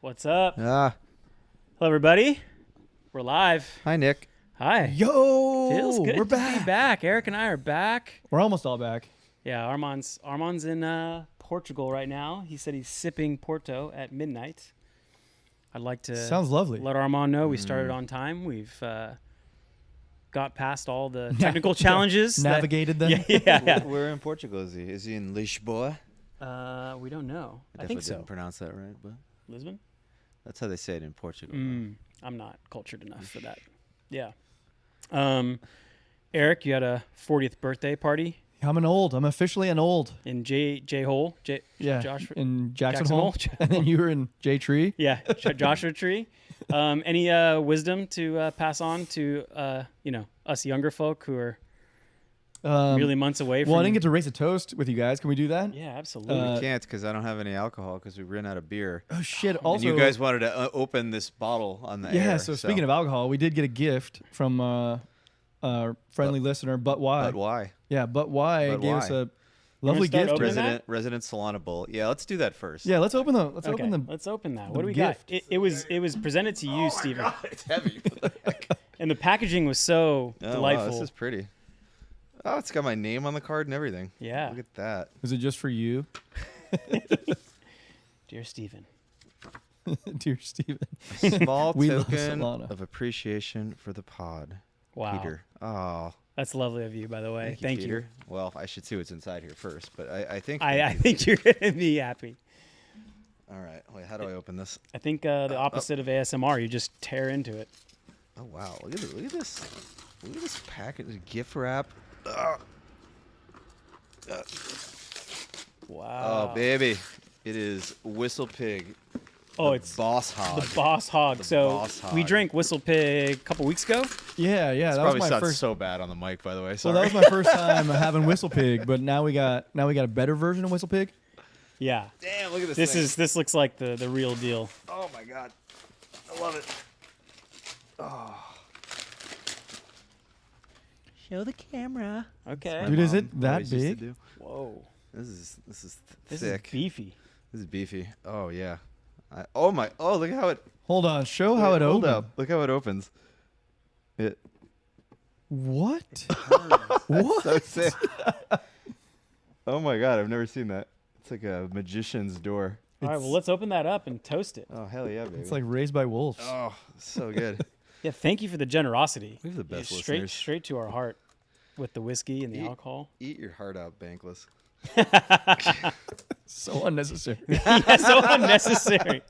What's up? Hello, everybody. We're live. Hi, Nick. Hi. Yo, Feels good we're to back. be back. Eric and I are back. We're almost all back. Yeah, Armand's in Portugal right now. He said he's sipping Porto at midnight. I'd like to Sounds lovely. let Armand know we started on time. We've got past all the technical challenges. Navigated them. Yeah. Where in Portugal is he? Is he in Lisboa? We don't know. I definitely think so. didn't pronounce that right, but Lisbon? that's how they say it in Portugal. I'm not cultured enough for that. Yeah. Eric, you had a 40th birthday party I'm officially an old. in J Hole. Yeah. Josh. In Jackson Jackson Hole. Hole. And then you were in J Tree. Yeah, Joshua Tree. Any wisdom to pass on to us younger folk who are really months away from? Well, I didn't get to raise a toast with you guys. Can we do that? Yeah, absolutely. We can't because I don't have any alcohol because we ran out of beer. Oh shit! And Also, you guys wanted to open this bottle on the air. yeah. So speaking of alcohol, we did get a gift from our friendly listener, But Why? But why? Yeah, But Why But gave why? us a lovely start gift. opening that? Resident Solana Bowl. Yeah, let's do that first. Yeah, let's open the. Okay, let's open that. What the do we gift. got? It was presented to you, Steven. God, it's heavy. What the heck? And the packaging was so Oh, delightful. wow, this is pretty. Oh, it's got my name on the card and everything. Yeah. Look at that. Was it just for you, Dear Steven. dear Steven? Small We love token Solana. of appreciation for the pod. Wow. Peter. Oh, That's lovely of you, by the way. Thank you. Peter. Well, I should see what's inside here first, but I think. I think you're going to be happy. All right. Wait, how do I open this? I think the opposite of ASMR, you just tear into it. Oh wow! Look at this! Look at this! Look at this package, gift wrap. Ugh. Wow. Oh baby, it is Whistle Pig. Oh, the it's Boss Hog. the Boss Hog. The So Boss we Hog. drank Whistle Pig a couple weeks ago. Yeah, This that was probably my sounds first. so bad on the mic, by the way. Well, Sorry. that was my first time having Whistle Pig, but now we got a better version of Whistle Pig. Yeah. Damn! Look at this. This looks like the real deal. Oh my god! I love it. Show the camera. Okay. Dude, is Mom it that always used to big? do. Whoa. This is This thick. is beefy. This is beefy. Oh yeah. Oh my! Oh look at how it. Hold on, show how it hold opens. up. Look how it opens. It. What? What? So sick. Oh my god! I've never seen that. It's like a magician's door. All right, well, let's open that up and toast it. Oh hell yeah, baby! It's like Raised by Wolves. oh, so good. Yeah, thank you for the generosity. We have the best straight, listeners. Straight to our heart with the whiskey and the alcohol. Eat your heart out, Bankless. So unnecessary. Yeah, so unnecessary.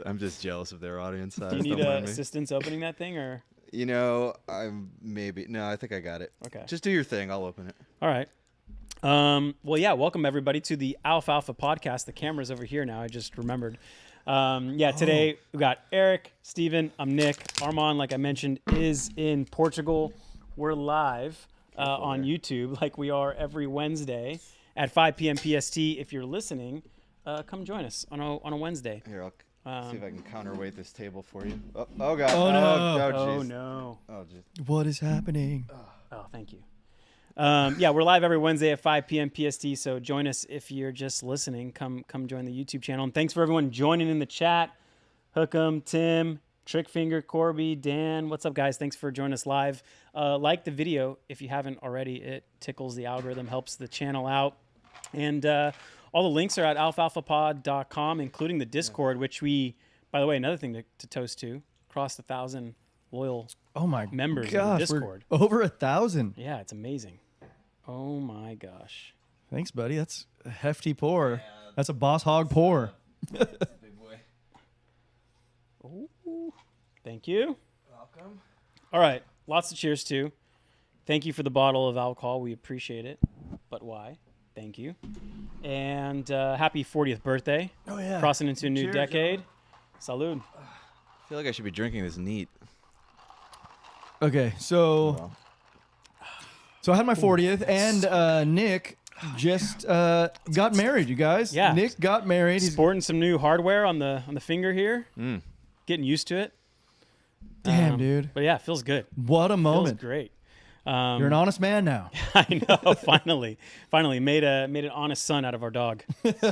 I'm just jealous of their audience size. Do you need Don't mind me. assistance opening that thing, or? You know, I think I got it. Okay. Just do your thing. I'll open it. All right. Well, yeah, welcome everybody to the Alfalfa podcast. The camera's over here now. I just remembered. Today we got Eric, Steven, I'm Nick. Armand, like I mentioned, is in Portugal. We're live on YouTube like we are every Wednesday at 5 p.m. PST. If you're listening, come join us on a Wednesday. Here, I'll see if I can counterweight this table for you. Oh god. Oh, no. Oh, jeez. no. Oh jeez. What is happening? Oh, thank you. We're live every Wednesday at 5 p.m. PST, so join us if you're just listening. Come join the YouTube channel. And thanks for everyone joining in the chat. Hookem, Tim, Trickfinger, Corby, Dan. What's up, guys? Thanks for joining us live. Like the video if you haven't already. It tickles the algorithm, helps the channel out. And all the links are at alfalfapod.com, including the Discord, which we, by the way, another thing to toast to, crossed 1,000 loyal Oh my members gosh, of the Discord. we're over 1,000. Yeah, it's amazing. Oh my gosh. Thanks, buddy. That's a hefty pour. That's a Boss Hog pour. Big boy. Ooh, thank you. Welcome. All right, lots of cheers too. Thank you for the bottle of alcohol. We appreciate it. But why? Thank you. And happy 40th birthday. Oh yeah. Crossing into a new Cheers, decade. Salud. I feel like I should be drinking this neat. Okay, so I had my 40th, and Nick just got married. You guys. Yeah. Nick got married. He's Sporting some new hardware on the finger here. Getting used to it. damn, dude. But yeah, it feels good. What a Feels moment. great. You're an honest man now. I know. Finally made an honest son out of our dog.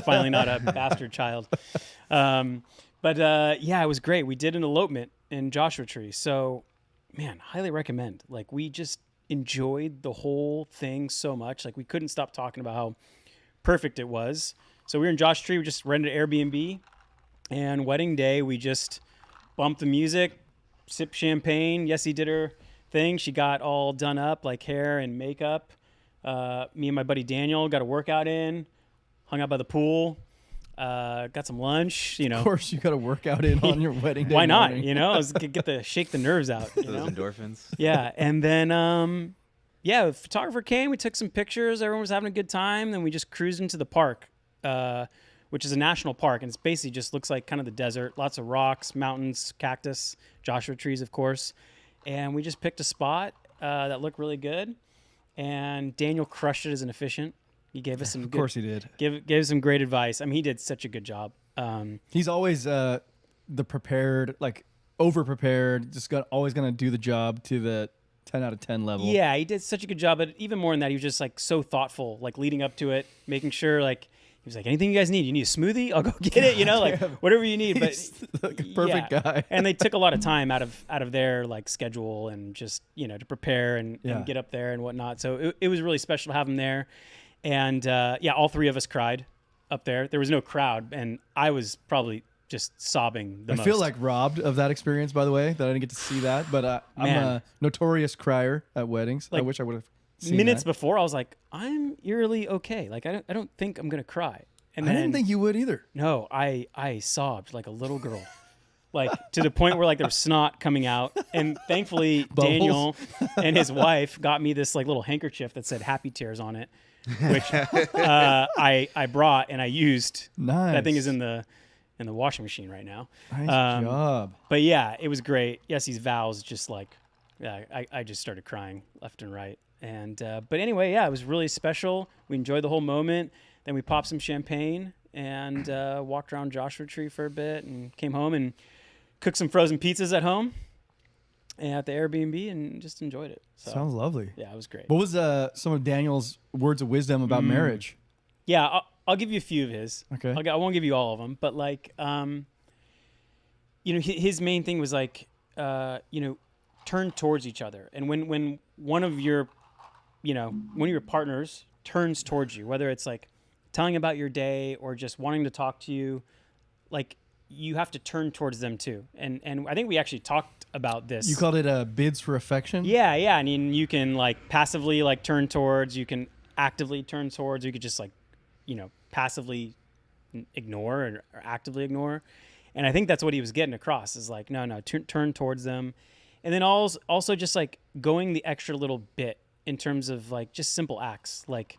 Finally, not a bastard child. Yeah, it was great. We did an elopement in Joshua Tree. So, man, highly recommend. Like, we just enjoyed the whole thing so much. Like, we couldn't stop talking about how perfect it was. So we were in Joshua Tree. We just rented an Airbnb, and wedding day we just bumped the music, sipped champagne. Yessie did her thing. She got all done up, like hair and makeup. Me and my buddy Daniel got a workout in, hung out by the pool, got some lunch. You know, Of course, you got to work out in on your wedding day. why not? morning. You know, I was shake the nerves out. You know? Those endorphins. Yeah, and then the photographer came. We took some pictures. Everyone was having a good time. Then we just cruised into the park, which is a national park, and it's basically just looks like kind of the desert. Lots of rocks, mountains, cactus, Joshua trees, of course. And we just picked a spot that looked really good. And Daniel crushed it as an efficient. He gave us some. Of course, he did. Gave some great advice. I mean, he did such a good job. He's always the prepared, like over prepared. Always gonna do the job to the 10 out of 10 level. Yeah, he did such a good job. But even more than that, he was just like so thoughtful, like leading up to it, making sure like he was like, anything you guys need? You need a smoothie? I'll go get it. You know, like whatever you need. But He's like a perfect guy. And they took a lot of time out of their like schedule and just to prepare and get up there and whatnot. So it was really special to have him there. And all three of us cried up there. There was no crowd, and I was probably just sobbing the most. I feel like robbed of that experience, by the way, that I didn't get to see that. But I'm a notorious crier at weddings. I wish I would have seen minutes that. before, I was like, I'm eerily okay. Like I don't think I'm gonna cry. And I then, didn't think you would either. No, I sobbed like a little girl. Like to the point where like there was snot coming out, and thankfully Daniel and his wife got me this like little handkerchief that said "Happy Tears" on it, which I brought and I used. Nice. That thing is in the washing machine right now. Nice job. But yeah, it was great. Yessie's vows just like, I just started crying left and right. And but anyway, yeah, it was really special. We enjoyed the whole moment. Then we popped some champagne and walked around Joshua Tree for a bit and came home and cooked some frozen pizzas at home and at the Airbnb and just enjoyed it. So, Sounds lovely. yeah, it was great. What was some of Daniel's words of wisdom about marriage? Yeah, I'll give you a few of his. Okay. I won't give you all of them, but like, his main thing was like, turn towards each other. And when one of your partners turns towards you, whether it's like telling about your day or just wanting to talk to you, like you have to turn towards them too. And I think we actually talked about this. You called it bids for affection? Yeah. I mean, you can like passively like turn towards, you can actively turn towards, or you could just like, passively ignore or actively ignore. And I think that's what he was getting across is like, no, turn towards them. And then also just like going the extra little bit in terms of like just simple acts, like,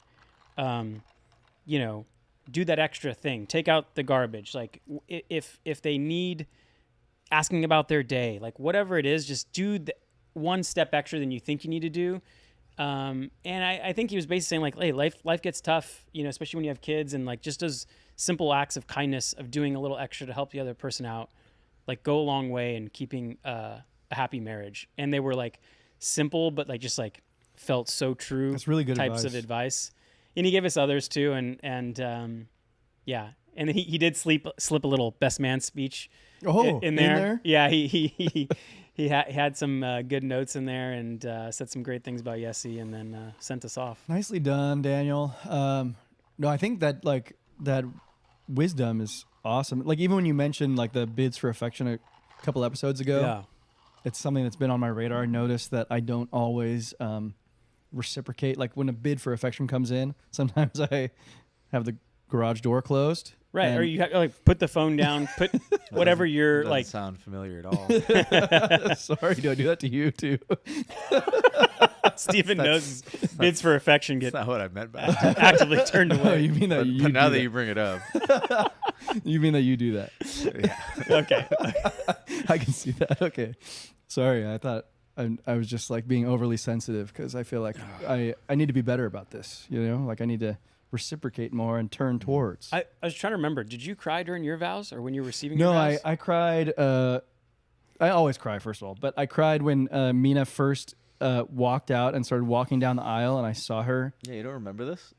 do that extra thing, take out the garbage. Like if they need asking about their day, like whatever it is, just do one step extra than you think you need to do. And I think he was basically saying like, hey, life gets tough, especially when you have kids, and like just those simple acts of kindness of doing a little extra to help the other person out, like go a long way in keeping a happy marriage. And they were like simple, but like just like felt so true. That's really good types advice. of advice. And he gave us others too. And then he did slip a little best man speech in there. Yeah. He had some good notes in there and said some great things about Yessie, and then sent us off. Nicely done, Daniel. No, I think that like that wisdom is awesome. Like even when you mentioned like the bids for affection a couple episodes ago, it's something that's been on my radar. I noticed that I don't always reciprocate. Like when a bid for affection comes in, sometimes I have the garage door closed. Right, or you have to like put the phone down, put whatever you're Doesn't like. sound familiar at all. Sorry, do I do that to you too? Stephen knows bids for affection get That's not what I meant by that. actively turned Oh, away. you mean that But, you but now do that that. you bring it up, You mean that you do that? yeah. Okay. I can see that. Okay. Sorry, I thought I was just like being overly sensitive because I feel like I need to be better about this. Like I need to reciprocate more and turn towards. I was trying to remember. Did you cry during your vows or when you were receiving No, your vows? I cried. I always cry, first of all, but I cried when Mina first walked out and started walking down the aisle, and I saw her. Yeah, you don't remember this?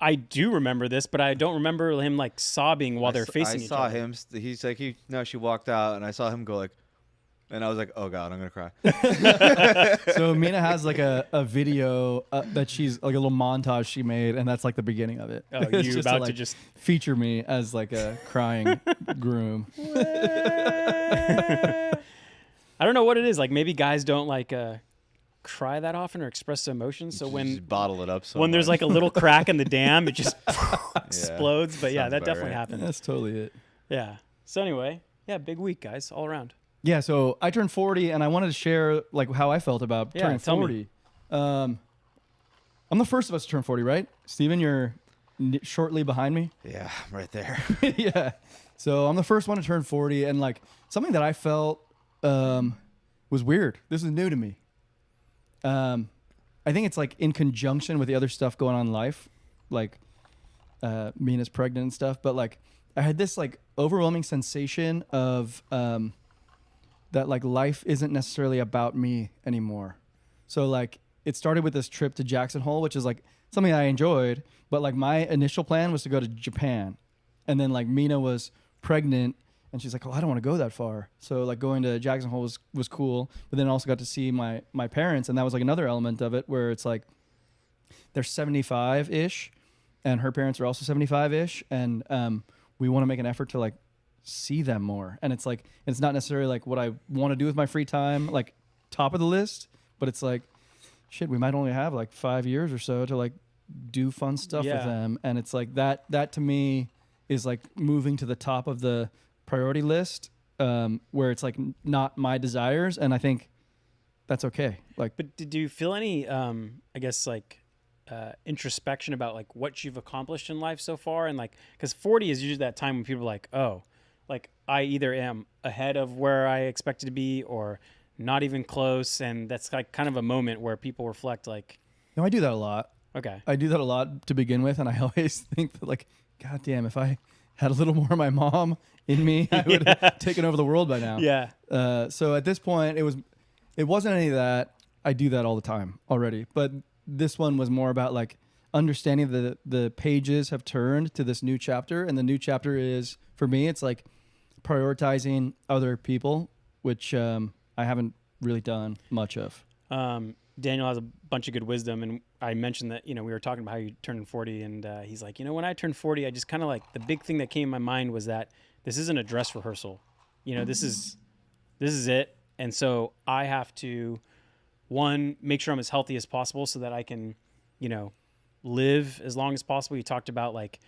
I do remember this, but I don't remember him like sobbing while they're facing each other. I saw him. He's like, she walked out, and I saw him go like, and I was like, oh God, I'm going to cry. So Mina has like a video that she's like a little montage she made, and that's like the beginning of it. Oh, It's you're just about to like, just feature me as like a crying groom. I don't know what it is. Like maybe guys don't like cry that often or express emotions. So when just bottle it up, when there's like a little crack in the dam, it just explodes. But yeah, Sounds that about definitely right. happens. That's totally it. Yeah. So anyway, yeah, big week, guys, all around. Yeah, so I turned 40, and I wanted to share like how I felt about turning tell 40. I'm the first of us to turn 40, right? Steven, you're shortly behind me. Yeah, I'm right there. Yeah. So I'm the first one to turn 40, and like something that I felt was weird. This is new to me. I think it's like in conjunction with the other stuff going on in life, like Mina's pregnant and stuff. But like I had this like overwhelming sensation of that like life isn't necessarily about me anymore. So like it started with this trip to Jackson Hole, which is like something I enjoyed, but like my initial plan was to go to Japan. And then like Mina was pregnant and she's like, oh, I don't want to go that far. So like going to Jackson Hole was cool, but then I also got to see my parents, and that was like another element of it where it's like they're 75-ish and her parents are also 75-ish, and we want to make an effort to like see them more. And it's like it's not necessarily like what I want to do with my free time, like top of the list, but it's like shit, we might only have like 5 years or so to like do fun stuff with them. And it's like that to me is like moving to the top of the priority list, where it's like not my desires, and I think that's okay. Like, but did you feel any I guess like introspection about like what you've accomplished in life so far? And like, because 40 is usually that time when people are like, oh, like I either am ahead of where I expected to be or not even close, and that's like kind of a moment where people reflect like, no, I do that a lot. Okay. I do that a lot to begin with, and I always think that like, God damn, if I had a little more of my mom in me, I would have taken over the world by now. Yeah. So at this point, it wasn't any of that. I do that all the time already, but this one was more about like understanding that the pages have turned to this new chapter, and the new chapter is, for me, it's like prioritizing other people, which I haven't really done much of. Daniel has a bunch of good wisdom, and I mentioned that, we were talking about how you turned 40, and he's like, when I turned 40, I just kind of like, the big thing that came in my mind was that this isn't a dress rehearsal. This is it. And so I have to, one, make sure I'm as healthy as possible so that I can, live as long as possible. You talked about like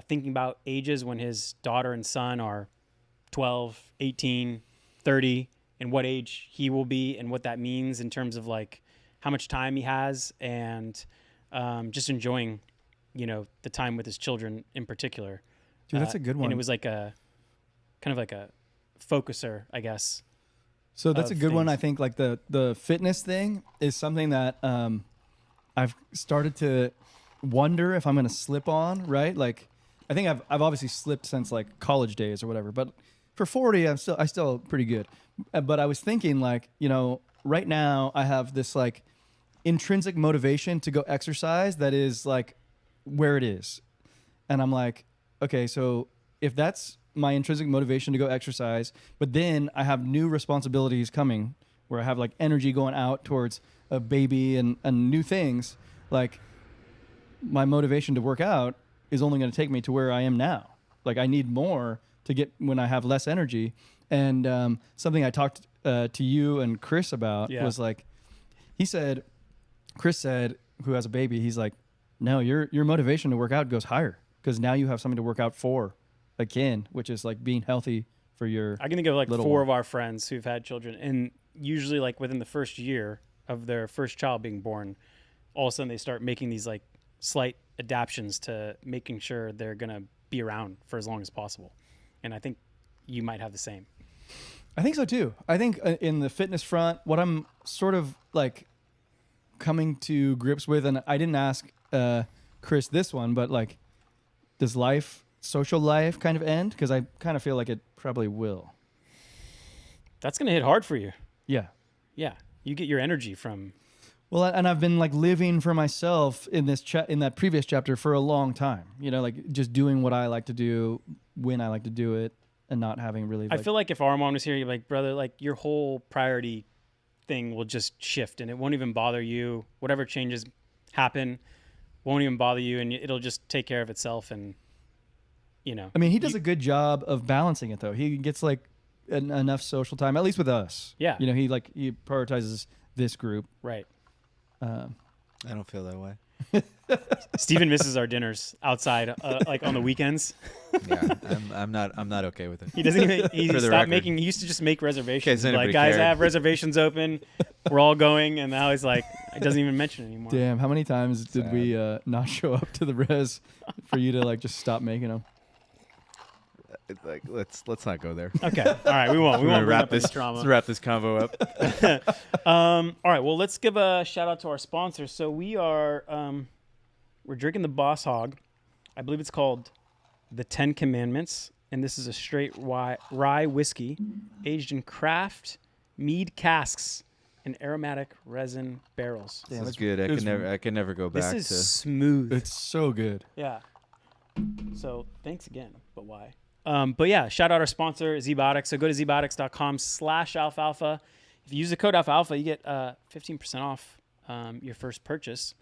thinking about ages when his daughter and son are 12, 18, 30, and what age he will be and what that means in terms of like how much time he has, and just enjoying, the time with his children in particular. Dude, that's a good one. And it was like a kind of like a focuser, I guess. So that's a good one. I think like the fitness thing is something that I've started to wonder if I'm going to slip on, right? Like I think I've obviously slipped since like college days or whatever, but for 40, I still pretty good. But I was thinking like, right now I have this like intrinsic motivation to go exercise that is like where it is. And I'm like, okay, so if that's my intrinsic motivation to go exercise, but then I have new responsibilities coming where I have like energy going out towards a baby and new things, like my motivation to work out is only going to take me to where I am now. Like I need more to get when I have less energy. And something I talked to you and Chris about was like, Chris said, who has a baby, he's like, no, your motivation to work out goes higher because now you have something to work out for again, which is like being healthy for your I'm going to go like 4 one. of our friends who've had children, and usually like within the first year of their first child being born, all of a sudden they start making these like slight adaptions to making sure they're going to be around for as long as possible. And I think you might have the same. I think so too. I think in the fitness front, what I'm sort of like coming to grips with, and I didn't ask Chris this one, but like, does social life kind of end? Because I kind of feel like it probably will. That's going to hit hard for you. Yeah. Yeah. You get your energy from. Well, and I've been like living for myself in this in that previous chapter for a long time. You know, like just doing what I like to do when I like to do it, and not having really. I feel like if Armand was here, you'd be like, brother, like your whole priority thing will just shift, and it won't even bother you. Whatever changes happen won't even bother you, and it'll just take care of itself. And you know, I mean, he does a good job of balancing it, though. He gets like enough social time, at least with us. Yeah. You know, he prioritizes this group. Right. I don't feel that way. Steven misses our dinners outside, like on the weekends. Yeah, I'm not okay with it. He doesn't even. He For the stopped record. making. He used to just make reservations. Okay, so Like, nobody guys, I cared. have reservations open. We're all going, and now he's like, it doesn't even mention it anymore. Damn, how many times did Sad. we not show up to the res for you to like just stop making them? Like, let's not go there. Okay. All right. We won't. We We're won't gonna bring wrap up this this. trauma. Let's wrap this convo up. All right. Well, let's give a shout out to our sponsor. So we are we're drinking the Boss Hog. I believe it's called the 10 Commandments, and this is a straight rye whiskey aged in craft mead casks and aromatic resin barrels. Damn, This is it's- good. it was- I can never go back This is to. smooth. It's so good. Yeah. So thanks again, but why? But yeah, shout out our sponsor, Zbiotics. So go to zbiotics.com/alfalfa. If you use the code alfalfa, you get 15% off your first purchase.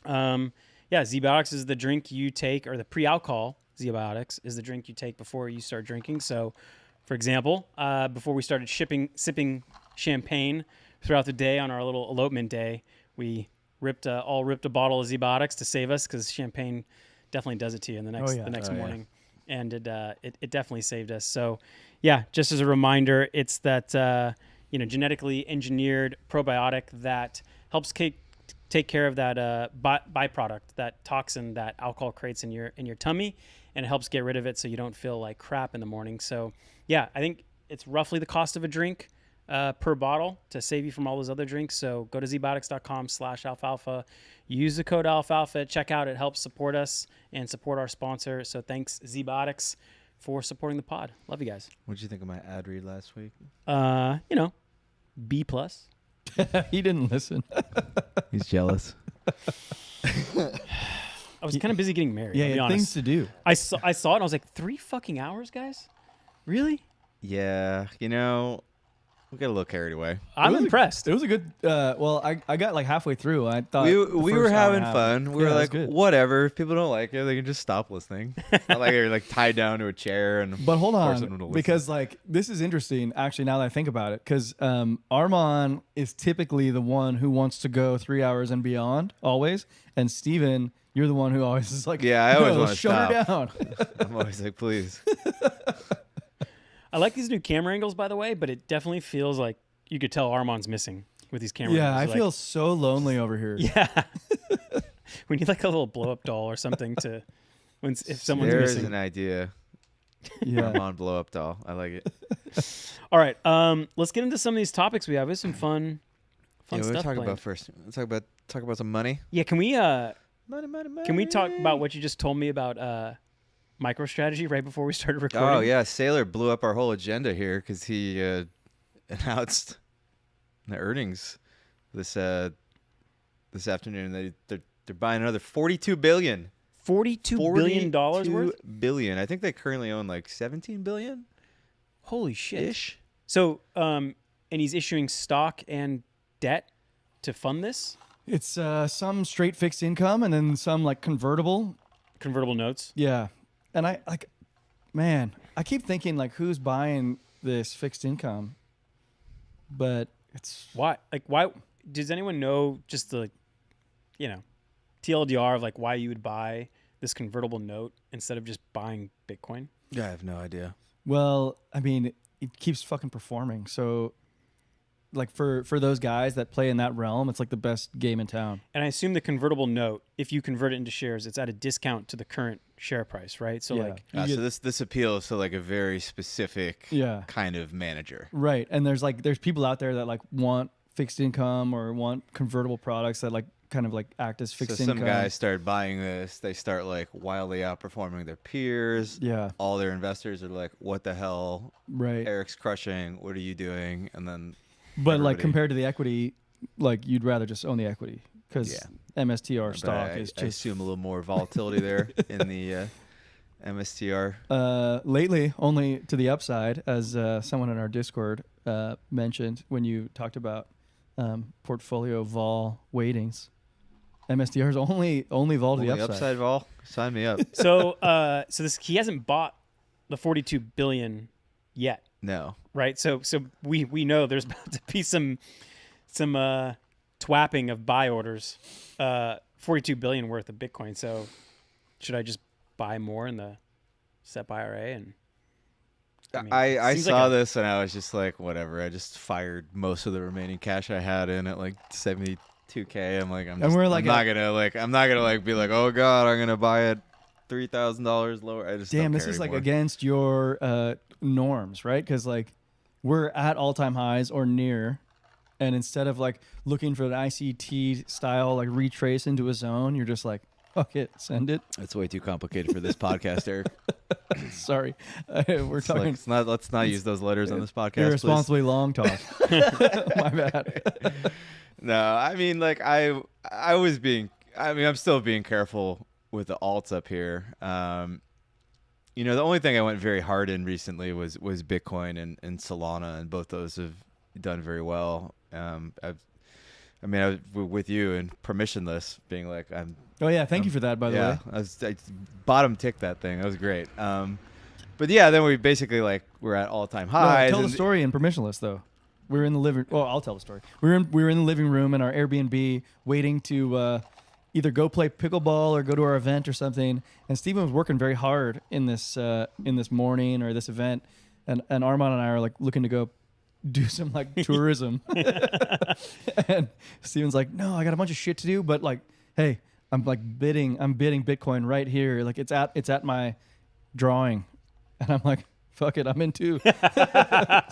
Yeah, Zbiotics is the drink you take, or the pre-alcohol Zbiotics is the drink you take before you start drinking. So, for example, before we started sipping champagne throughout the day on our little elopement day, we ripped a bottle of Zbiotics to save us, because champagne definitely does it to you in the next Oh, yeah. morning, and it definitely saved us. So, yeah, just as a reminder, it's that genetically engineered probiotic that helps take care of that byproduct, that toxin that alcohol creates in your tummy, and it helps get rid of it so you don't feel like crap in the morning. So, yeah, I think it's roughly the cost of a drink per bottle to save you from all those other drinks. So go to zbiotics.com/alfalfa. Use the code alfalfa at checkout. It helps support us and support our sponsor. So thanks, Zbiotics, for supporting the pod. Love you guys. What'd you think of my ad read last week? B+. He didn't listen. He's jealous. I was kind of busy getting married. Yeah, I'll be he had honest. things to do. I saw it and I was like, 3 fucking hours, guys? Really? Yeah, we got a little carried away. I'm was impressed. It was a good. Well, I got like halfway through. And I thought We the were first hour having and a half- fun. We Yeah, were it was like, good. whatever. If people don't like it, they can just stop listening. Not like they're like tied down to a chair and. But hold force them to on, listen. because like this is interesting. Actually, now that I think about it, because Armand is typically the one who wants to go 3 hours and beyond always, and Steven, you're the one who always is like, Yeah, I always "No, wanna shut her down." I'm always like, please. I like these new camera angles, by the way, but it definitely feels like you could tell Armand's missing with these camera Yeah, I angles. feel so lonely over here. Yeah. We need like a little blow up doll or something to if someone's There's missing. an idea. Yeah. Armand blow up doll. I like it. All right, let's get into some of these topics we have. There's some fun Yeah, what stuff are we talking planned. about first? Let's talk about some money. Yeah, can we Money. can we talk about what you just told me about MicroStrategy right before we started recording? Oh yeah, Saylor blew up our whole agenda here because he announced the earnings this afternoon. They're buying another $42 billion. $42 billion worth? Billion. I think they currently own like 17 billion Holy shit. ish. So, and he's issuing stock and debt to fund this? It's some straight fixed income and then some like convertible. Convertible notes? Yeah, and I like, man, I keep thinking like, who's buying this fixed income? But it's Why? Like, why? Does anyone know just the, TLDR of like why you would buy this convertible note instead of just buying Bitcoin? Yeah, I have no idea. well, I mean, it keeps fucking performing. So, like for those guys that play in that realm, it's like the best game in town. And I assume the convertible note, if you convert it into shares, it's at a discount to the current share price, right? So Yeah. like, You So get- this appeals to like a very specific Yeah. kind of manager. Right. And there's people out there that like want fixed income or want convertible products that like kind of like act as fixed So some income. guys start buying this. They start like wildly outperforming their peers. Yeah. All their investors are like, "What the hell? Right. Eric's crushing. What are you doing?" And then But like everybody- compared to the equity, like you'd rather just own the equity because Yeah. MSTR But stock I is I just assume a little more volatility there in the MSTR. lately only to the upside, as someone in our Discord mentioned when you talked about portfolio vol weightings. MSTR is only vol to the Only upside. vol. Sign me up. So he hasn't bought the 42 billion yet, No. right? So we know there's about to be some twapping of buy orders, 42 billion worth of Bitcoin. So should I just buy more in the SEP IRA? And I seems saw like this and I was just like, whatever. I just fired most of the remaining cash I had in at like 72K. I'm like, I'm not gonna be like, oh god, I'm gonna buy it $3,000 lower. I just Damn, don't this care is like anymore. against your norms, right? Because like we're at all-time highs or near, and instead of like looking for an ICT style like retrace into a zone, you're just like, fuck it, send it. It's way too complicated for this podcast, Eric. Sorry, we're talking Let's not use those letters on this podcast. Please. irresponsibly long talk. My bad. No, I mean, like I'm still being careful with the alts up here. The only thing I went very hard in recently was Bitcoin and Solana, and both those have done very well. I was with you and permissionless, being like, Oh yeah, thank you for that, by the way. I bottom ticked that thing. That was great. But yeah, then we basically we're at all time highs. Tell the story in permissionless though. We were in the living. Well, I'll tell the story. We were in the living room in our Airbnb, waiting to either go play pickleball or go to our event or something. And Steven was working very hard in this morning or this event, and Armand and I are like looking to go do some like tourism. And Steven's like, "No, I got a bunch of shit to do, but like, hey, I'm bidding Bitcoin right here. Like it's at my drawing," and I'm like, fuck it, I'm in too.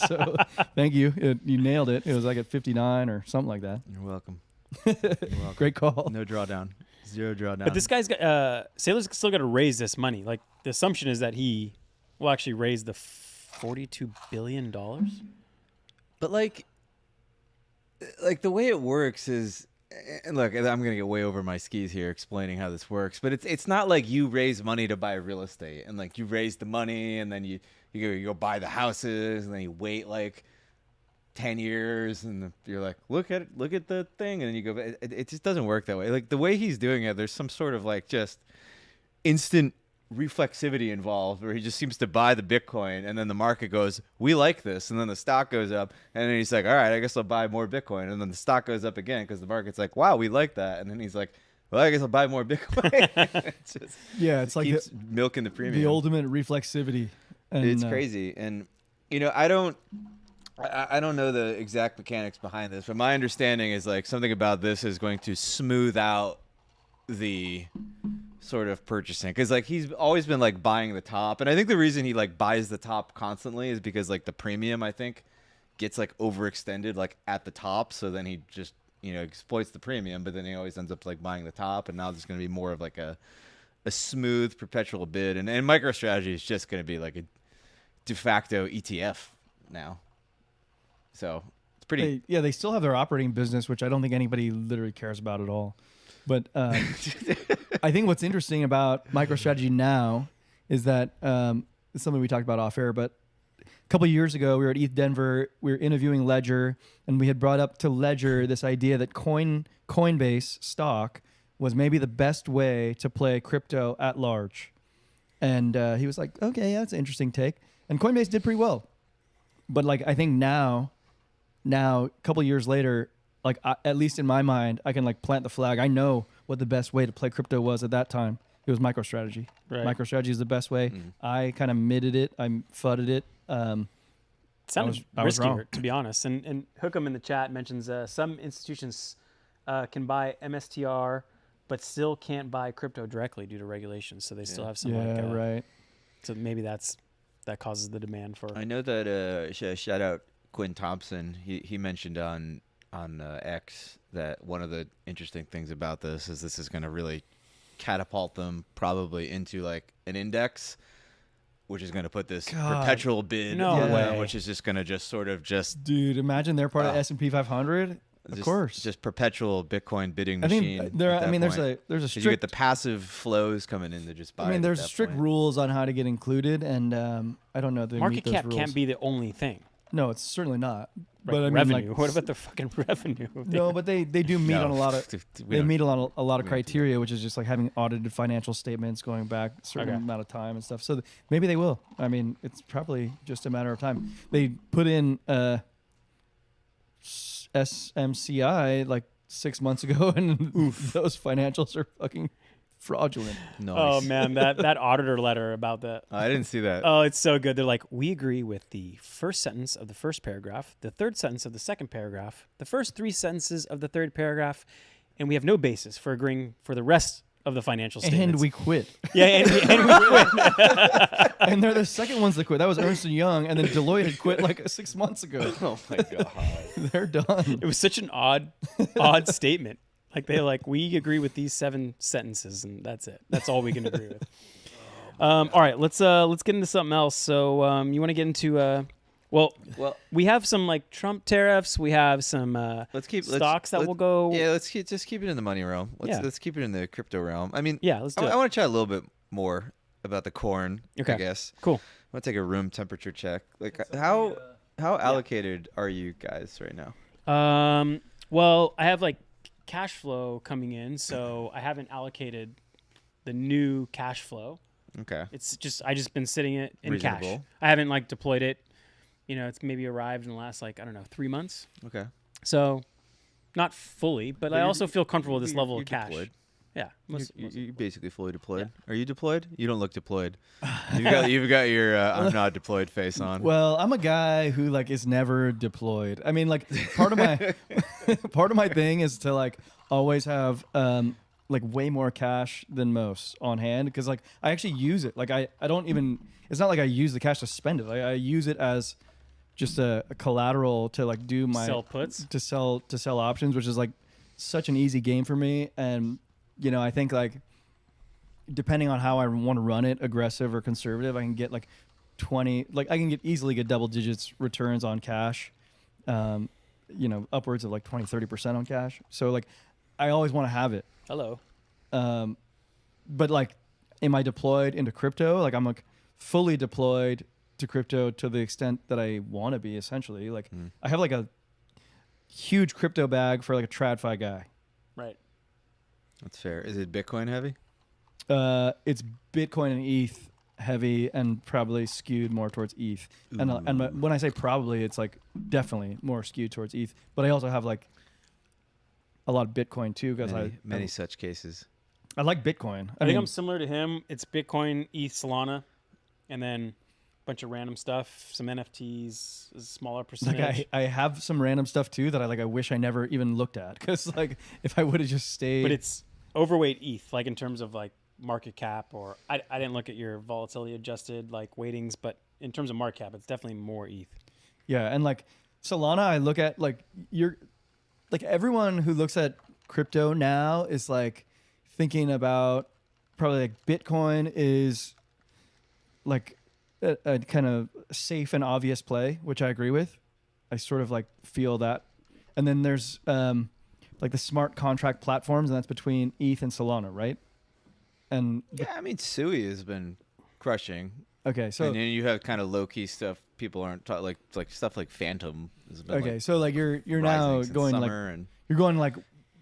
So thank you. You nailed it. It was like at 59 or something like that. You're welcome. You're welcome. Great call. No drawdown. Zero drawdown. But this guy's got Sailor's still got to raise this money. Like the assumption is that he will actually raise the $42 billion. But like the way it works is, and look, I'm gonna get way over my skis here explaining how this works. But it's not like you raise money to buy real estate and like you raise the money and then you go buy the houses and then you wait like 10 years and you're like, look at the thing, and then you go. It just doesn't work that way. Like the way he's doing it, there's some sort of like just instant reflexivity involved where he just seems to buy the Bitcoin and then the market goes, we like this, and then the stock goes up, and then he's like, all right, I guess I'll buy more Bitcoin, and then the stock goes up again because the market's like, wow, we like that, and then he's like, well, I guess I'll buy more Bitcoin. It's like keeps milking the premium. the ultimate reflexivity. And, it's crazy. And I don't know the exact mechanics behind this, but my understanding is like something about this is going to smooth out the sort of purchasing, because like he's always been like buying the top, and I think the reason he like buys the top constantly is because like the premium, I think, gets like overextended like at the top, so then he just exploits the premium, but then he always ends up like buying the top, and now there's going to be more of like a smooth perpetual bid, and MicroStrategy is just going to be like a de facto ETF now, so it's pretty. They still have their operating business, which I don't think anybody literally cares about at all. But I think what's interesting about MicroStrategy now is that it's something we talked about off air, but a couple of years ago, we were at ETH Denver, we were interviewing Ledger, and we had brought up to Ledger this idea that Coinbase stock was maybe the best way to play crypto at large. And he was like, okay, yeah, that's an interesting take. And Coinbase did pretty well. But like, I think now a couple of years later, like at least in my mind, I can like plant the flag. I know what the best way to play crypto was at that time. It was MicroStrategy. Right. MicroStrategy is the best way. Mm. I kind of mitted it. I fudded it. It sounded I was wrong. riskier, to be honest. And Hookem in the chat mentions some institutions can buy MSTR, but still can't buy crypto directly due to regulations. So they still have some. Right. So maybe that causes the demand for. I know that shout out Quinn Thompson. He mentioned on X that one of the interesting things about this is going to really catapult them probably into like an index which is going to put this God. perpetual bid, No on them, way. which is just going to just sort of just Dude, imagine they're part of S&P 500. Of course. just perpetual Bitcoin bidding I machine. think there's a 'Cause you strict get the passive flows coming in to just buy. I mean, it there's at that strict point. rules on how to get included, and I don't know if they meet Market those cap rules. can't be the only thing. No, it's certainly not. Like But I mean, revenue. like, What about the fucking revenue? no, but they do meet on a lot of We they don't- meet a lot of we don't do criteria, which is just like having audited financial statements going back a certain Okay. amount of time and stuff. So maybe they will. I mean, it's probably just a matter of time. They put in SMCI like 6 months ago, and those financials are fucking fraudulent. Nice. Oh man, that auditor letter about the I didn't see that. Oh, it's so good. They're like, we agree with the first sentence of the first paragraph, the third sentence of the second paragraph, the first three sentences of the third paragraph, and we have no basis for agreeing for the rest of the financial statements. And we quit. yeah, and we quit. And they're the second ones that quit. That was Ernst & Young, and then Deloitte had quit like 6 months ago. Oh my god. They're done. It was such an odd statement. Like they're like, we agree with these 7 sentences, and that's it. That's all we can agree with. All right, let's get into something else. So you want to get into well, we have some like Trump tariffs. We have some stocks that will go. Yeah, let's keep it in the money realm. Let's keep it in the crypto realm. I mean, Yeah, let's do it. I want to chat a little bit more about the corn. Okay. I guess. Cool. I want to take a room temperature check. Like how allocated are you guys right now? Well, I have like cash flow coming in, so I haven't allocated the new cash flow. Okay. It's just I just been sitting it in cash. Reasonable. I haven't like deployed it. You know, it's maybe arrived in the last like I don't know 3 months. Okay. So not fully, but I you're- also feel comfortable with this level you're of cash. deployed. Yeah. You're basically fully deployed. Are you deployed? You don't look deployed. You've got your I'm not deployed face on. Well, I'm a guy who like is never deployed. I mean, like part of my part of my thing is to like always have like way more cash than most on hand because like I actually use it. Like I don't even. It's not like I use the cash to spend it. I use it as just a collateral to like do my Sell puts? to sell options, which is like such an easy game for me. And you know, I think like depending on how I want to run it, aggressive or conservative, I can get like 20, like I can easily get double digits returns on cash, you know, upwards of like 20, 30% on cash. So like, I always want to have it. Hello. But like, am I deployed into crypto? Like I'm like fully deployed to crypto to the extent that I want to be essentially. Like I have like a huge crypto bag for like a TradFi guy. Right. That's fair. Is it Bitcoin heavy? It's Bitcoin and ETH heavy and probably skewed more towards ETH. And when I say probably, it's like definitely more skewed towards ETH. But I also have like a lot of Bitcoin too because Many such cases. I like Bitcoin. I think I'm similar to him. It's Bitcoin, ETH, Solana, and then a bunch of random stuff, some NFTs, a smaller percentage. like I have some random stuff too that I wish I never even looked at because like if I would have just stayed. But it's overweight ETH, like in terms of like market cap, or I didn't look at your volatility adjusted like weightings, but in terms of market cap, it's definitely more ETH. Yeah, and like Solana, I look at like everyone who looks at crypto now is like thinking about probably like Bitcoin is like a kind of safe and obvious play, which I agree with. I sort of like feel that. And then there's like the smart contract platforms, and that's between ETH and Solana, right? And Yeah, I mean, Sui has been crushing. okay, so And then you have kind of low key stuff people aren't taught, like stuff like Phantom. Has been, okay, like, so like you're now rising since going like summer, and you're going like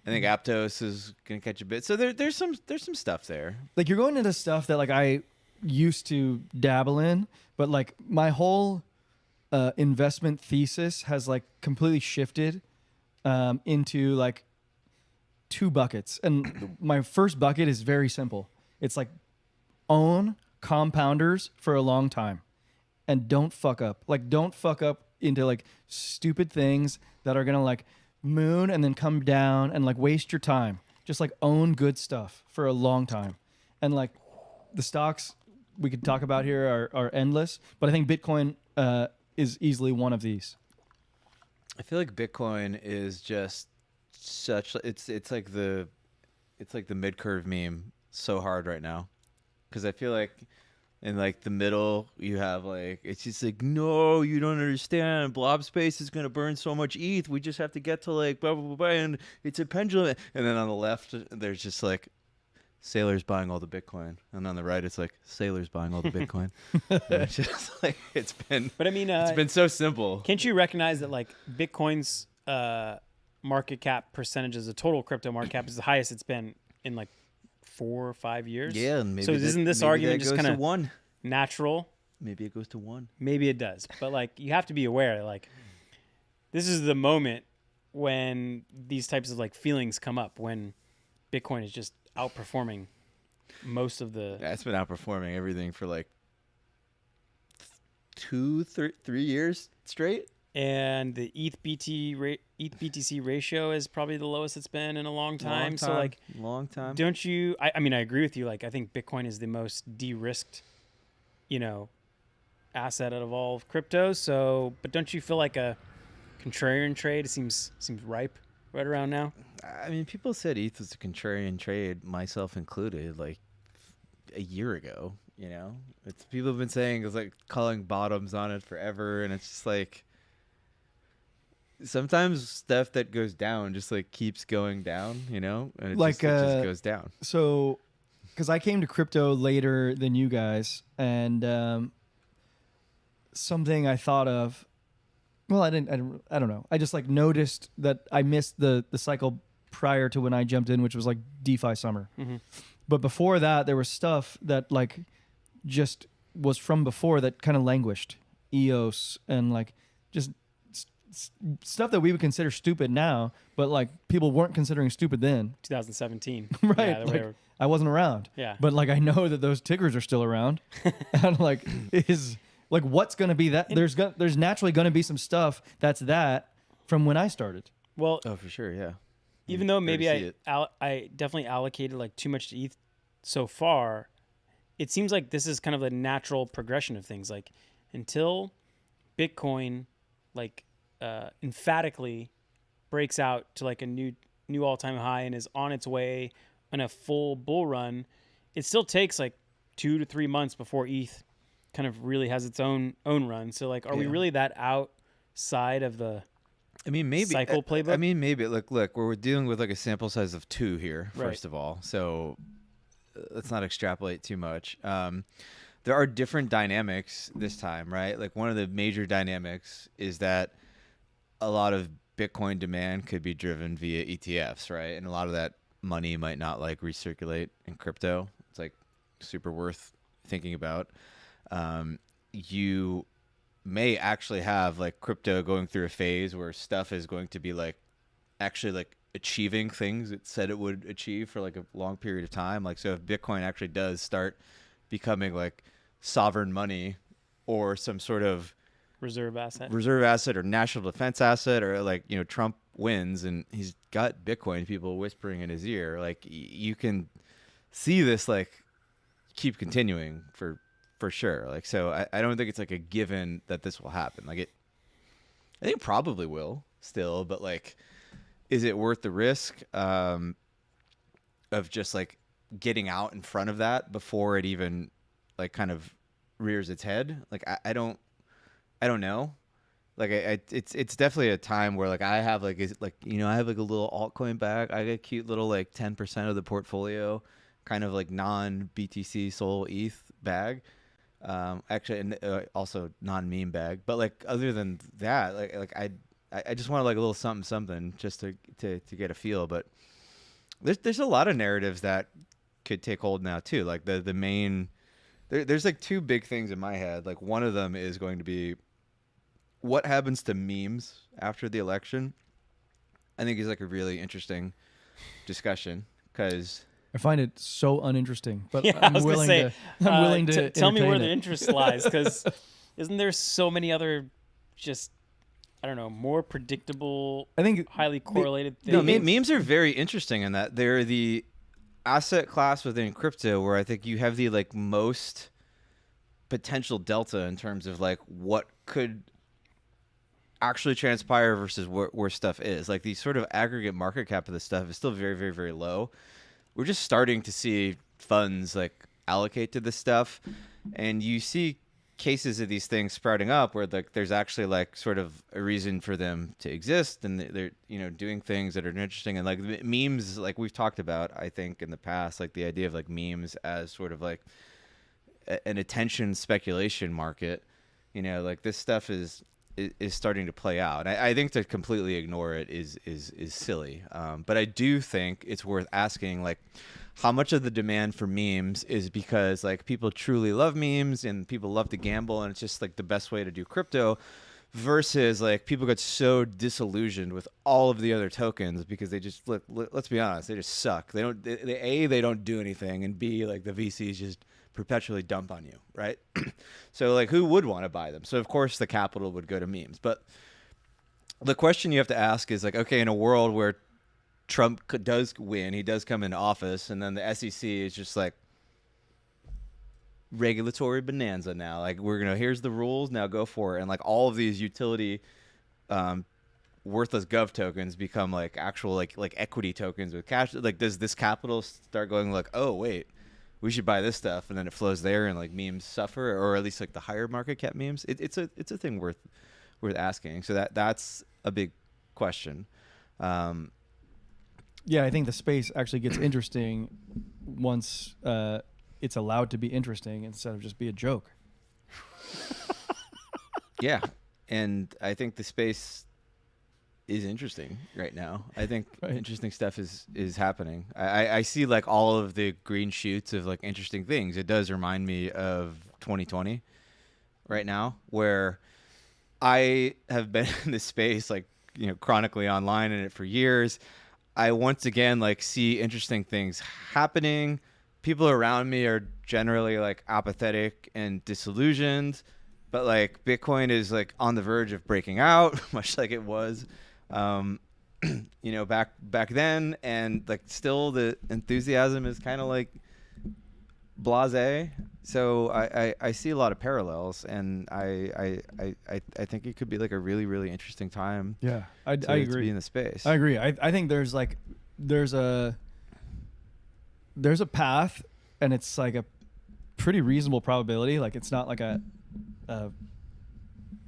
I think Aptos is gonna catch a bit. So there's some stuff there. like you're going into stuff that like I used to dabble in, but like my whole investment thesis has like completely shifted into like 2 buckets. And my first bucket is very simple. It's like own compounders for a long time and don't fuck up. Like don't fuck up into like stupid things that are going to like moon and then come down and like waste your time. Just like own good stuff for a long time. And like the stocks we could talk about here are endless, but I think Bitcoin is easily one of these. I feel like Bitcoin is just such. It's like the mid curve meme so hard right now, because I feel like And like the middle, you have like, it's just like, no, you don't understand. Blob space is going to burn so much ETH. We just have to get to like blah, blah, blah, blah, and it's a pendulum. And then on the left, there's just like sailors buying all the Bitcoin. And on the right, it's like sailors buying all the Bitcoin. And it's just like, but I mean, it's been so simple. Can't you recognize that like Bitcoin's market cap percentage as a total crypto market cap is the highest it's been in like 4 or 5 years? Yeah. And maybe so isn't this argument just kind of one natural? Maybe it goes to 1. Maybe it does. But like you have to be aware, like this is the moment when these types of like feelings come up, when Bitcoin is just outperforming most of the... Yeah, it's been outperforming everything for like 3 years straight. And the ETH BTC ratio is probably the lowest it's been in a long time. So like, long time. Don't you? I mean, I agree with you. Like, I think Bitcoin is the most de-risked, asset out of all of crypto. So, but don't you feel like a contrarian trade seems ripe right around now? I mean, people said ETH was a contrarian trade, myself included, like a year ago. It's people have been saying it's like calling bottoms on it forever, and it's just like. Sometimes stuff that goes down just like keeps going down, and it just goes down. So, because I came to crypto later than you guys, and something I thought of. Well, I don't know. I just like noticed that I missed the cycle prior to when I jumped in, which was like DeFi summer. Mm-hmm. But before that, there was stuff that like just was from before that kind of languished, EOS and like just. Stuff that we would consider stupid now, but like people weren't considering stupid then. 2017, right? Yeah, like, I wasn't around. Yeah, but like I know that those tickers are still around, and like is like what's going to be that? There's naturally going to be some stuff that's that from when I started. Well, oh for sure, yeah. Even though maybe I definitely allocated like too much to ETH so far, it seems like this is kind of the natural progression of things. Like until Bitcoin, like. Emphatically breaks out to like a new all-time high and is on its way on a full bull run, it still takes like 2 to 3 months before ETH kind of really has its own run. So like, are we really that outside of the cycle playbook? I mean, maybe. Look, we're dealing with like a sample size of 2 here, first of all. So let's not extrapolate too much. There are different dynamics this time, right? Like one of the major dynamics is that a lot of Bitcoin demand could be driven via ETFs, right? And a lot of that money might not like recirculate in crypto. It's like super worth thinking about. You may actually have like crypto going through a phase where stuff is going to be like actually like achieving things it said it would achieve for like a long period of time. Like, so if Bitcoin actually does start becoming like sovereign money or some sort of reserve asset or national defense asset, or like, Trump wins and he's got Bitcoin, people whispering in his ear, like you can see this like keep continuing for sure. Like, so I don't think it's like a given that this will happen. Like I think probably will still, but like, is it worth the risk of just like getting out in front of that before it even like kind of rears its head? Like, I don't know. Like it's definitely a time where like I have like I have like a little altcoin bag. I got a cute little like 10% of the portfolio, kind of like non BTC Sol ETH bag. Actually, and also non meme bag. But like other than that, like I just want like a little something just to get a feel. But there's a lot of narratives that could take hold now too. Like the main there's like 2 big things in my head. Like one of them is going to be what happens to memes after the election. I think is like a really interesting discussion because I find it so uninteresting. But yeah, I'm willing to tell me where entertain the interest lies, because isn't there so many other just I don't know, more predictable, I think highly correlated things? No, memes are very interesting in that they're the asset class within crypto where I think you have the like most potential delta in terms of like what could actually transpire versus where stuff is. Like the sort of aggregate market cap of this stuff is still very, very, very low. We're just starting to see funds like allocate to this stuff. and you see cases of these things sprouting up where like there's actually like sort of a reason for them to exist, and they're doing things that are interesting. And like memes, like we've talked about, I think in the past, like the idea of like memes as sort of like an attention speculation market, like this stuff is starting to play out. I think to completely ignore it is silly. But I do think it's worth asking, like, how much of the demand for memes is because like people truly love memes and people love to gamble and it's just like the best way to do crypto, versus like people got so disillusioned with all of the other tokens because they just let's be honest, they just suck. They don't do anything, and B, like the VCs just perpetually dump on you, right? So like who would want to buy them? So of course the capital would go to memes. But the question you have to ask is like, okay, in a world where Trump does win, he does come into office, and then the SEC is just like regulatory bonanza now. Like here's the rules, now go for it. And like all of these utility worthless gov tokens become like actual like equity tokens with cash. Like does this capital start going like, oh wait, we should buy this stuff, and then it flows there, and like memes suffer, or at least like the higher market cap memes? It's a thing worth asking. So that's a big question. Yeah, I think the space actually gets interesting once it's allowed to be interesting instead of just be a joke. Yeah, and I think the space is interesting right now. I think interesting stuff is happening. I see like all of the green shoots of like interesting things. It does remind me of 2020 right now, where I have been in this space like chronically online in it for years. I once again like see interesting things happening. People around me are generally like apathetic and disillusioned, but like Bitcoin is like on the verge of breaking out, much like it was, back then, and like still the enthusiasm is kind of like blasé. So I see a lot of parallels, and I think it could be like a really, really interesting time. Yeah, I agree. To be in the space. I agree. I think there's a path, and it's like a pretty reasonable probability. Like it's not like a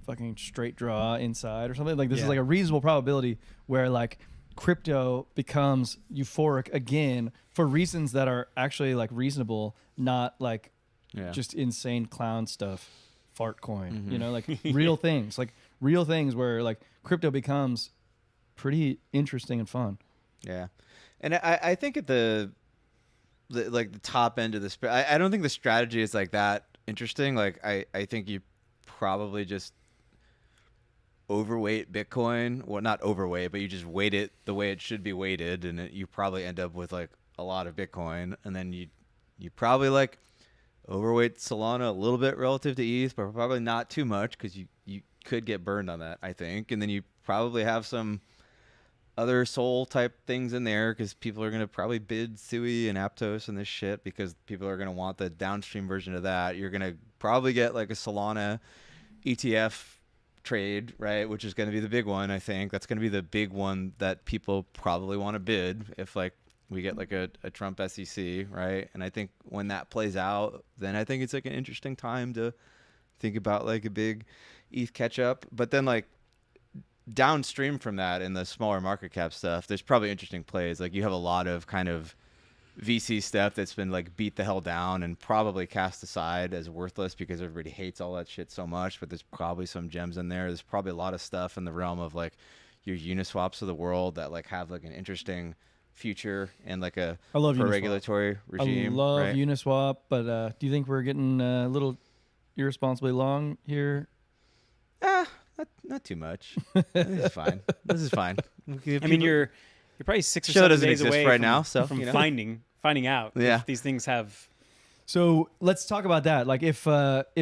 fucking straight draw inside or something. Like this is like a reasonable probability where like crypto becomes euphoric again for reasons that are actually like reasonable, not like just insane clown stuff, fart coin, like real things, where like crypto becomes pretty interesting and fun. Yeah. And I think at the top end of the I don't think the strategy is like that interesting. Like I think you probably just overweight Bitcoin. Well, not overweight, but you just weight it the way it should be weighted, and you probably end up with like a lot of Bitcoin. And then you probably like overweight Solana a little bit relative to ETH, but probably not too much, because you could get burned on that, I think. And then you probably have some other Sol type things in there, because people are going to probably bid Sui and Aptos and this shit, because people are going to want the downstream version of that. You're going to probably get like a Solana ETF trade, right, which is going to be the big one. I think that's going to be the big one that people probably want to bid if like we get like a Trump SEC, right? And I think when that plays out, then I think it's like an interesting time to think about like a big ETH catch up. But then like downstream from that, in the smaller market cap stuff, there's probably interesting plays. Like you have a lot of kind of VC stuff that's been like beat the hell down and probably cast aside as worthless because everybody hates all that shit so much, but there's probably some gems in there. There's probably a lot of stuff in the realm of like your Uniswaps of the world that like have like an interesting future and like a regulatory regime. I love Uniswap, but do you think we're getting a little irresponsibly long here? Not too much. This is fine. This is fine. I mean, you're probably 6 or 7 days away right now, so from finding out if these things have. So let's talk about that. Like if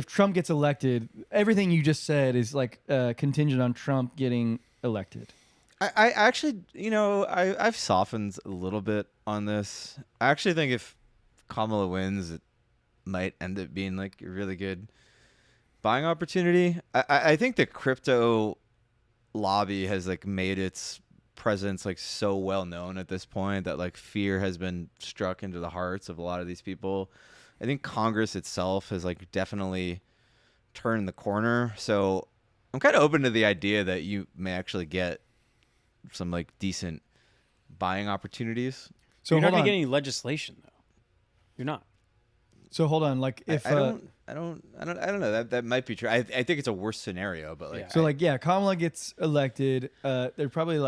Trump gets elected, everything you just said is like contingent on Trump getting elected. I actually, I've softened a little bit on this. I actually think if Kamala wins, it might end up being like a really good buying opportunity. I think the crypto lobby has like made its presence like so well known at this point that like fear has been struck into the hearts of a lot of these people. I think Congress itself has like definitely turned the corner. So I'm kind of open to the idea that you may actually get some like decent buying opportunities. So you're not hold going on. to get any legislation though. You're not. So hold on. Like if I don't know. That might be true. I think it's a worse scenario, but like Kamala gets elected, they're probably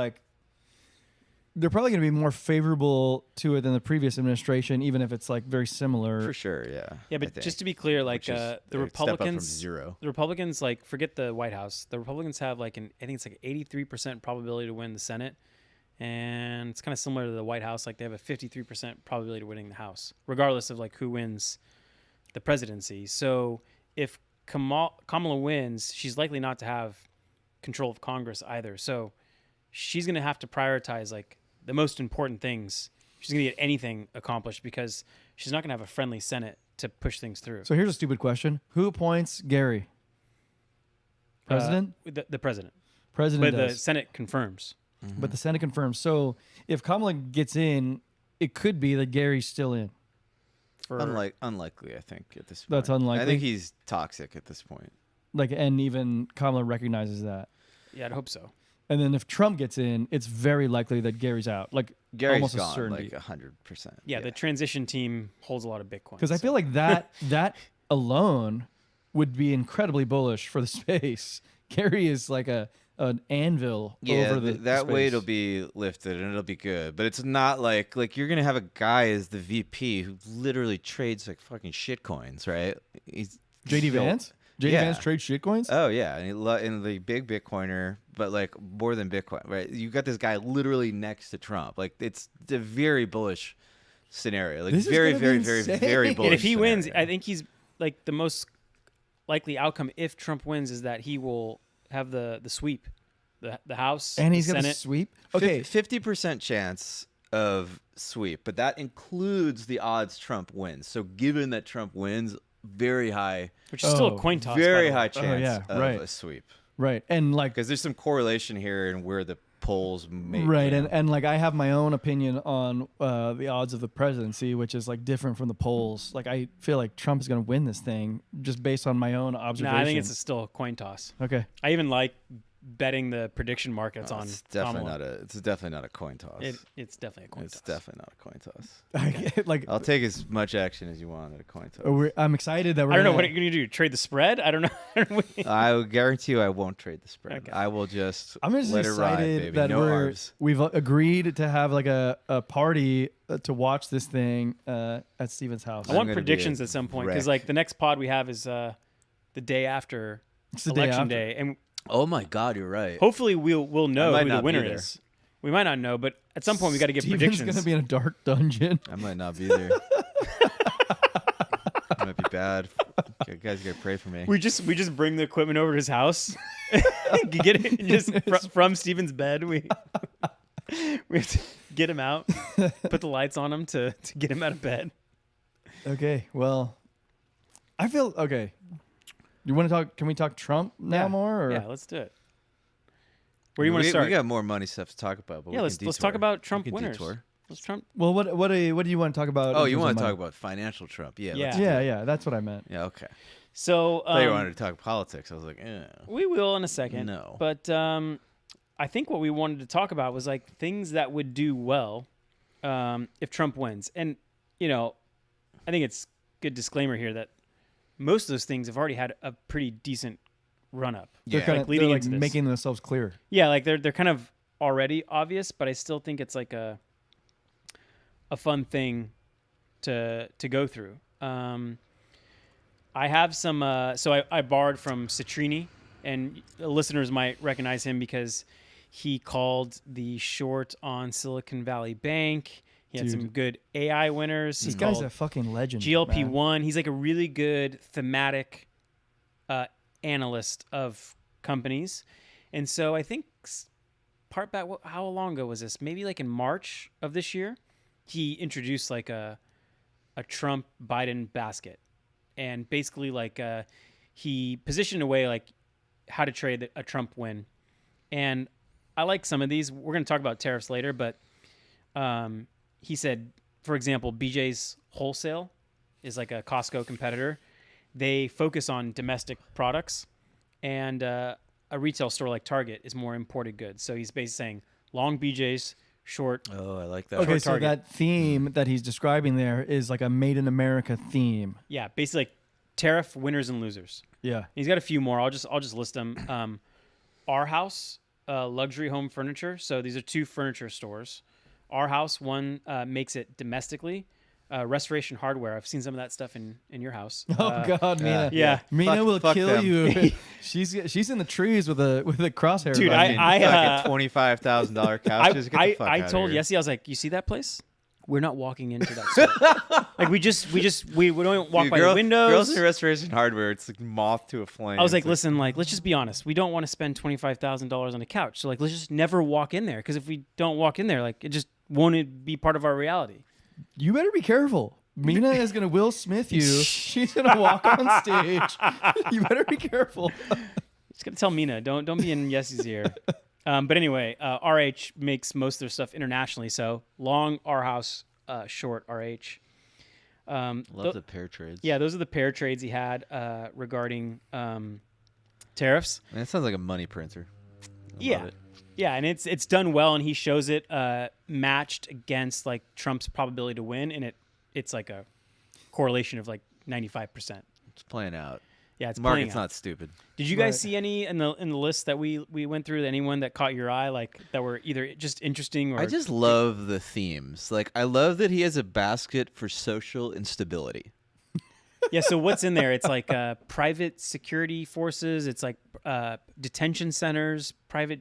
going to be more favorable to it than the previous administration, even if it's like very similar. for sure, yeah. Yeah, but just to be clear, like Which is the a step up from Republicans, zero. the Republicans, like forget the White House. The Republicans have like I think it's like 83% probability to win the Senate, and it's kind of similar to the White House. Like they have a 53% probability of winning the House, regardless of like who wins the presidency. So if Kamala wins, she's likely not to have control of Congress either. So she's going to have to prioritize like the most important things. She's going to get anything accomplished because she's not going to have a friendly Senate to push things through. So here's a stupid question: who appoints Gary? President. The president. President But does. the Senate confirms. But the Senate confirms. So if Kamala gets in, it could be that Gary's still in. Unlikely, I think at this point. That's unlikely. I think he's toxic at this point. Like, and even Kamala recognizes that. Yeah, I'd hope so. And then if Trump gets in, it's very likely that Gary's out. Like Gary's almost a gone certainty. like 100%. Yeah, the transition team holds a lot of Bitcoin. Because I feel like that alone would be incredibly bullish for the space. Gary is like an anvil over the that space. weight will be lifted and it'll be good. But it's not like you're gonna have a guy as the VP who literally trades like fucking shit coins, right? He's JD Vance. JD Yeah. Vance trades shitcoins. Oh yeah, and the big Bitcoiner, but like more than Bitcoin, right? You got this guy literally next to Trump. Like it's a very bullish scenario. Like This is very, gonna very, be very, insane. very bullish. And if he wins, scenario. I think he's like the most likely outcome if Trump wins is that he will have the sweep, the House, And he's the going to Senate. sweep. Okay. 50% chance of sweep, but that includes the odds Trump wins. So given that Trump wins, very high, Which is still Oh, a coin toss. by very the way. high chance yeah, of right. a sweep. Right. And like, Because there's some correlation here in where the polls may. right. you know. And like, I have my own opinion on the odds of the presidency, which is like different from the polls. Like, I feel like Trump is going to win this thing just based on my own No, observation. I think it's still a coin toss. Okay. I even like betting the prediction markets on It's definitely Kamala. it's definitely not a coin toss. It's definitely a coin It's toss. definitely not a coin toss. like, I'll take as much action as you want at a coin toss. I'm excited that we're I don't know gonna- what you're going to do. Trade the spread? I don't know. I will guarantee you I won't trade the spread. Okay. I will just I'm just let it ride, excited baby. that No arbs. we've agreed to have like a party to watch this thing at Steven's house. I want gonna be predictions a at some point because wreck. like the next pod we have is the day after It's the day election after. day, and Oh my God, you're right. hopefully we'll know might who the not be winner there. is. We might not know, but at some point we got to get Steven's predictions. gonna be in a dark dungeon. I might not be there. It might be bad. You guys gotta pray for me. we just bring the equipment over to his house. Get it just from Steven's bed. We have to get him out, put the lights on him to get him out of bed. Okay, well, I feel okay. You want to talk? Can we talk Trump now Yeah. more? Or? Yeah, let's do it. Where do you want to start? We got more money stuff to talk about. But Yeah, we let's can talk detour. about We Trump can winners. detour. Let's Trump. Well, what do you want to talk about? Oh, in you terms want of to talk money? about financial Trump? Yeah. Yeah. Let's do Yeah, it. yeah, that's what I meant. Yeah. Okay. So I thought you wanted to talk politics. I was like, we will in a second. No. But I think what we wanted to talk about was like things that would do well if Trump wins. And, you know, I think it's good disclaimer here that most of those things have already had a pretty decent run up. They're Yeah. kind Like of leading like into this. making themselves clear. Yeah, like they're kind of already obvious, but I still think it's like a fun thing to go through. I have some. So I borrowed from Citrini, and listeners might recognize him because he called the short on Silicon Valley Bank. He had Dude. some good AI winners. This He guy's called a fucking legend. GLP-1. He's like a really good thematic analyst of companies. And so I think part back, how long ago was this? Maybe like in March of this year, he introduced like a Trump Biden basket. And basically like he positioned away like how to trade a Trump win. And I like some of these. We're going to talk about tariffs later, but he said, for example, BJ's Wholesale is like a Costco competitor. They focus on domestic products, and a retail store like Target is more imported goods. So he's basically saying long BJ's, short. Oh, I like that. Okay, so Target. that theme that he's describing there is like a Made in America theme. Yeah, basically like tariff winners and losers. Yeah. He's got a few more. I'll just list them. Our House, luxury home furniture. So these are 2 furniture stores. Our House, one makes it domestically. Restoration Hardware. I've seen some of that stuff in your house. Oh God, Mina. Yeah. Mina will fuck kill them. you. she's in the trees with a crosshair. Dude, behind I me. Fucking $25,000 couches. Get the fuck I outta told here. Yessie, I was like, you see that place? We're not walking into that store. Like we don't walk Dude, by the windows. Girls in Restoration Hardware, it's like moth to a flame. I was like, It's listen, like, let's just be honest. We don't want to spend $25,000 on a couch. So, like, let's just never walk in there. Because if we don't walk in there, like, it just won't be part of our reality. You better be careful. Mina is gonna Will Smith you. She's gonna walk on stage. You better be careful. Just got to tell Mina, don't be in Yessie's ear. But anyway, RH makes most of their stuff internationally. So, long R House, short RH. Love the pair trades. Yeah, those are the pair trades he had regarding tariffs. Man, that sounds like a money printer. I Yeah. love it. Yeah, and it's done well, and he shows it matched against like Trump's probability to win, and it's like a correlation of like 95%. It's playing out. Yeah, it's The playing market's out. not stupid. Did you guys see any in the list that we went through? Anyone that caught your eye, like that were either just interesting or? I just love the themes. Like, I love that he has a basket for social instability. Yeah. So what's in there? It's like private security forces. It's like detention centers, private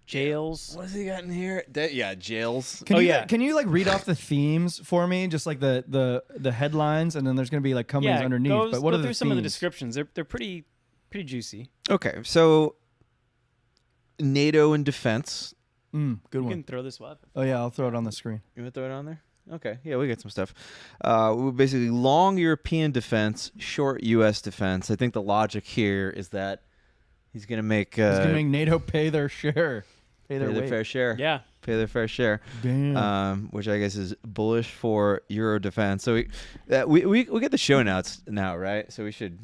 jails. What has he got in here? Yeah, jails. Can Oh, you, yeah. Can you like read off the themes for me? Just like the headlines, and then there's gonna be like companies underneath. But what go are through the some of the themes? descriptions? They're pretty juicy. Okay, so NATO and defense. Good You one. can throw this up. Oh yeah, I'll throw it on the screen. You want to throw it on there? Okay, yeah, we got some stuff. We basically long European defense, short U.S. defense. I think the logic here is that he's going to make He's gonna make NATO pay their share, pay their weight. fair share. Yeah. Pay their fair share. Damn. Which I guess is bullish for Euro defense. So we get the show notes now, right? So we should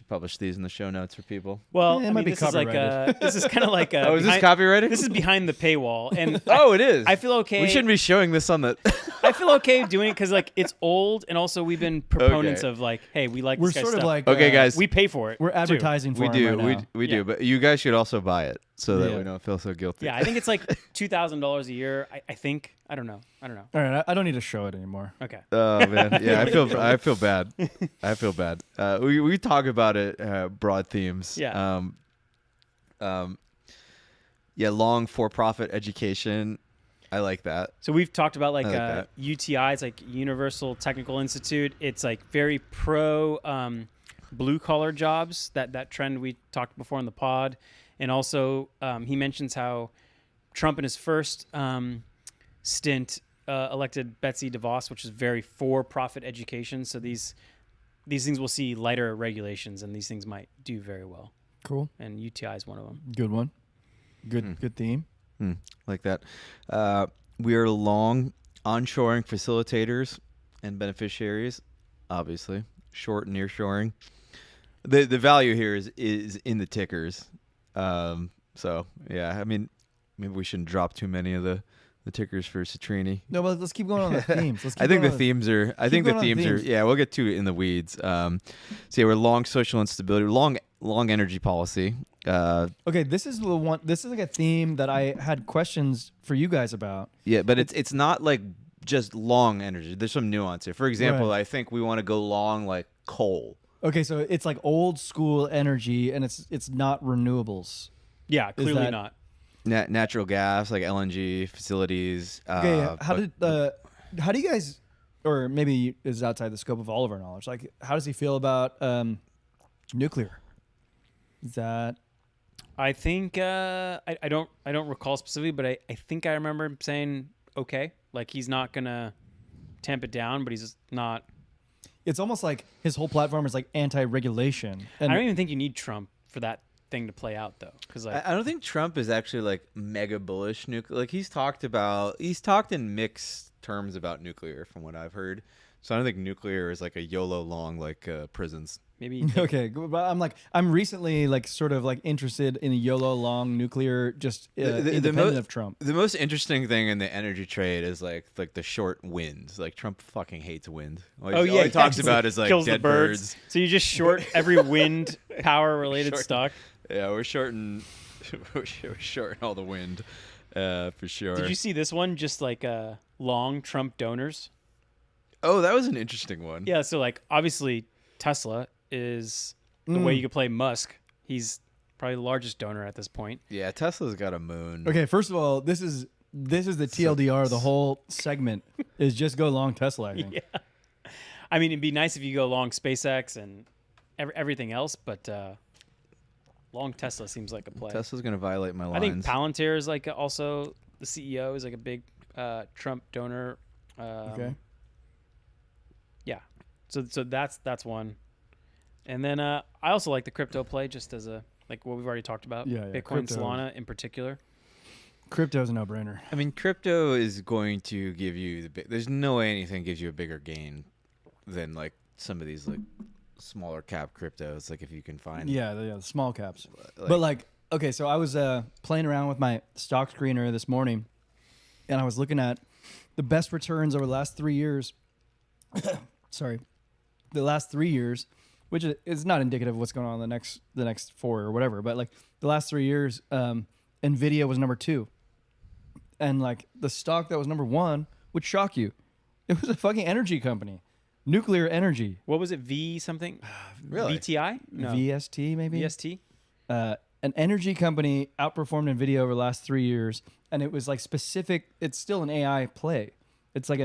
publish these in the show notes for people. Well, Yeah, it I might mean, be this is like copyrighted. this is kind of like a Oh, is this behind- copyrighted? This is behind the paywall, and Oh, it is. I feel okay. We shouldn't be showing this on the. I feel okay doing it because like it's old, and also we've been proponents Okay. of like, hey, we like We're this guy's sort of stuff. like Okay, guys. We pay for it. we're too. advertising for We him do, right now. we Yeah. do, but you guys should also buy it so that Yeah. we don't feel so guilty. Yeah, I think it's like $2,000 a year. I think. I don't know. All right, I don't need to show it anymore. Okay. Oh man, yeah, I feel bad. I feel bad. We talk about it, broad themes. Yeah. Yeah, long for-profit education. I like that. So we've talked about like, I like that. UTI, it's like Universal Technical Institute. It's like very pro blue collar jobs. That trend we talked before in the pod, and also he mentions how Trump in his first stint elected Betsy DeVos, which is very for-profit education. So these things will see lighter regulations, and these things might do very well. Cool. And UTI is one of them. Good one. Good theme. Like that. We are long onshoring facilitators and beneficiaries, obviously. Short nearshoring. The value here is in the tickers. So yeah, I mean, maybe we shouldn't drop too many of the tickers for Citrini. No, but let's keep going on the themes. Let's keep I think going the on themes are. I think the going on the themes are. themes. Yeah, we'll get too in the weeds. So yeah, we're long social instability, long energy policy. Okay, this is the one. This is like a theme that I had questions for you guys about. Yeah, but it's not like just long energy. There's some nuance here. For example, Right. I think we want to go long like coal. Okay, so it's like old school energy, and it's not renewables. Yeah, clearly that- not. Natural gas, like LNG facilities. Okay, how but- do you guys, or maybe this is outside the scope of all of our knowledge? Like, how does he feel about nuclear? Is that I think I don't recall specifically, but I think I remember him saying okay, like he's not gonna tamp it down, but he's just not. it's almost like his whole platform is like anti-regulation. And I don't even think you need Trump for that thing to play out though, because like I don't think Trump is actually like mega bullish nuclear. Like he's talked in mixed terms about nuclear, from what I've heard. So I don't think nuclear is like a YOLO long like prisons. Maybe Okay, but I'm recently like sort of like interested in a YOLO long nuclear, just independent of Trump. The most interesting thing in the energy trade is like the short winds. Like Trump fucking hates wind. All he talks about is like kills dead the birds. So you just short every wind power related stock. Yeah, we're shorting all the wind, for sure. Did you see this one? Just like long Trump donors. Oh, that was an interesting one. Yeah, so like obviously Tesla is the way you could play Musk. He's probably the largest donor at this point. Yeah, Tesla's got a moon. Okay, first of all, this is the TLDR. The whole segment is just go long Tesla. I think. Yeah, I mean it'd be nice if you go long SpaceX and everything else, but long Tesla seems like a play. Tesla's gonna violate my lines. I think Palantir is like also the CEO is like a big Trump donor. Okay. Yeah, so that's one, and then I also like the crypto play just as a like what we've already talked about. Yeah, Bitcoin, crypto. Solana in particular. Crypto's a no-brainer. I mean, crypto is going to give you there's no way anything gives you a bigger gain than like some of these like smaller cap cryptos. Like if you can find the small caps. But like, okay, so I was playing around with my stock screener this morning, and I was looking at the best returns over the last 3 years. Sorry, the last 3 years, which is not indicative of what's going on in the next 4 or whatever. But like the last 3 years, Nvidia was number 2, and like the stock that was number 1 would shock you. It was a fucking energy company, nuclear energy. What was it? V something? Really? VTI? No. VST maybe. VST? An energy company outperformed Nvidia over the last 3 years, and it was like specific. It's still an AI play. It's like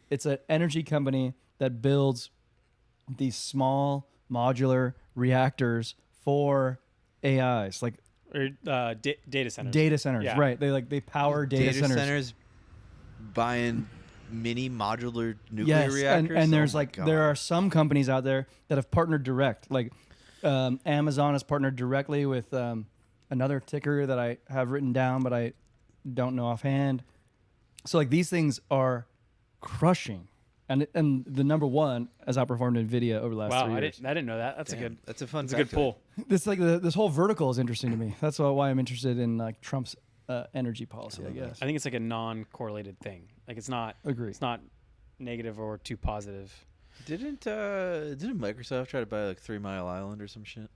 it's an energy company that builds these small modular reactors for AIs, like Or data centers. data centers. Yeah. Right? They power data centers. buying mini modular nuclear Yes, reactors. and there's Oh my like God. there are some companies out there that have partnered direct. Like Amazon has partnered directly with another ticker that I have written down, but I don't know offhand. So like these things are crushing, and the number one has outperformed Nvidia over the last 3 Wow, years. I didn't know that. That's a good. That's a fun. That's a good factoid. pull. This like this whole vertical is interesting to me. That's why I'm interested in like Trump's energy policy. I guess. I think it's like a non-correlated thing. Like it's not. Agree. It's not negative or too positive. Didn't Microsoft try to buy like 3 Mile Island or some shit?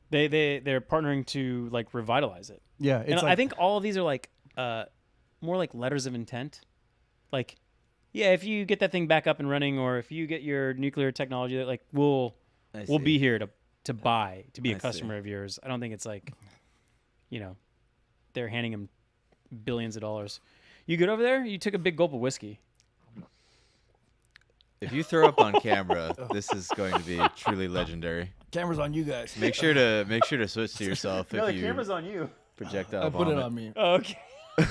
They're partnering to like revitalize it. Yeah, And it's I like, think all of these are like more like letters of intent. Like, yeah, if you get that thing back up and running, or if you get your nuclear technology, like we'll be here to buy, to be a I see. customer of yours. I don't think it's like, they're handing him billions of dollars. You good over there? You took a big gulp of whiskey. If you throw up on camera, this is going to be truly legendary. camera's on you guys. Make sure to switch to yourself if you on you. projectile I put it vomit. on me Oh, okay.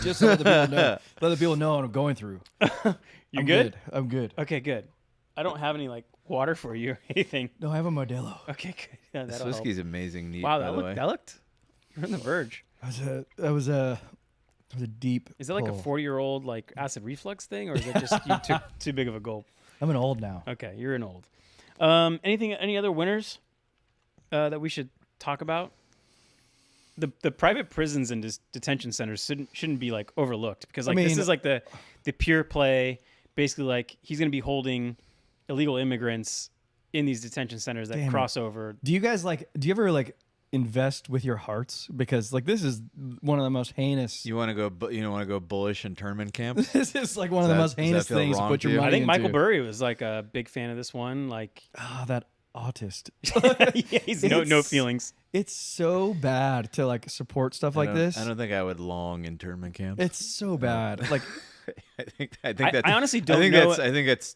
just so other people know. Let the people know what I'm going through. You I'm good? I'm good. Okay, good. I don't have any like water for you or anything. No, I have a Modelo. Okay, good. Yeah, This that'll whiskey's amazing neat. help. Wow, by that the way. looked. You're on the verge. That was a deep. Is it like a pull. 40-year-old like acid reflux thing, or is it just you took too big of a gulp? I'm an old now. Okay, you're an old. Any other winners that we should talk about? The private prisons and detention centers shouldn't be like overlooked, because like this mean- is like the pure play. Basically, like he's going to be holding illegal immigrants in these detention centers that Damn it. cross over. Do you guys like? Do you ever like invest with your hearts? Because like this is one of the most heinous. You want to go bullish internment camp? This is like one of Does the that- most does heinous that feel things to wrong put to your you? money I think into. Michael Burry was like a big fan of this one. Like, That autist. yeah, he's no It's- feelings. It's so bad to like support stuff like this. I don't think I would long internment camp. It's so bad. Like I think I that's. honestly don't I think know. that's. I think it's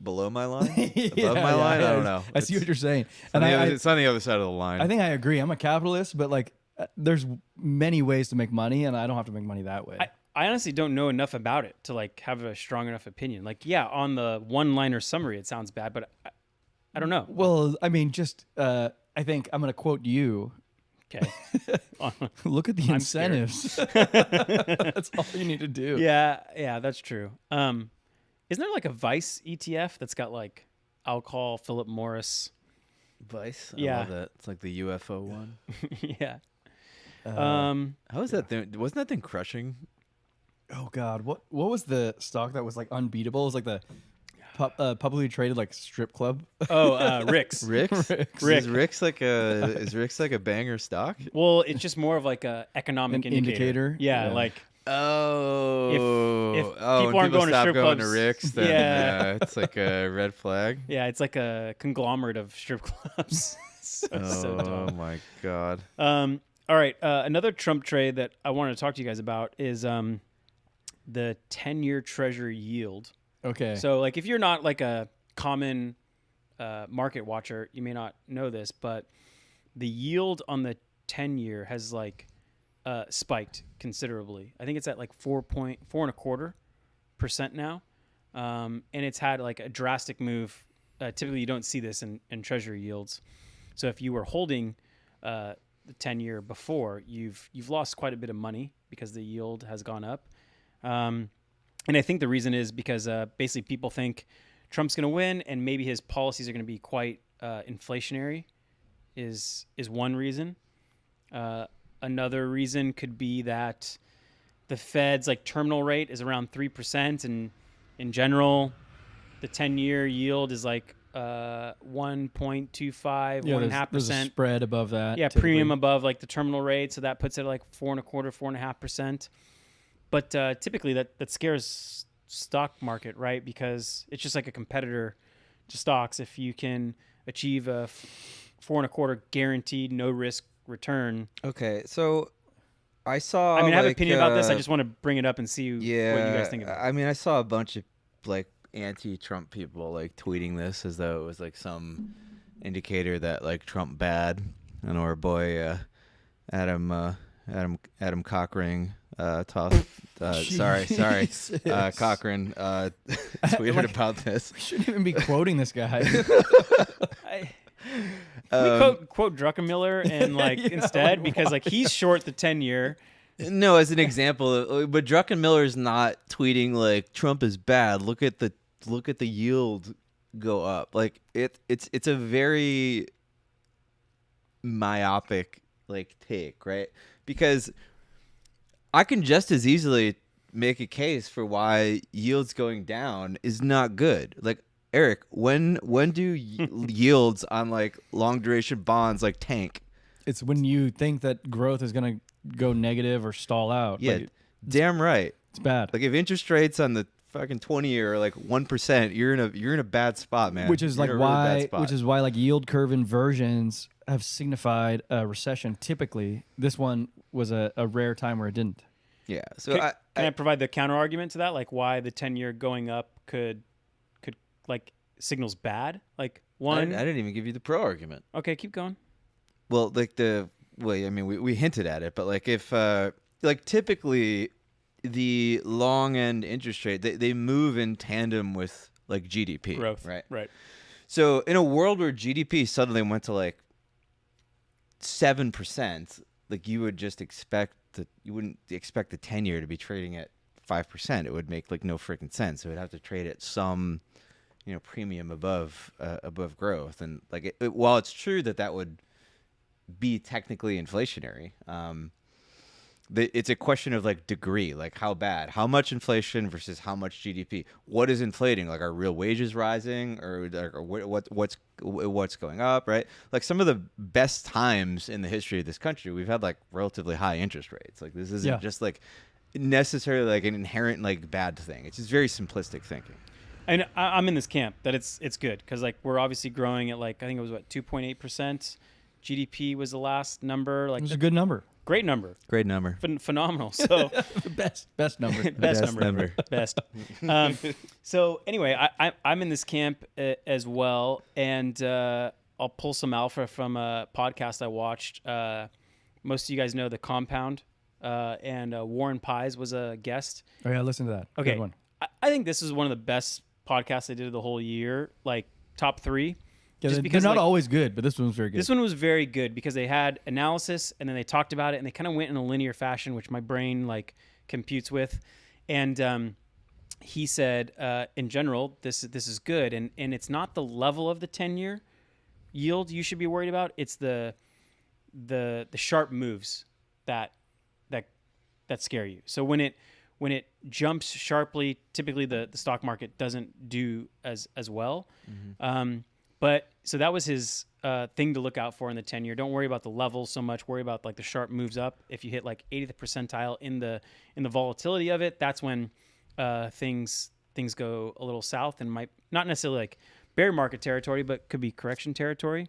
below my line. Above yeah, my line. I don't know. I see what you're saying, It's and on the other- I it's on the other side of the line. think I agree. I'm a capitalist, but like there's many ways to make money, and I don't have to make money that way. I honestly don't know enough about it to like have a strong enough opinion. Like, yeah, on the one-liner summary, it sounds bad, but I don't know. Well, I mean, just I think I'm going to quote you. Okay. Look at the I'm scared. incentives. That's all you need to do. Yeah, that's true. Isn't there like a Vice ETF that's got like alcohol, Philip Morris? Vice. I Yeah. love that. It's like the UFO one. Yeah. How was that thing? Wasn't that thing crushing? Oh God, what was the stock that was like unbeatable? It was like the publicly traded like strip club. Oh, Rick's. Rick's. Rick. Is Rick's like a banger stock? Well, it's just more of like a economic An indicator. indicator? Yeah, Yeah. like Oh, if when people aren't going to stop strip going clubs, to Rick's, then yeah. it's like a red flag. yeah, it's like a conglomerate of strip clubs. so Oh dumb. my god. All right, another Trump trade that I wanted to talk to you guys about is the 10-year Treasury yield. Okay. So, like, if you're not like a common market watcher, you may not know this, but the yield on the 10-year has like spiked considerably. I think it's at like 4.25% now, and it's had like a drastic move. Typically, you don't see this in Treasury yields. So, if you were holding the 10-year before, you've lost quite a bit of money because the yield has gone up. And I think the reason is because basically people think Trump's going to win, and maybe his policies are going to be quite inflationary. Is one reason. Another reason could be that the Fed's like terminal rate is around 3%, and in general, the 10-year yield is like 1.25, yeah, 1.5%. there's a spread above that. Yeah, typically. premium above like the terminal rate, so that puts it at like 4.25, 4.5%. But typically that scares stock market, right? Because it's just like a competitor to stocks. If you can achieve a 4.25 guaranteed no risk return. Okay, so I saw. I mean, I have an opinion about this. I just want to bring it up and see what you Yeah, guys think about it. I mean, I saw a bunch of like anti-Trump people like tweeting this as though it was like some indicator that like Trump bad. And our boy Adam Cochran sorry Cochran tweeted about this. We shouldn't even be quoting this guy. Can we quote Druckenmiller and like instead because like he's short the 10-year. No, as an example, but Druckenmiller is not tweeting like Trump is bad. Look at the yield go up. Like it's a very myopic like take, right? Because I can just as easily make a case for why yields going down is not good. Like Eric, when do yields on like long duration bonds like tank? It's when you think that growth is going to go negative or stall out. Yeah, Like, damn right. it's bad. Like if interest rates on the fucking 20-year are like 1%, you're in a bad spot, man. Which is You're like in a really bad spot. which is why like yield curve inversions have signified a recession. Typically, this one was a rare time where it didn't. Yeah. So Can I provide the counter argument to that? Like why the 10-year going up could like signals bad? Like one. I didn't even give you the pro argument. Okay, keep going. Well, like I mean, we hinted at it, but like if like typically the long end interest rate they move in tandem with like GDP Growth. right? Right. So in a world where GDP suddenly went to like 7%, like you would just expect that you wouldn't expect the 10-year to be trading at 5%. It would make like no freaking sense. It would have to trade at some premium above growth, and like while it's true that would be technically inflationary, it's a question of like degree, like how bad, how much inflation versus how much GDP. What is inflating? Like are real wages rising, or what's going up, right? Like some of the best times in the history of this country, we've had like relatively high interest rates. Like this isn't just like necessarily like an inherent like bad thing. It's just very simplistic thinking. And I'm in this camp that it's good because like we're obviously growing at like I think it was 2.8%. GDP was the last number. Like It's a good number. great number, Great number. phenomenal. So best number. best number. Best. So anyway, I'm in this camp as well, and I'll pull some alpha from a podcast I watched. Most of you guys know The Compound, and Warren Pies was a guest. Oh yeah, listen to that. Okay, Good one. I think this is one of the best podcasts they did the whole year, like top 3. Yeah, Just they're not like, always good, but this one was very good. This one was very good because they had analysis and then they talked about it and they kind of went in a linear fashion, which my brain like computes with. And he said, in general, this is good, and it's not the level of the 10-year yield you should be worried about. It's the sharp moves that scare you. So when it jumps sharply, typically the stock market doesn't do as well. But so that was his thing to look out for in the 10-year. Don't worry about the levels so much. Worry about like the sharp moves up. If you hit like 80th percentile in the volatility of it, that's when things go a little south and might not necessarily like bear market territory, but could be correction territory.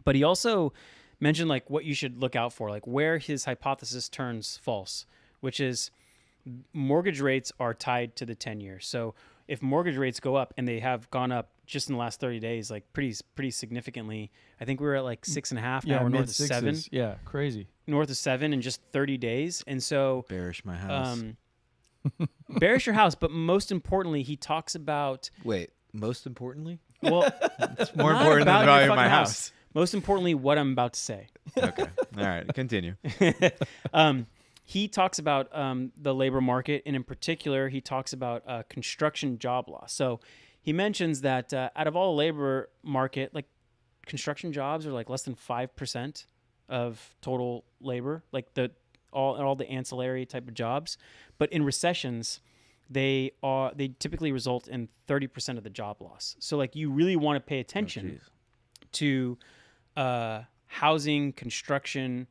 But he also mentioned like what you should look out for, like where his hypothesis turns false, which is mortgage rates are tied to the 10-year. So if mortgage rates go up, and they have gone up just in the last 30 days, like pretty significantly. I think we were at like 6.5 now. We're north of 7. Yeah, crazy. North of 7 in just 30 days. And so Bearish my house. Bearish your house, but most importantly, he talks about. Wait, most importantly? Well, It's more important than valuing my house. Most importantly, what I'm about to say. Okay. All right. Continue. He talks about the labor market, and in particular, he talks about construction job loss. So he mentions that out of all the labor market, like construction jobs are like less than 5% of total labor, like all the ancillary type of jobs. But in recessions, they typically result in 30% of the job loss. So like you really want to pay attention to housing, construction,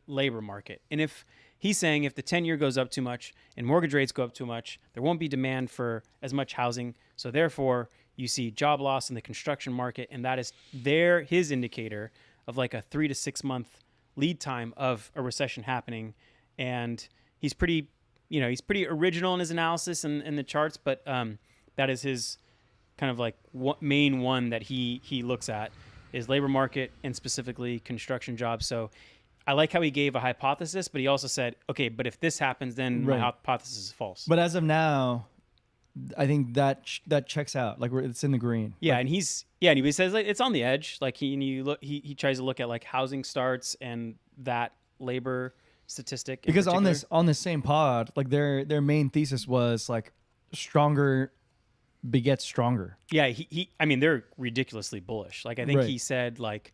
labor market. And if he's saying if the 10-year goes up too much and mortgage rates go up too much, there won't be demand for as much housing. So therefore, you see job loss in the construction market, and that is his indicator of like a 3 to 6 month lead time of a recession happening. And he's pretty original in his analysis and the charts, but that is his kind of like main one that he looks at is labor market and specifically construction jobs. So I like how he gave a hypothesis, but he also said, okay, but if this happens, then my hypothesis is false. But as of now, I think that checks out. Like it's in the green. Yeah, and he says like it's on the edge. Like he tries to look at like housing starts and that labor statistic. Because on this same pod, like their main thesis was like stronger begets stronger. Yeah, I mean they're ridiculously bullish. Like I think he said like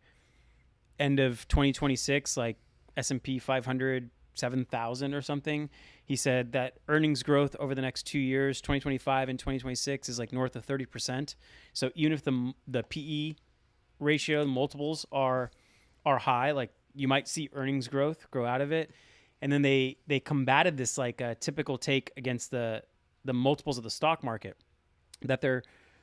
end of 2026, like S&P 500 7,000 or something. He said that earnings growth over the next 2 years, 2025 and 2026, is like north of 30%. So even if the PE ratio, the multiples are high, like you might see earnings growth grow out of it. And then they combated this like a typical take against the multiples of the stock market that they're,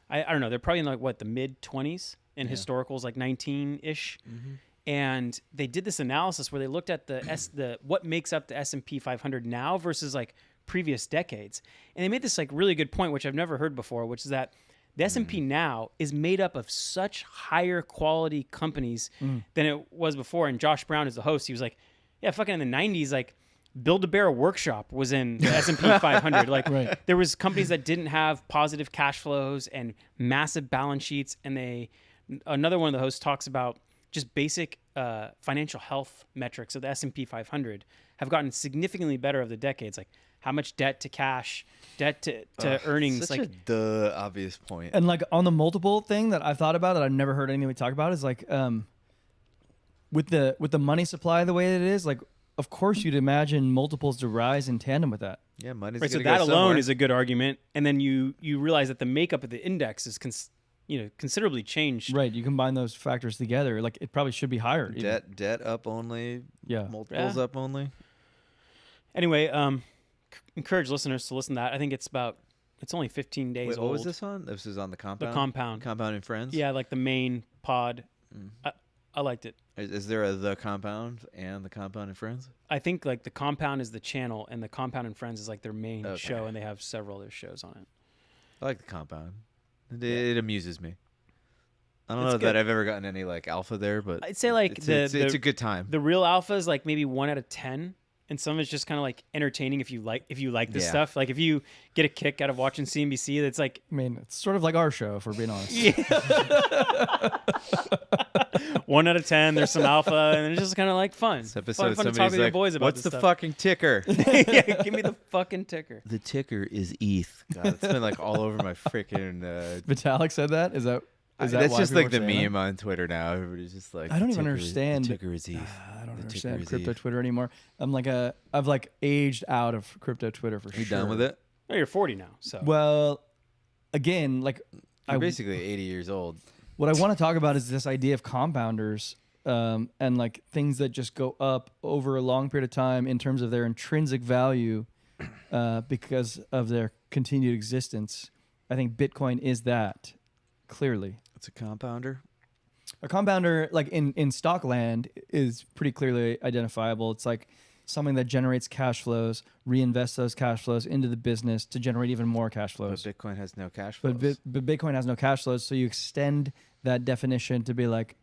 I don't know, they're probably in like what, the mid 20s and historicals like 19-ish. Mm-hmm. And they did this analysis where they looked at the what makes up the S&P 500 now versus like previous decades. And they made this like really good point, which I've never heard before, which is that the S&P now is made up of such higher quality companies than it was before. And Josh Brown is the host. He was like, yeah, fucking in the 90s, like Build-A-Bear Workshop was in the S&P 500. Like there was companies that didn't have positive cash flows and massive balance sheets. And another one of the hosts talks about just basic financial health metrics of the S&P 500 have gotten significantly better over the decades, like how much debt to cash, debt to earnings. Such like the obvious point. And like on the multiple thing that I've thought about that I've never heard anybody talk about is like with the money supply the way that it is, like of course you'd imagine multiples to rise in tandem with that. Yeah, money's right. So gonna that go alone somewhere. is a good argument, and then you realize that the makeup of the index is considerably changed. Right. You combine those factors together, like it probably should be higher. Debt up only. Yeah. Multiples up only. Anyway, encourage listeners to listen to that. I think it's only 15 days Wait, old. what was this on? This is on the Compound? The Compound. Compound and Friends? Yeah, like the main pod. I liked it. Is there The Compound and the Compound and Friends? I think like the Compound is the channel, and the Compound and Friends is like their main show, and they have several other shows on it. I like the Compound. It amuses me. I don't know that I've ever gotten any like alpha there, but I'd say like it's a good time. The real alpha is like maybe 1 out of 10, and some of it's just kind of like entertaining if you like this Yeah. stuff. Like if you get a kick out of watching CNBC, it's like I mean, it's sort of like our show, if we're being honest. 1 out of 10. There's some alpha, and it's just kind of like fun. This episode, fun to talk somebody's with your like, boys about "What's this the stuff. fucking ticker?" Yeah, give me the fucking ticker. The ticker is ETH. God, it's been like all over my freaking. Vitalik said that. Is that That's why just people like are the saying meme on Twitter now. Everybody's just like, I don't "The even ticker understand- The ticker is ETH. I don't The understand ticker is crypto ETH." Twitter anymore. I've like aged out of crypto Twitter for You sure. done with it? Oh, you're 40 now, so Well, again, like You're basically 80 years old. what I want to talk about is this idea of compounders and like things that just go up over a long period of time in terms of their intrinsic value because of their continued existence. I think Bitcoin is that, clearly. It's a compounder. A compounder, like in stock land, is pretty clearly identifiable. It's like something that generates cash flows, reinvests those cash flows into the business to generate even more cash But flows. Bitcoin has no cash flows. But Bitcoin has no cash flows, so you extend that definition to be like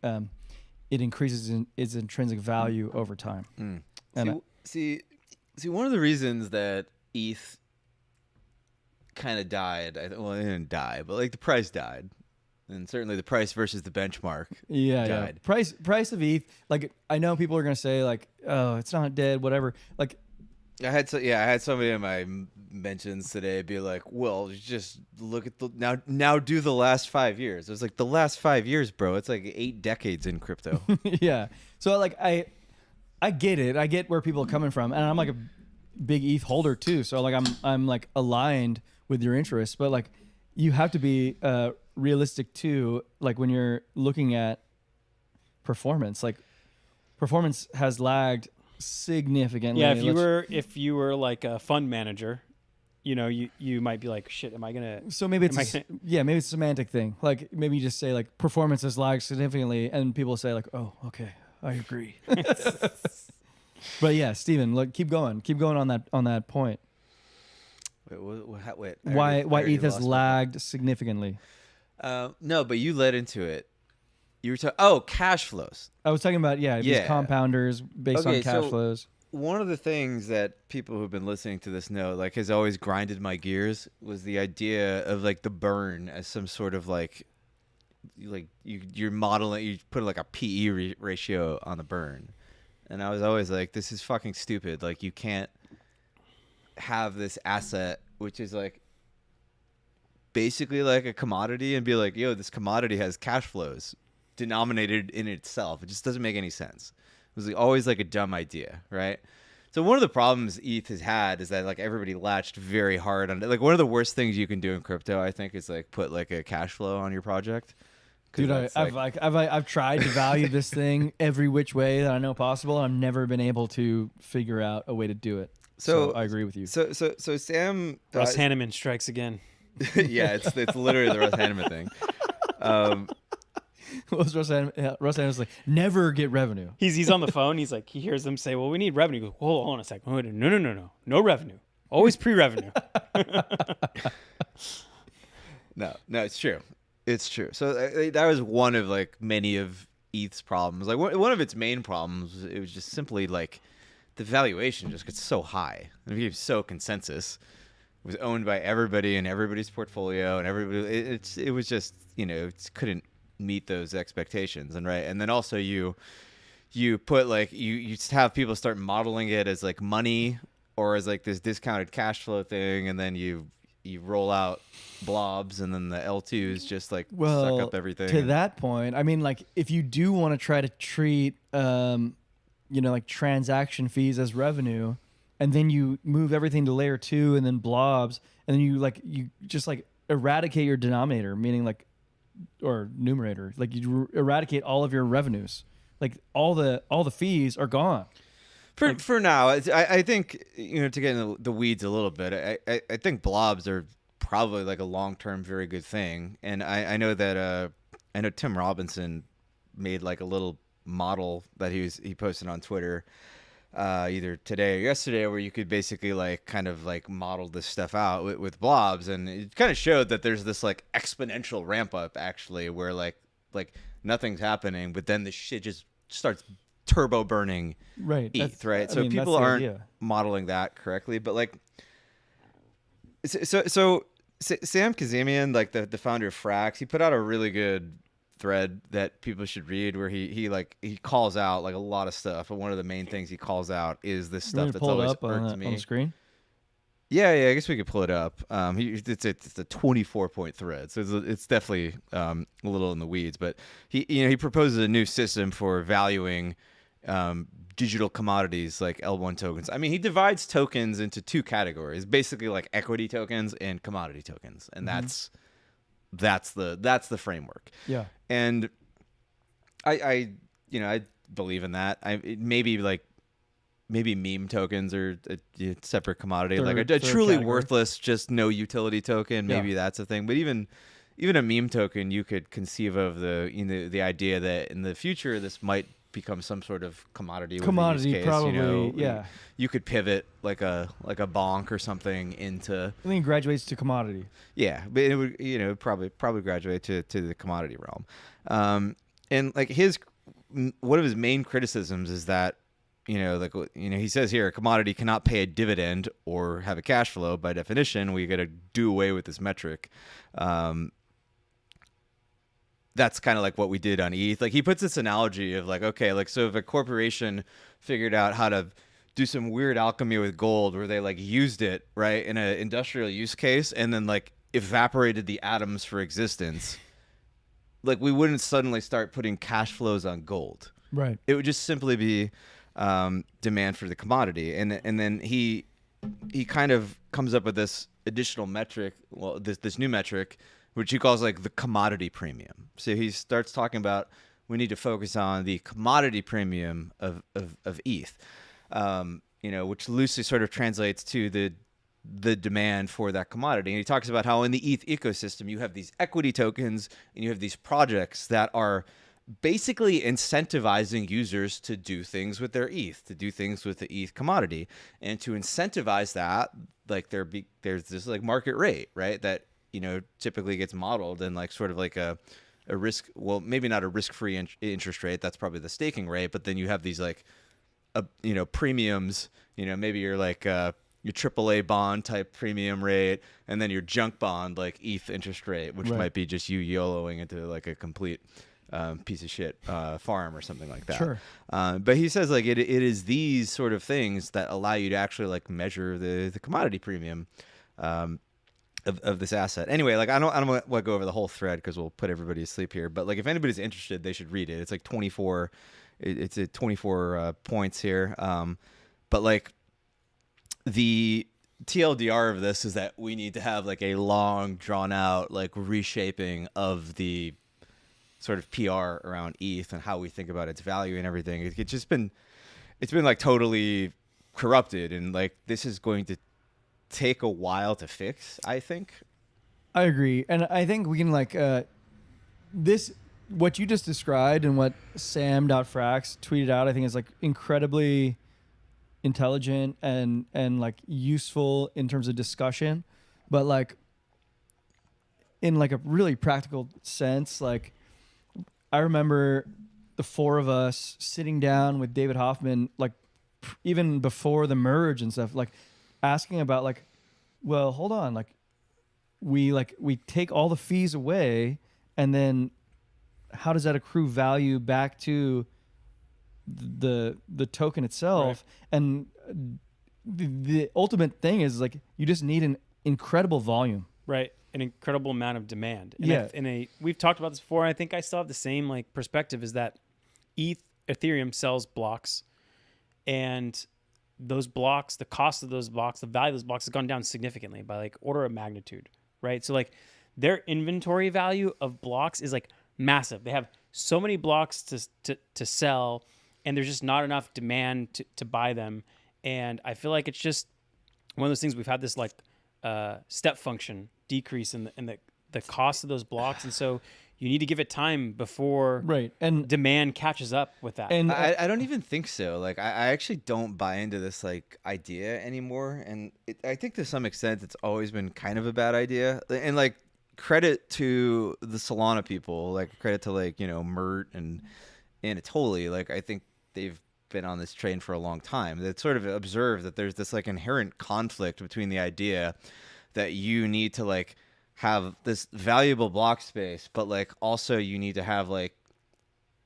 it increases its intrinsic value over time. And See, one of the reasons that ETH kind of died, well, it didn't die, but like the price died. And certainly the price versus the benchmark died. Price of ETH. Like I know people are gonna say like, oh, it's not dead, whatever. Like I had somebody in my mentions today be like, well, just look at the now do the last 5 years. It was like the last 5 years, bro. It's like 8 decades in crypto. yeah. So like I get it. I get where people are coming from, and I'm like a big ETH holder too. So like I'm like aligned with your interests, but like you have to be realistic too. Like when you're looking at performance, like performance has lagged significantly. yeah, if you were like a fund manager, you know, you might be like, shit, am I gonna? So maybe Am I it's gonna- maybe it's a semantic thing. Like maybe you just say like performance has lagged significantly, and people say like, oh, okay, I agree. But yeah, Steven, look, keep going on that point. Wait. Why already ETH has lost my lagged significantly? no, but you led into it. You were talking, cash flows. I was talking about these Yeah. compounders based on Okay, cash so- flows. One of the things that people who've been listening to this know, like, has always grinded my gears was the idea of like the burn as some sort of like you're modeling, you put like a PE ratio on the burn, and I was always like, this is fucking stupid. Like, you can't have this asset which is like basically like a commodity and be like, yo, this commodity has cash flows denominated in itself. It just doesn't make any sense. It was like always like a dumb idea, right? So one of the problems ETH has had is that like everybody latched very hard on it. Like one of the worst things you can do in crypto, I think, is like put like a cash flow on your project. 'Cause Dude, that's, I've tried to value this thing every which way that I know possible, and I've never been able to figure out a way to do it. So I agree with you. So Sam Russ Hanneman strikes again. yeah, it's literally the Russ Hanneman thing. What was Russ Anderson like? Never get revenue. He's on the phone. He's like, he hears them say, "Well, we need revenue." He goes, hold on a second. Wait, no revenue. Always pre-revenue. No, it's true. It's true. So that was one of like many of ETH's problems. Like one of its main problems, it was just simply like the valuation just gets so high. It became so consensus. It was owned by everybody in everybody's portfolio, and everybody. It was just, it couldn't meet those expectations, and then also you put like you have people start modeling it as like money or as like this discounted cash flow thing, and then you roll out blobs, and then the L2s just like suck up everything. To that point, I mean, like if you do want to try to treat like transaction fees as revenue, and then you move everything to layer 2 and then blobs, and then you just like eradicate your denominator, meaning like, or numerator, like you eradicate all of your revenues, like all the fees are gone. For now, I think, to get in the weeds a little bit, I think blobs are probably like a long-term very good thing. And I know that I know Tim Robinson made like a little model that he posted on Twitter either today or yesterday, where you could basically like kind of like model this stuff out with blobs, and it kind of showed that there's this like exponential ramp up actually, where like nothing's happening, but then the shit just starts turbo burning Right. ETH, right? I So mean, people that's the aren't idea. modeling that correctly. But like, so Sam Kazemian, like the founder of Frax, he put out a really good thread that people should read where he calls out like a lot of stuff. But one of the main things he calls out is this You want stuff me to that's pull it always up irked on the me. screen? Yeah, I guess we could pull it up. It's a 24-point thread, so it's definitely a little in the weeds. But he proposes a new system for valuing digital commodities like L1 tokens. I mean, he divides tokens into two categories, basically like equity tokens and commodity tokens, and that's the framework. Yeah. And I believe in that. Maybe meme tokens are a separate commodity, like a Third truly category. worthless, just no utility token. Maybe Yeah. that's a thing. But even a meme token, you could conceive of the idea that in the future this might become some sort of commodity. with a Commodity, use case, probably, yeah. You could pivot like a bonk or something into. I think it graduates to commodity. Yeah, but it would probably graduate to the commodity realm. And like one of his main criticisms is that he says here, a commodity cannot pay a dividend or have a cash flow. By definition, we got to do away with this metric. That's kind of like what we did on ETH. Like he puts this analogy of like, okay, like so if a corporation figured out how to do some weird alchemy with gold where they like used it right in an industrial use case and then like evaporated the atoms for existence, like we wouldn't suddenly start putting cash flows on gold. Right. It would just simply be demand for the commodity, and then he kind of comes up with this additional metric, this new metric, which he calls like the commodity premium. So he starts talking about we need to focus on the commodity premium of ETH, which loosely sort of translates to the demand for that commodity. And he talks about how in the ETH ecosystem you have these equity tokens and you have these projects that are basically incentivizing users to do things with their ETH, to do things with the ETH commodity. And to incentivize that, like there's this like market rate, right? That, typically gets modeled in like sort of like a risk, well, maybe not a risk-free interest rate. That's probably the staking rate. But then you have these like, premiums, maybe you're like, your AAA bond type premium rate, and then your junk bond like ETH interest rate, which Right. might be just you YOLOing into like a complete piece of shit farm or something like that. Sure. But he says like it is these sort of things that allow you to actually like measure the commodity premium of this asset. Anyway, like I don't want to go over the whole thread because we'll put everybody to sleep here. But like if anybody's interested, they should read it. It's like 24. It's at 24 points here. But like the TLDR of this is that we need to have like a long, drawn out like reshaping of the sort of PR around ETH and how we think about its value and everything. It's been like totally corrupted, and like this is going to take a while to fix, I think. I agree, and I think we can like this. What you just described and what Sam.Frax tweeted out, I think is like incredibly intelligent and like useful in terms of discussion, but like in like a really practical sense, like I remember the four of us sitting down with David Hoffman, like even before the merge and stuff, like asking about like, well, hold on, like we take all the fees away, and then how does that accrue value back to the token itself? Right. And the ultimate thing is like you just need an incredible volume, right? An incredible amount of demand. And yeah. We've talked about this before. I think I still have the same like perspective, is that Ethereum sells blocks, and those blocks, the cost of those blocks, the value of those blocks has gone down significantly by like order of magnitude, right? So like their inventory value of blocks is like massive. They have so many blocks to sell, and there's just not enough demand to buy them. And I feel like it's just one of those things. We've had this like step function decrease in the cost of those blocks, and so you need to give it time before right and demand catches up with that. And I don't even think so. Like I actually don't buy into this like idea anymore, and I think to some extent it's always been kind of a bad idea. And like credit to the Solana people, like credit to like Mert and Anatoly. Like I think they've been on this train for a long time. That sort of observed that there's this like inherent conflict between the idea that you need to like have this valuable block space, but like also you need to have like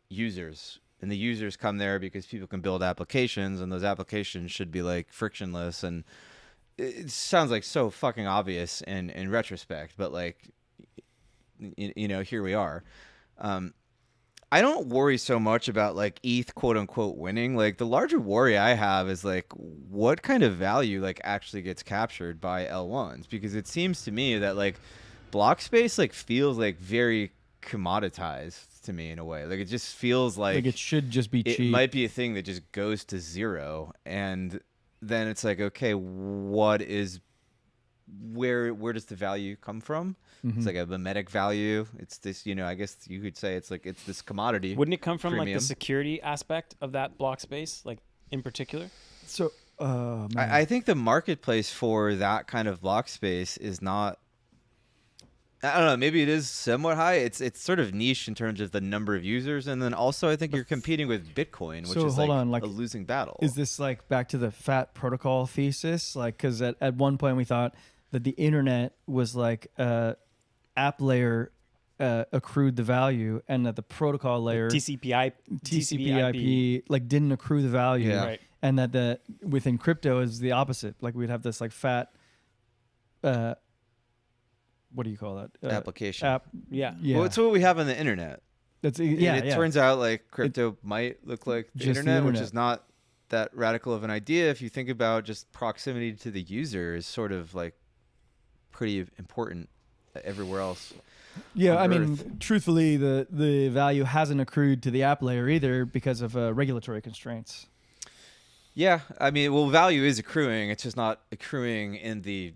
users, and the users come there because people can build applications, and those applications should be like frictionless. And it sounds like so fucking obvious in retrospect, but like you know, here we are. I don't worry so much about like ETH quote unquote winning. Like the larger worry I have is like what kind of value like actually gets captured by L1s, because it seems to me that like block space like feels like very commoditized to me in a way. Like it just feels like it should just be cheap. It might be a thing that just goes to zero, and then it's like, okay, what is where does the value come from? It's like a mimetic value. It's this, you know, I guess you could say it's like it's this commodity. Wouldn't it come from premium. like the security aspect of that block space, like in particular? So I think the marketplace for that kind of block space is not. I don't know. Maybe it is somewhat high. It's sort of niche in terms of the number of users, and then also I think you're competing with Bitcoin, which is like a losing battle. Is this like back to the fat protocol thesis? Like, because at one point we thought that the internet was like app layer accrued the value, and that the protocol layer TCP/IP like didn't accrue the value, Yeah. Right. and that within crypto is the opposite. Like we'd have this like fat. What do you call that? Application. App. Yeah. Yeah. Well, it's what we have on the internet. That's And it turns out like crypto might look like the Just the internet, which internet. is not that radical of an idea if you think about just proximity to the user is sort of like pretty important everywhere else. Yeah, I on mean, Earth. truthfully, the value hasn't accrued to the app layer either because of regulatory constraints. Yeah, I mean, well, value is accruing. It's just not accruing in the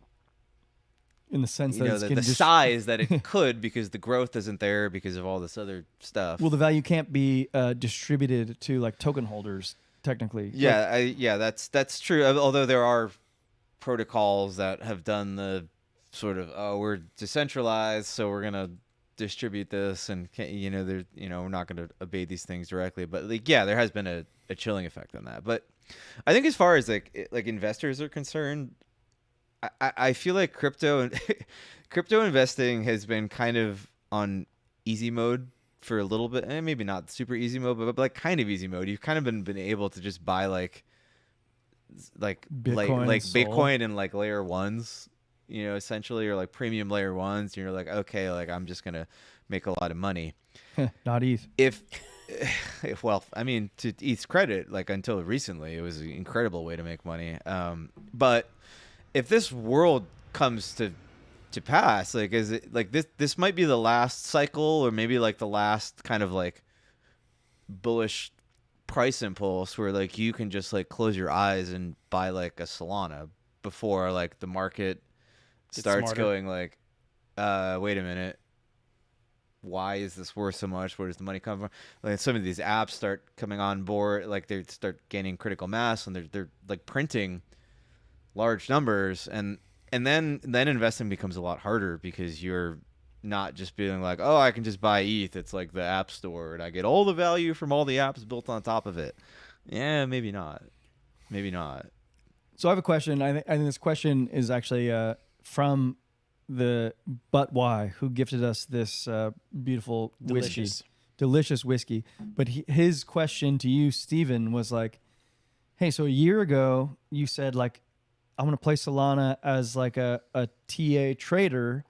In the sense you that know it's the getting size that it could, because the growth isn't there because of all this other stuff. well, the value can't be distributed to like token holders technically. Yeah, that's true. Although there are protocols that have done the sort of we're decentralized, so we're gonna distribute this, and we're not gonna obey these things directly. But like, yeah, there has been a chilling effect on that. But I think as far as like investors are concerned, I feel like crypto investing has been kind of on easy mode for a little bit, and maybe not super easy mode, but like kind of easy mode. You've kind of been able to just buy like Bitcoin and like layer ones, essentially, or like premium layer ones. And you're like, okay, like I'm just gonna make a lot of money. Not ETH. If well, I mean, to ETH's credit, like until recently, it was an incredible way to make money. But if this world comes to pass, like, is it like this might be the last cycle, or maybe like the last kind of like bullish price impulse where like you can just like close your eyes and buy like a Solana before like the market starts going like, wait a minute, why is this worth so much? Where does the money come from? Like some of these apps start coming on board, like they start gaining critical mass, and they're like printing large numbers, and then investing becomes a lot harder because you're not just being like, oh, I can just buy ETH. It's like the app store, and I get all the value from all the apps built on top of it. Yeah, maybe not. So I have a question. I think this question is actually from the But Why, who gifted us this beautiful delicious whiskey. But his question to you, Steven, was like, hey, so a year ago you said like, I'm going to play Solana as like a TA trader,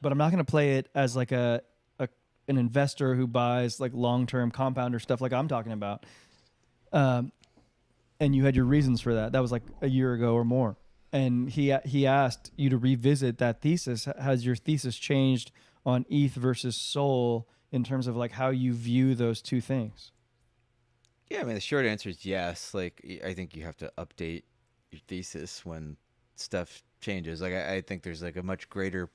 but I'm not going to play it as like an investor who buys like long-term compounder stuff like I'm talking about. And you had your reasons for that. That was like a year ago or more. And he asked you to revisit that thesis. Has your thesis changed on ETH versus Sol in terms of like how you view those two things? Yeah, I mean, the short answer is yes. Like, I think you have to update your thesis when stuff changes. Like, I think there's like a much greater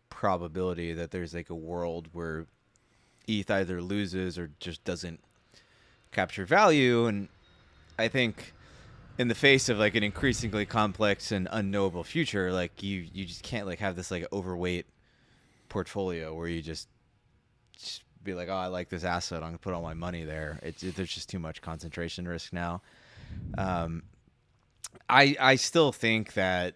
probability that there's like a world where ETH either loses or just doesn't capture value. And I think in the face of like an increasingly complex and unknowable future, like you just can't like have this like overweight portfolio where you just be like, oh, I like this asset, I'm gonna put all my money there. There's just too much concentration risk now. I still think that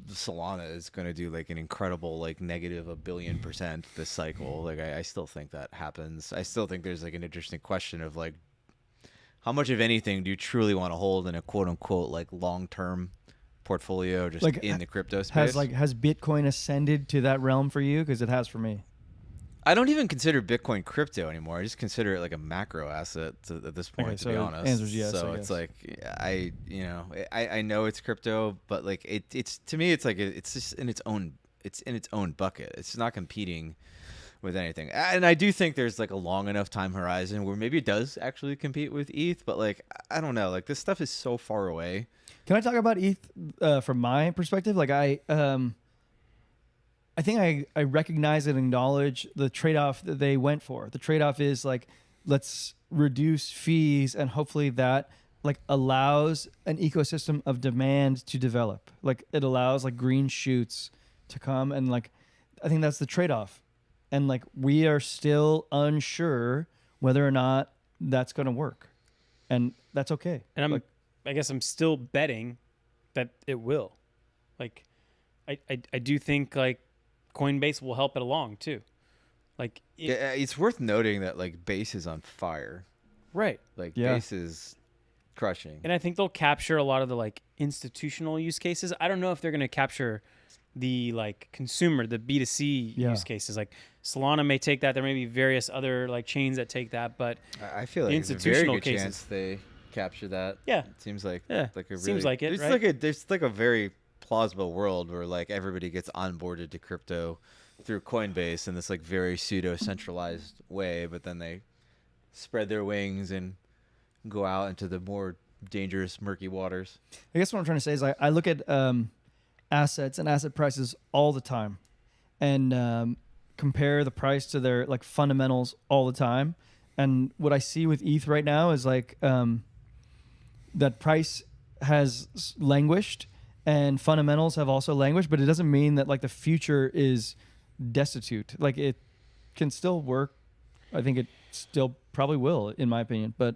Solana is going to do like an incredible like negative $1 billion% this cycle. Like I still think that happens. I still think there's like an interesting question of like how much of anything do you truly want to hold in a quote unquote like long-term portfolio just Like, in the crypto space? Has Bitcoin ascended to that realm for you? Because it has for me. I don't even consider Bitcoin crypto anymore. I just consider it like a macro asset at this point, Okay, to so be honest. answer's yes, so I it's guess. like I know it's crypto, but like it's to me it's like it's just in its own bucket. It's not competing with anything. And I do think there's like a long enough time horizon where maybe it does actually compete with ETH, but like I don't know, like this stuff is so far away. Can I talk about ETH from my perspective? Like I think I recognize and acknowledge the trade-off that they went for. The trade-off is like, let's reduce fees and hopefully that like allows an ecosystem of demand to develop. Like it allows like green shoots to come, and like I think that's the trade-off. And like we are still unsure whether or not that's going to work. And that's okay. And I guess I'm still betting that it will. Like I do think like Coinbase will help it along too. Like it's worth noting that like Base is on fire. Right. Like Yeah. Base is crushing. And I think they'll capture a lot of the like institutional use cases. I don't know if they're going to capture the like consumer, the B2C use cases. Like Solana may take that. There may be various other like chains that take that, but I feel like the there's a very institutional good cases, chance they capture that. Yeah. It seems like Yeah. like a really, Seems like it, there's like a very plausible world where like everybody gets onboarded to crypto through Coinbase in this like very pseudo centralized way, but then they spread their wings and go out into the more dangerous murky waters. I guess what I'm trying to say is I look at assets and asset prices all the time, and compare the price to their like fundamentals all the time. And what I see with ETH right now is like that price has languished and fundamentals have also languished, but it doesn't mean that like the future is destitute. Like it can still work. I think it still probably will, in my opinion. But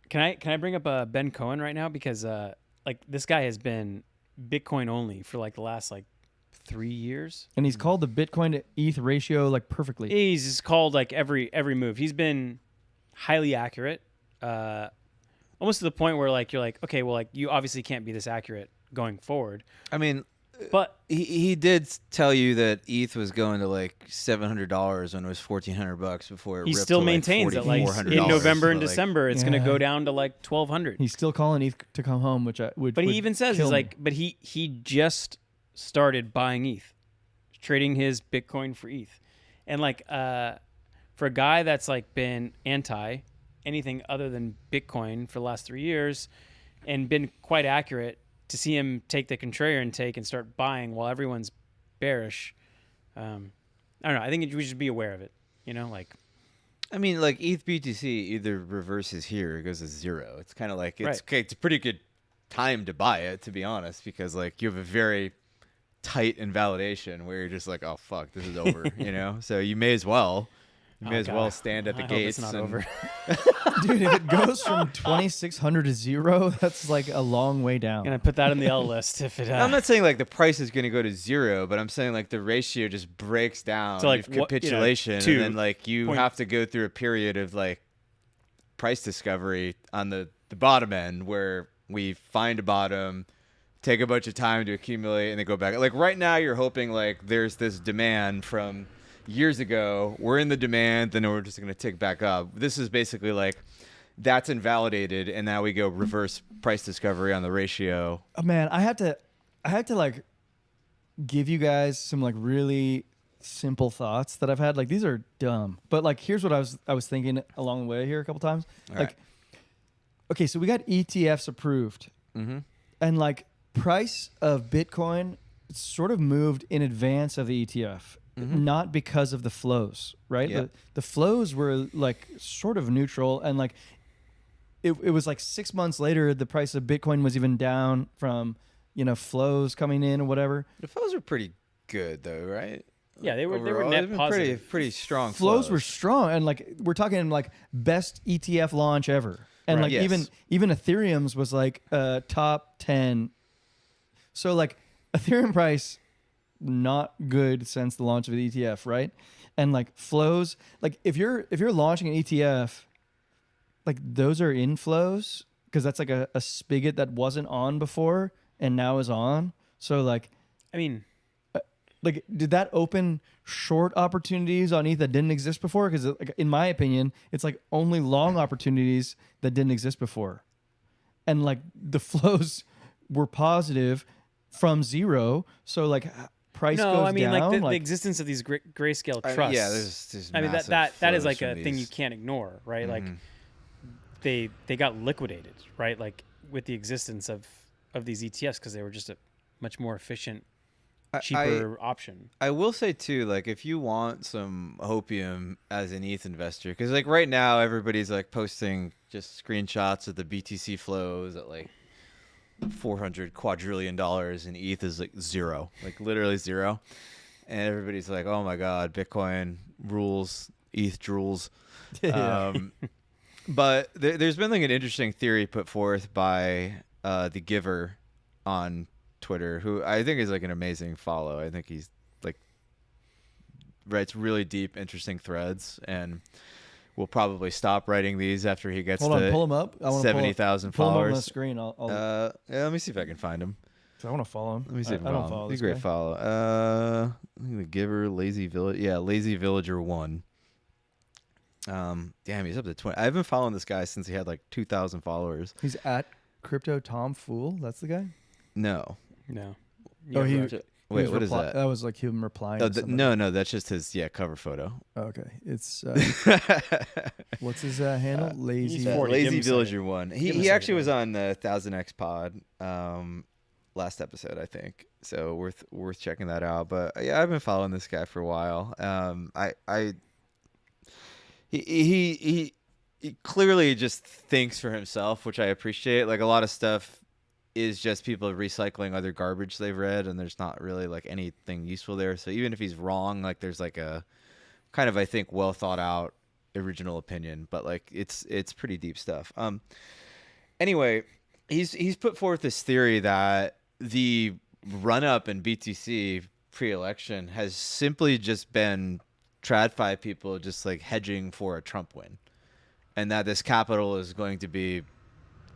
can I bring up Ben Cohen right now, because like this guy has been Bitcoin only for like the last like 3 years, and he's called the Bitcoin to ETH ratio like perfectly. He's just called like every move. He's been highly accurate, almost to the point where like you're like, okay, well, like you obviously can't be this accurate going forward. I mean, but he did tell you that ETH was going to like $700 when it was $1,400 before it he ripped still to maintains like that like $400. in November and But, like, December it's going to go down to like 1,200. He's still calling ETH to come home, which But he even says he's like, but he just started buying ETH, trading his Bitcoin for ETH, and like for a guy that's like been anti anything other than Bitcoin for the last 3 years and been quite accurate, to see him take the contrarian take and start buying while everyone's bearish, I don't know. I think we should be aware of it. You know, like. I mean, like ETH BTC either reverses here or goes to zero. It's kind of like Right. it's a pretty good time to buy it, to be honest, because like you have a very tight invalidation where you're just like, oh fuck, this is over, you know. So you may as well stand at the I gates. hope it's not and over. dude, if it goes from 2,600 to zero, that's like a long way down. Gonna put that on the L list if it. I'm not saying like the price is going to go to zero, but I'm saying like the ratio just breaks down So, like, with capitulation, two and then like you point- have to go through a period of like price discovery on the bottom end where we find a bottom, take a bunch of time to accumulate, and then go back. Like right now, you're hoping like there's this demand from years ago. We're in the demand, then we're just going to tick back up. This is basically like that's invalidated, and now we go reverse price discovery on the ratio. Oh, man, I have to like give you guys some like really simple thoughts that I've had. Like these are dumb, but like here's what I was thinking along the way here a couple times. All like, right. okay, so we got ETFs approved, and like price of Bitcoin sort of moved in advance of the ETF. Not because of the flows, right? Yep. The flows were like sort of neutral, and like it was like 6 months later, the price of Bitcoin was even down from flows coming in or whatever. The flows are pretty good though, right? Yeah, they were Overall, net they've been positive. pretty strong. Flows were strong, and like we're talking like best ETF launch ever, and Right. like Yes. even Ethereum's was like top 10. So like Ethereum price not good since the launch of the ETF, right? And like flows, like if you're launching an ETF, like those are inflows because that's like a spigot that wasn't on before and now is on. So like I mean, like did that open short opportunities on ETH that didn't exist before? Because like, in my opinion, it's like only long opportunities that didn't exist before, and like the flows were positive from zero. So like price no, goes I mean down. the existence of these grayscale I mean, trusts. yeah, there's I mean massive that is flows like from a thing you these. can't ignore, right? Like Mhm. they got liquidated, right? Like with the existence of these ETFs because they were just a much more efficient, cheaper option. I will say too, like if you want some hopium as an ETH investor, because like right now everybody's like posting just screenshots of the BTC flows at like $400 quadrillion, and ETH is like zero, like literally zero, and everybody's like, oh my god, Bitcoin rules, ETH drools. Yeah. But there's been like an interesting theory put forth by the Giver on Twitter, who I think is like an amazing follow. I think he's like writes really deep, interesting threads, and will probably stop writing these after he gets Hold on, to pull him up. I want 70,000 pull him up on the followers. screen. I'll Yeah, let me see if I can find him. I want to follow him. Let me see if I don't follow He's this a guy. great follow. The Giver, Lazy Village. Yeah, Lazy Villager 1. Damn, he's up to 20. I've been following this guy since he had like 2,000 followers. He's at Crypto Tom Fool. That's the guy. No. No. Oh, Yeah, he- right. Wait, was what is repli- that? That was like him replying. Oh, to somebody. no, that's just his cover photo. Oh, okay, it's what's his handle? Lazy. he's 40. Give him Lazy a Villager second. 1. Give him a He second. actually was on 1000X Pod last episode, I think. So worth checking that out. But yeah, I've been following this guy for a while. He clearly just thinks for himself, which I appreciate. Like a lot of stuff is just people recycling other garbage they've read, and there's not really like anything useful there. So even if he's wrong, like there's like a kind of, I think, well thought out original opinion, but like it's pretty deep stuff. Anyway, he's put forth this theory that the run up in BTC pre-election has simply just been TradFi people just like hedging for a Trump win, and that this capital is going to be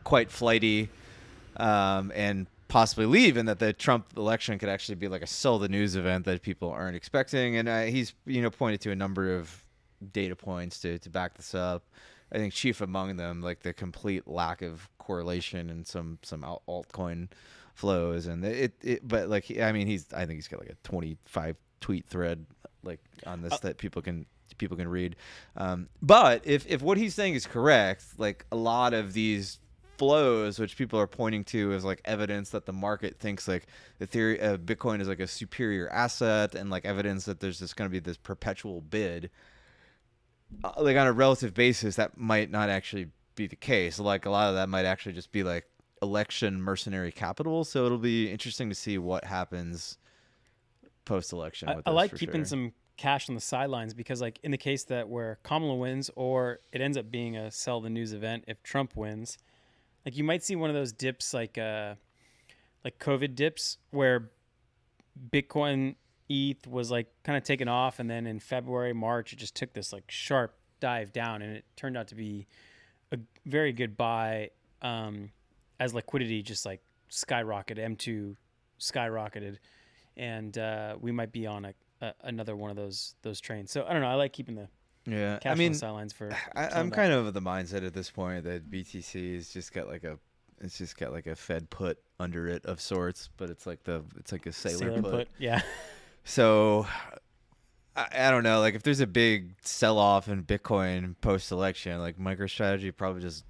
quite flighty and possibly leave, and that the Trump election could actually be like a sell the news event that people aren't expecting. And he's pointed to a number of data points to back this up. I think chief among them, like the complete lack of correlation in some altcoin flows, and but like I think he's got like a 25 tweet thread like on this that people can read. But if what he's saying is correct, like a lot of these flows, which people are pointing to as like evidence that the market thinks like the theory of Bitcoin is like a superior asset, and like evidence that there's just going to be this perpetual bid, like on a relative basis, that might not actually be the case. Like a lot of that might actually just be like election mercenary capital. So it'll be interesting to see what happens post-election. I like keeping some cash on the sidelines because, like, in the case that where Kamala wins or it ends up being a sell the news event if Trump wins, like you might see one of those dips like COVID dips where Bitcoin ETH was like kind of taken off, and then in February, March, it just took this like sharp dive down, and it turned out to be a very good buy as liquidity just like skyrocketed, M2 skyrocketed, and we might be on another one of those trains. So I don't know. I like keeping the cash on the sidelines for. I'm kind of of the mindset at this point that BTC has just got like a Fed put under it of sorts, but it's like a sailor put. Yeah. So I don't know. Like if there's a big sell off in Bitcoin post election, like MicroStrategy probably just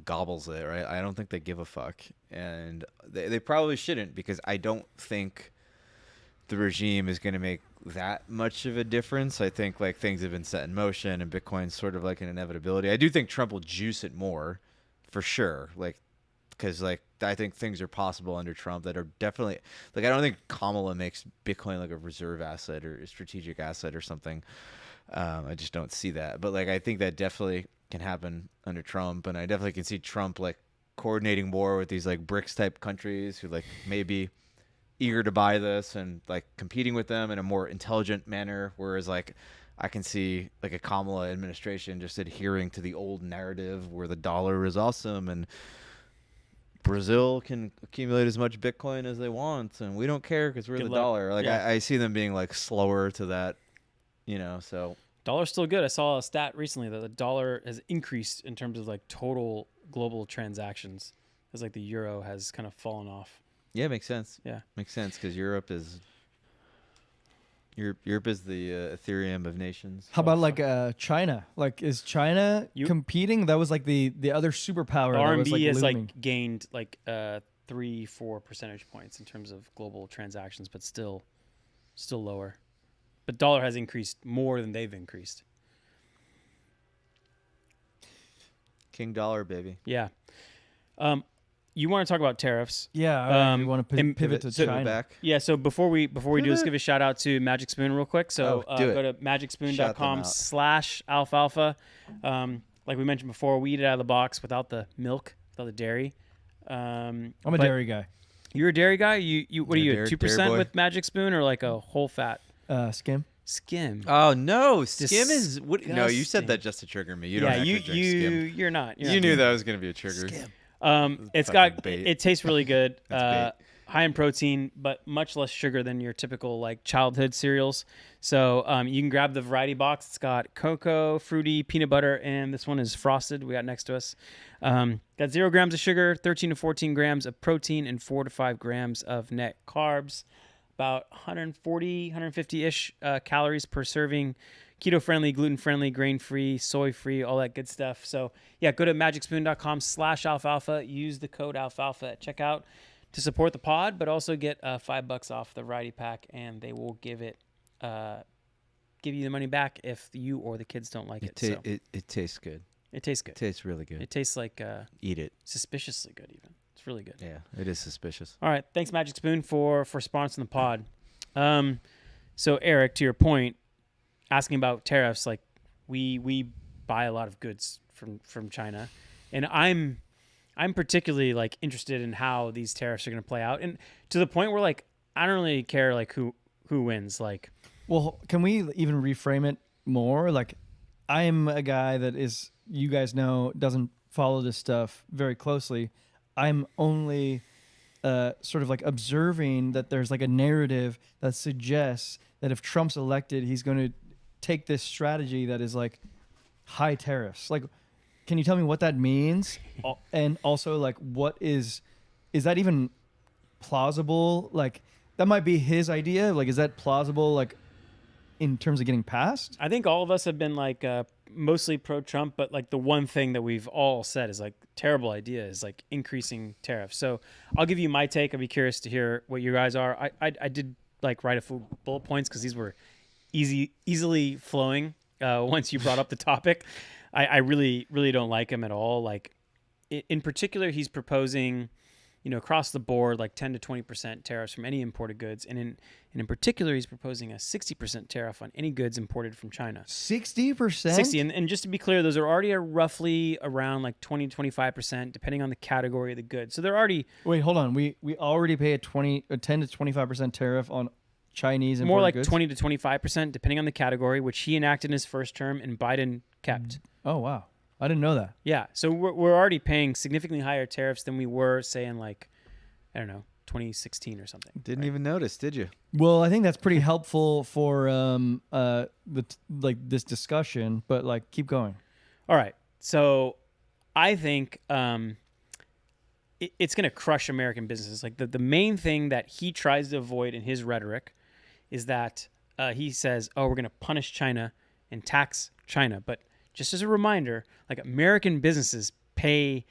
gobbles it, right? I don't think they give a fuck, and they probably shouldn't, because I don't think the regime is going to make that much of a difference. I think like things have been set in motion, and Bitcoin's sort of like an inevitability. I do think Trump will juice it more, for sure. Like because like I think things are possible under Trump that are definitely like I don't think Kamala makes Bitcoin like a reserve asset or a strategic asset or something. I just don't see that. But like I think that definitely can happen under Trump, and I definitely can see Trump like coordinating more with these like BRICS type countries who like maybe eager to buy this and like competing with them in a more intelligent manner. Whereas like I can see like a Kamala administration just adhering to the old narrative where the dollar is awesome and Brazil can accumulate as much Bitcoin as they want and we don't care because we're Good the luck. dollar. Like Yeah. I see them being like slower to that, you know. So Dollar's still good. I saw a stat recently that the dollar has increased in terms of like total global transactions, as like the euro has kind of fallen off. yeah, makes sense. Yeah. Makes sense because Europe is the Ethereum of nations. How about like China? Like, is China competing? That was like the other superpower. The that was, RMB like, has looming. like gained like 3-4 percentage points in terms of global transactions, but still lower. But dollar has increased more than they've increased. King dollar, baby. Yeah. You want to talk about tariffs? Yeah, we want to and pivot to Pivot China. back. Yeah, so before we do, let's give a shout out to Magic Spoon real quick. So Oh, do it. go to Shout them magicspoon.com/alfalfa. Like we mentioned before, we eat it out of the box without the milk, without the dairy. I'm a dairy guy. You're a dairy guy? You what are You're you, a at dairy 2% boy? with Magic Spoon or like a whole fat Skim. skim? Oh no, skim is what? No, you Disgusting. said that just to trigger me. You yeah, don't actually drink skim. you're not. You knew that was gonna be a trigger. It's Fucking got bait. it tastes really good. That's bait. High in protein, but much less sugar than your typical like childhood cereals. So you can grab the variety box. It's got cocoa, fruity, peanut butter, and this one is frosted. We got next to us. Got 0 grams of sugar, 13 to 14 grams of protein, and 4 to 5 grams of net carbs. About 140, 150-ish calories per serving. Keto-friendly, gluten-friendly, grain-free, soy-free, all that good stuff. So, yeah, go to magicspoon.com/alfalfa. Use the code alfalfa at checkout to support the pod, but also get $5 off the variety pack, and they will give you the money back if you or the kids don't like it. It tastes good. It tastes good. It tastes really good. It tastes like Eat it. suspiciously good, even. It's really good. Yeah, it is suspicious. All right, thanks Magic Spoon for sponsoring the pod. So Eric, to your point, asking about tariffs, like we buy a lot of goods from China, and I'm particularly like interested in how these tariffs are going to play out, and to the point where like I don't really care like who wins. Like, Well, can we even reframe it more? Like, I am a guy that is, you guys know, doesn't follow this stuff very closely. I'm only sort of like observing that there's like a narrative that suggests that if Trump's elected, he's going to take this strategy that is like high tariffs. Like, can you tell me what that means? And also, like, what is that even plausible? Like, that might be his idea. Like, is that plausible? Like, in terms of getting passed? I think all of us have been like mostly pro-Trump, but like the one thing that we've all said is like terrible idea is like increasing tariffs. So I'll give you my take. I'd be curious to hear what you guys are. I did like write a few bullet points because these were easily flowing once you brought up the topic. I really don't like him at all. Like in particular, he's proposing, across the board, like 10 to 20% tariffs from any imported goods. And in particular, he's proposing a 60% tariff on any goods imported from China. 60%? 60. And just to be clear, those are already roughly around like 20 to 25%, depending on the category of the good. So they're already... Wait, hold on. We already pay a 10 to 25% tariff on Chinese imported more like goods? 20 to 25%, depending on the category, which he enacted in his first term and Biden kept. Oh, wow. I didn't know that. Yeah. So we're already paying significantly higher tariffs than we were, say, in like, I don't know, 2016 or something. Didn't even notice, did you? Well, I think that's pretty helpful for this discussion, but like keep going. All right. So I think it's going to crush American businesses. Like the main thing that he tries to avoid in his rhetoric is that he says, oh, we're going to punish China and tax China. But just as a reminder, like American businesses pay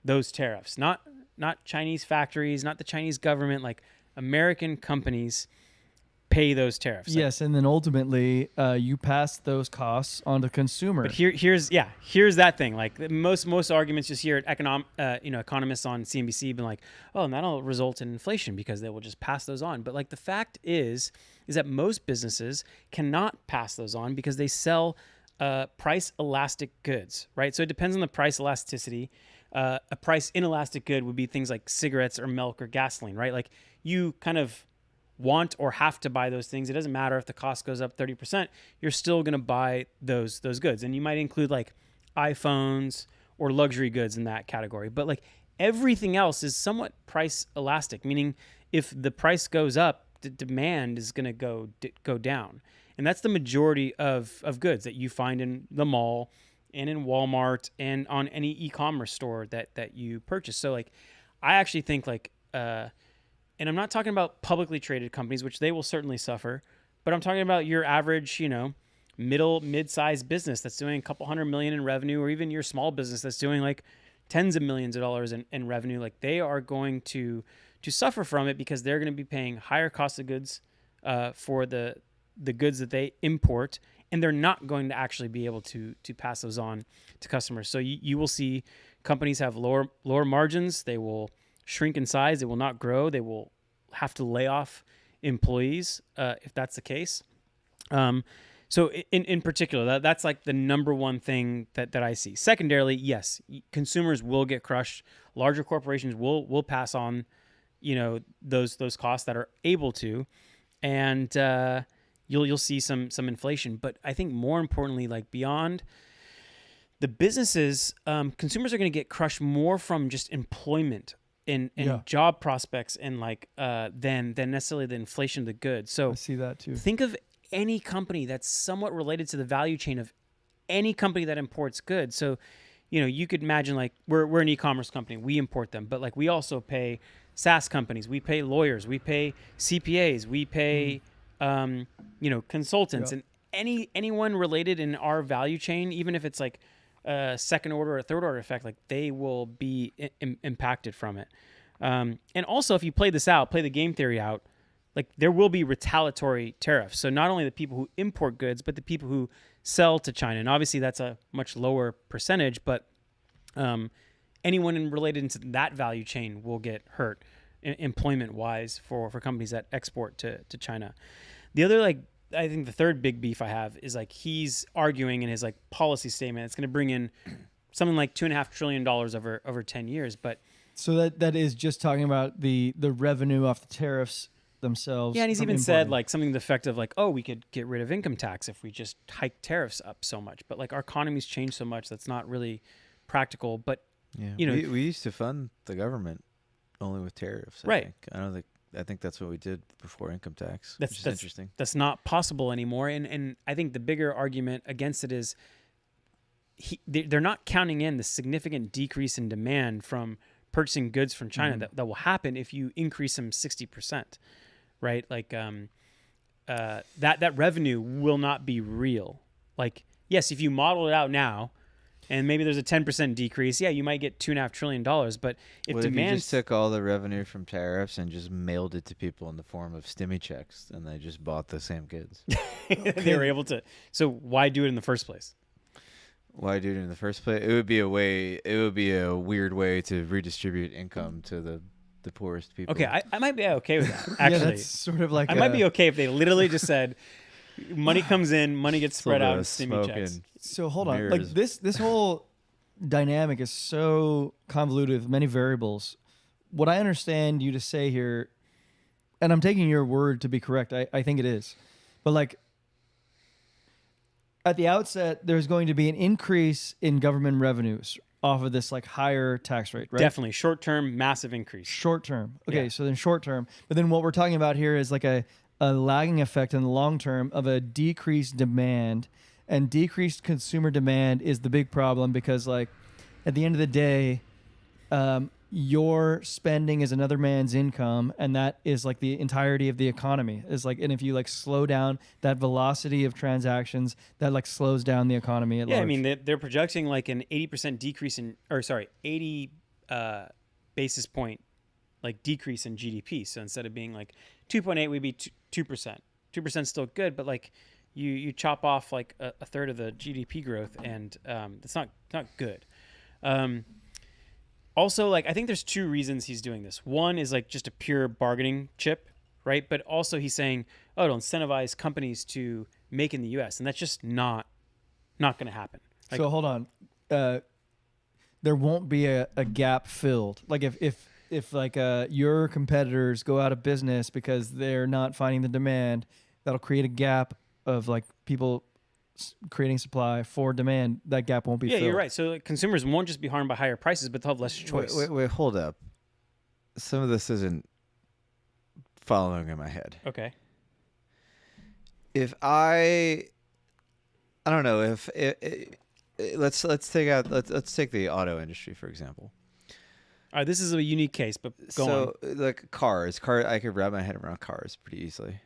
those tariffs, not Chinese factories, not the Chinese government, like American companies pay those tariffs. Yes, and then ultimately you pass those costs on to consumer. But here's that thing. Like most arguments just hear economists on CNBC been like, oh, and that'll result in inflation because they will just pass those on. But like the fact is that most businesses cannot pass those on because they sell price elastic goods, right? So it depends on the price elasticity. A price inelastic good would be things like cigarettes or milk or gasoline, right? Like you kind of want or have to buy those things. It doesn't matter if the cost goes up 30%, you're still going to buy those goods. And you might include like iPhones or luxury goods in that category. But like everything else is somewhat price elastic, meaning if the price goes up, the demand is going to go down. And that's the majority of goods that you find in the mall and in Walmart and on any e-commerce store that you purchase. So like I actually think like and I'm not talking about publicly traded companies, which they will certainly suffer, but I'm talking about your average, mid-sized business that's doing a couple $100 million in revenue, or even your small business that's doing like tens of millions of dollars in revenue. Like they are going to suffer from it because they're going to be paying higher cost of goods for the goods that they import, and they're not going to actually be able to pass those on to customers. So you will see companies have lower margins. They will shrink in size. They will not grow. They will have to lay off employees if that's the case. So in particular, that's like the number one thing that I see. Secondarily, yes, consumers will get crushed. Larger corporations will pass on, those costs that are able to, and you'll see some inflation. But I think more importantly, like beyond the businesses, consumers are going to get crushed more from just employment and job prospects and like than necessarily the inflation of the goods. So I see that too. Think of any company that's somewhat related to the value chain of any company that imports goods. So, you could imagine like we're an e-commerce company, we import them, but like we also pay SaaS companies, we pay lawyers, we pay CPAs, we pay consultants, and anyone related in our value chain, even if it's like second order or third order effect, like they will be impacted from it. And also, if you play the game theory out, like there will be retaliatory tariffs. So not only the people who import goods, but the people who sell to China. And obviously that's a much lower percentage, but anyone related into that value chain will get hurt employment wise for companies that export to China. The other, like, I think the third big beef I have is like he's arguing in his like policy statement it's going to bring in something like $2.5 trillion over 10 years. But so that is just talking about the revenue off the tariffs themselves. Yeah, and he's even said like something to the effect of like, oh, we could get rid of income tax if we just hike tariffs up so much. But like our economy's changed so much that's not really practical. But we used to fund the government only with tariffs. Right. I think that's what we did before income tax. That's interesting. That's not possible anymore. And I think the bigger argument against it is they're not counting in the significant decrease in demand from purchasing goods from China that will happen if you increase them 60%, right? Like that revenue will not be real. Like, yes, if you model it out now, and maybe there's a 10% decrease, you might get $2.5 trillion. But if if you just took all the revenue from tariffs and just mailed it to people in the form of stimmy checks, and they just bought the same goods, they were able to. So why do it in the first place? Why do it in the first place? It would be a weird way to redistribute income to the poorest people. Okay, I might be okay with that. Actually, that's sort of like I might be okay if they literally just said, money comes in, money gets spread out in stimmy checks. So hold on, mirrors. like this whole dynamic is so convoluted with many variables. What I understand you to say here, and I'm taking your word to be correct, I think it is, but like at the outset, there's going to be an increase in government revenues off of this like higher tax rate, right? Definitely. Short term, massive increase. Short term. Okay, Yeah. so then short term. But then what we're talking about here is like a lagging effect in the long term of a decreased demand, and decreased consumer demand is the big problem because like at the end of the day, your spending is another man's income, and that is like the entirety of the economy. Is like, and if you like slow down that velocity of transactions, that like slows down the economy at large. I mean they're projecting like an 80% decrease 80 basis point like decrease in GDP. So instead of being like 2.8, we'd be 2%. 2% is still good, but like you chop off like a third of the GDP growth, and that's not good. Also, like I think there's two reasons he's doing this. One is like just a pure bargaining chip, right? But also he's saying, oh, it'll incentivize companies to make in the U.S., and that's just not going to happen. Like, so hold on, there won't be a gap filled. Like if like your competitors go out of business because they're not finding the demand, that'll create a gap of like people creating supply for demand. That gap won't be filled. You're right. So like, consumers won't just be harmed by higher prices, but they'll have less choice. Wait, hold up. Some of this isn't following in my head. Okay. If I don't know if let's take the auto industry for example. All right, this is a unique case, but go on. Like cars, I could wrap my head around cars pretty easily.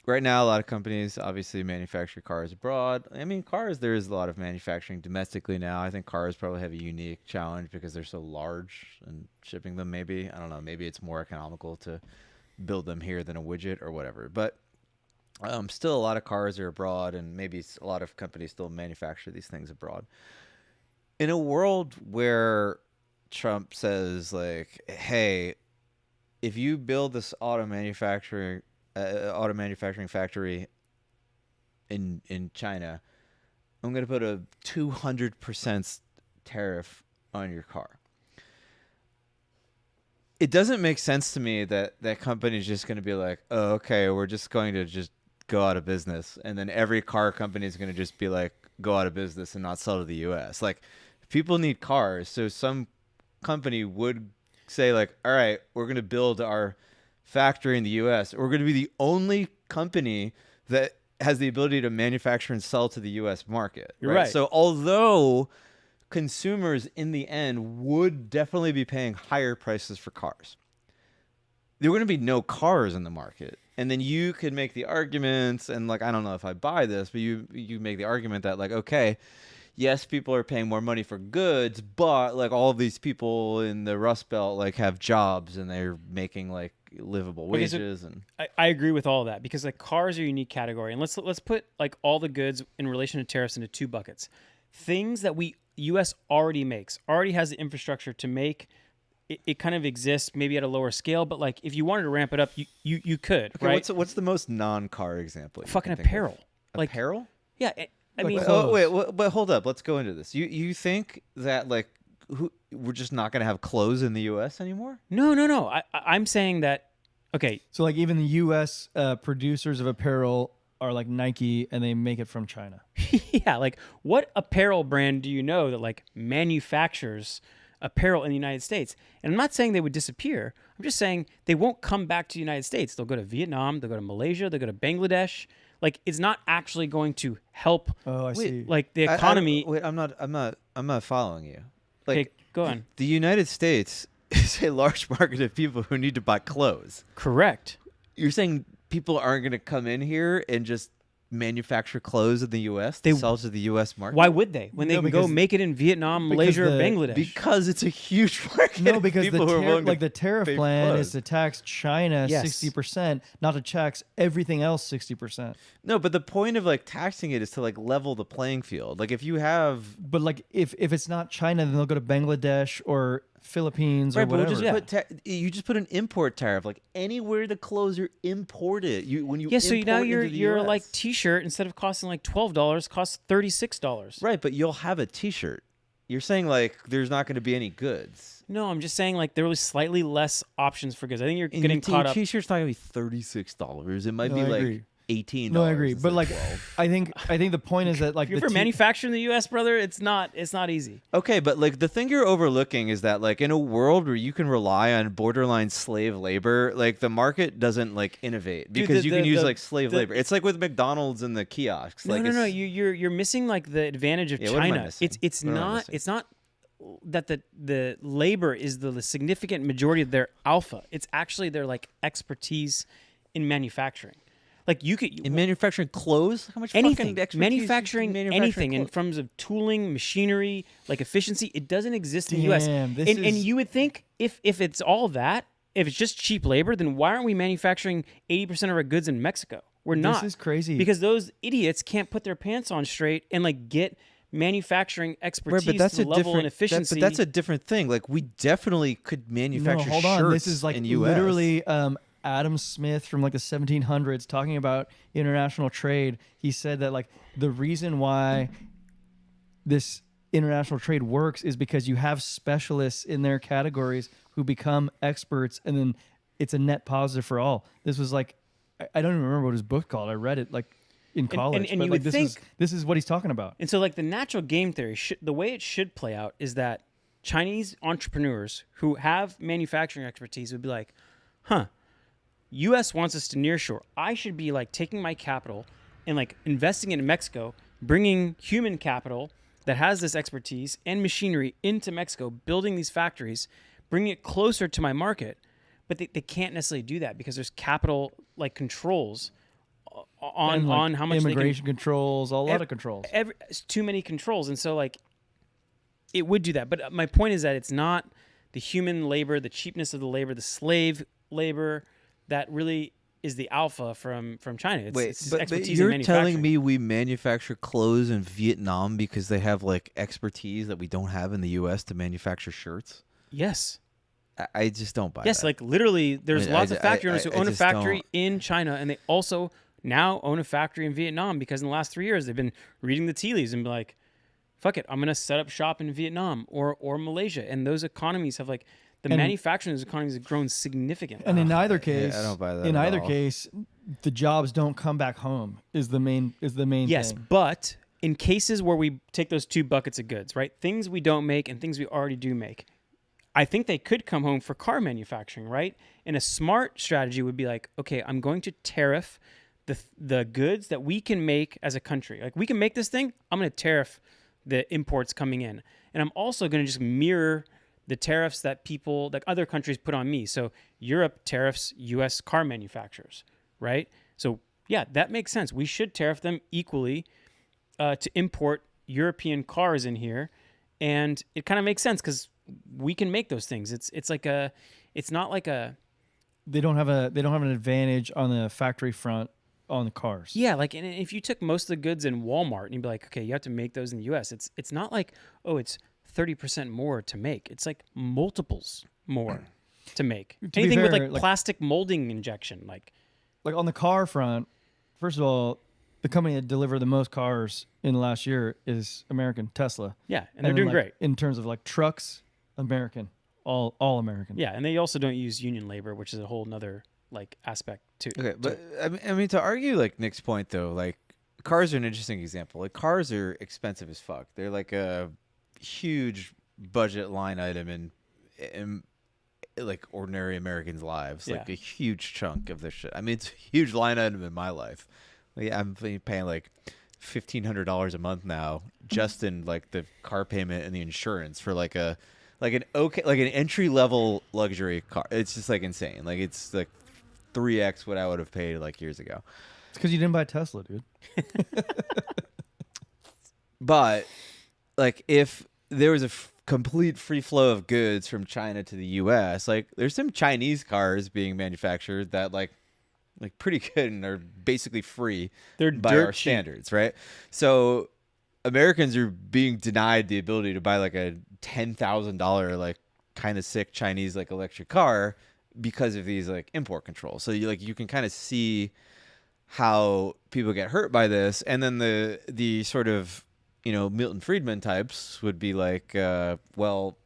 Right now, a lot of companies obviously manufacture cars abroad. I mean, cars, there is a lot of manufacturing domestically now. I think cars probably have a unique challenge because they're so large and shipping them maybe. I don't know. Maybe it's more economical to build them here than a widget or whatever. But still, a lot of cars are abroad, and maybe a lot of companies still manufacture these things abroad. In a world where Trump says, like, hey, if you build this auto manufacturing factory in China, I'm going to put a 200% tariff on your car. It doesn't make sense to me that that company is just going to be like, oh, okay, we're just going to just go out of business. And then every car company is going to just be like, go out of business and not sell to the U.S. Like, people need cars. So some company would say like, all right, we're going to build our factory in the U.S. We're going to be the only company that has the ability to manufacture and sell to the U.S. market. You're right. So although consumers in the end would definitely be paying higher prices for cars, there wouldn't be no cars in the market. And then you could make the arguments, and like, I don't know if I buy this, but you make the argument that like, okay, yes, people are paying more money for goods, but like all of these people in the Rust Belt like have jobs and they're making like livable wages. And I agree with all of that, because like cars are a unique category, and let's put like all the goods in relation to tariffs into two buckets. Things that U.S. already makes, already has the infrastructure to make. It kind of exists maybe at a lower scale, but like if you wanted to ramp it up, you could. Okay, right? What's the most non-car example? Fucking apparel. Like apparel? Yeah. I mean, but hold up. Let's go into this. You think that like we're just not going to have clothes in the U.S. anymore? No. I'm saying that. Okay. So like even the U.S. Producers of apparel are like Nike, and they make it from China. Yeah. Like, what apparel brand do you know that like manufactures apparel in the United States? And I'm not saying they would disappear. I'm just saying they won't come back to the United States. They'll go to Vietnam. They'll go to Malaysia. They'll go to Bangladesh. Like, it's not actually going to help. Oh, I see. Like the economy. I'm not following you. Like, okay, go on. The United States is a large market of people who need to buy clothes. Correct. You're saying people aren't going to come in here and just manufacture clothes in the U.S. to sell to the U.S. market? Why would they? When they can go make it in Vietnam, Malaysia, or Bangladesh? Because it's a huge market. No, because the tariff plan is to tax China 60%, not to tax everything else 60%. No, but the point of like taxing it is to like level the playing field. Like if you have, but like if it's not China, then they'll go to Bangladesh or Philippines or whatever. You just put an import tariff. Like anywhere the clothes are imported, so now your like T-shirt, instead of costing like $12, costs $36. Right, but you'll have a T-shirt. You're saying like there's not going to be any goods. No, I'm just saying like there was slightly less options for goods. I think you're getting caught up. T-shirt's not going to be $36. It might be like $18. No, I agree, but like I think the point is that like if you're manufacturing in the U.S., brother, it's not easy. Okay, but like the thing you're overlooking is that like in a world where you can rely on borderline slave labor, like the market doesn't like innovate because you can use like slave labor. It's like with McDonald's and the kiosks. No. You're missing like the advantage of China. It's not that the labor is the significant majority of their alpha. It's actually their like expertise in manufacturing. Like you could in manufacturing clothes, how much anything fucking expertise manufacturing anything in terms of tooling, machinery, like efficiency, it doesn't exist in the U.S. And you would think if it's all that, if it's just cheap labor, then why aren't we manufacturing 80% of our goods in Mexico We're not. This is crazy. Because those idiots can't put their pants on straight and like get manufacturing expertise Right, but that's to the level and efficiency. but that's a different thing. Like we definitely could manufacture hold on. shirts This is like in US. literally Adam Smith from like the 1700s talking about international trade. He said that like the reason why this international trade works is because you have specialists in their categories who become experts, and then it's a net positive for all. This was like, I don't even remember what his book called. I read it like in college. and but you like would think, this is what he's talking about. and so like the natural game theory, the way it should play out is that Chinese entrepreneurs who have manufacturing expertise would be like, U.S. wants us to nearshore. I should be like taking my capital and like investing it in Mexico, bringing human capital that has this expertise and machinery into Mexico, building these factories, bringing it closer to my market. But they can't necessarily do that because there's capital like controls on how much immigration controls, a lot of controls. It's too many controls, and so like it would do that. But my point is that it's not the human labor, the cheapness of the labor, the slave labor that really is the alpha from China. It's expertise in you're manufacturing. telling me we manufacture clothes in Vietnam because they have like expertise that we don't have in the U.S. to manufacture shirts? Yes. I just don't buy that. Yes, like literally, there's lots of factory owners who own a just factory don't. in China, and they also now own a factory in Vietnam because in the last 3 years they've been reading the tea leaves and be like, "Fuck it, I'm gonna set up shop in Vietnam or Malaysia." And those economies have like the manufacturing of those economies have grown significantly. And in either case, I don't buy that in at either all. case, the jobs don't come back home. Is the main Yes, thing. but in cases where we take those two buckets of goods, right? Things we don't make and things we already do make. I think they could come home for car manufacturing, right? And a smart strategy would be like, okay, I'm going to tariff the goods that we can make as a country. Like we can make this thing, I'm going to tariff the imports coming in. And I'm also going to just mirror the tariffs that other countries put on me. So Europe tariffs US car manufacturers, right? So yeah, that makes sense. We should tariff them equally to import European cars in here. And it kind of makes sense because we can make those things. It's not like a They don't have an advantage on the factory front on the cars. yeah, like and if you took most of the goods in Walmart and you'd be like, okay, you have to make those in the US. It's not like, oh, it's 30% more to make. It's like multiples more to make. To be Anything with fair, like plastic molding injection, like on the car front, first of all, the company that delivered the most cars in the last year is American, Tesla. yeah, and they're then, doing like, great. in terms of like trucks. American, all American. Yeah, and they also don't use union labor, which is a whole nother like aspect too. Okay, but I mean to argue like Nick's point though, like cars are an interesting example. Like cars are expensive as fuck. They're like a huge budget line item in like ordinary Americans' lives. Like Yeah. a huge chunk of their shit. I mean, it's a huge line item in my life. Like, I'm paying like $1,500 a month now just in like the car payment and the insurance for like an entry level luxury car. It's just like insane. Like it's like 3x what I would have paid like years ago. It's because you didn't buy Tesla, dude. But like if there was a complete free flow of goods from China to the U.S., like there's some Chinese cars being manufactured that like pretty good and are basically free They're by dirt our cheap. standards, right? So Americans are being denied the ability to buy like a $10,000 like kind of sick Chinese like electric car because of these like import controls. So you can kind of see how people get hurt by this, and then the sort of Milton Friedman types would be like, well,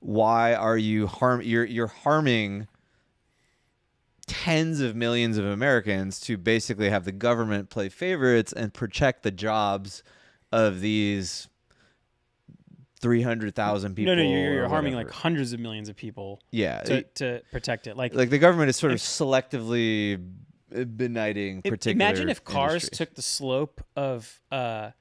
why are you you're harming tens of millions of Americans to basically have the government play favorites and protect the jobs of these 300,000 people. No, you're or harming whatever. like hundreds of millions of people. Yeah, to protect it. Like the government is sort of selectively benighting particular. Imagine if cars industries. took the slope of flat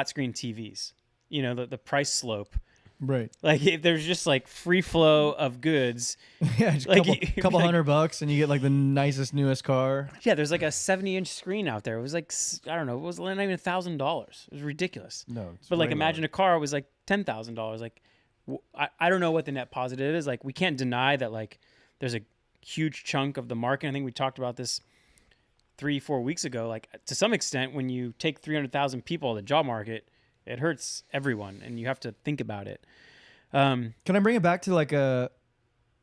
screen TVs. The price slope. Right. Like if there's just like free flow of goods. Yeah, just Like, couple like- $100 and you get like the nicest, newest car. Yeah, there's like a 70-inch screen out there. It was like I don't know, it was not even $1,000. It was ridiculous. No, it's But like way imagine a car was like $10,000. Like I don't know what the net positive is. Like we can't deny that like there's a huge chunk of the market. I think we talked about this 3-4 weeks ago, like to some extent, when you take 300,000 people out of the job market, it hurts everyone, and you have to think about it. Can I bring it back to like a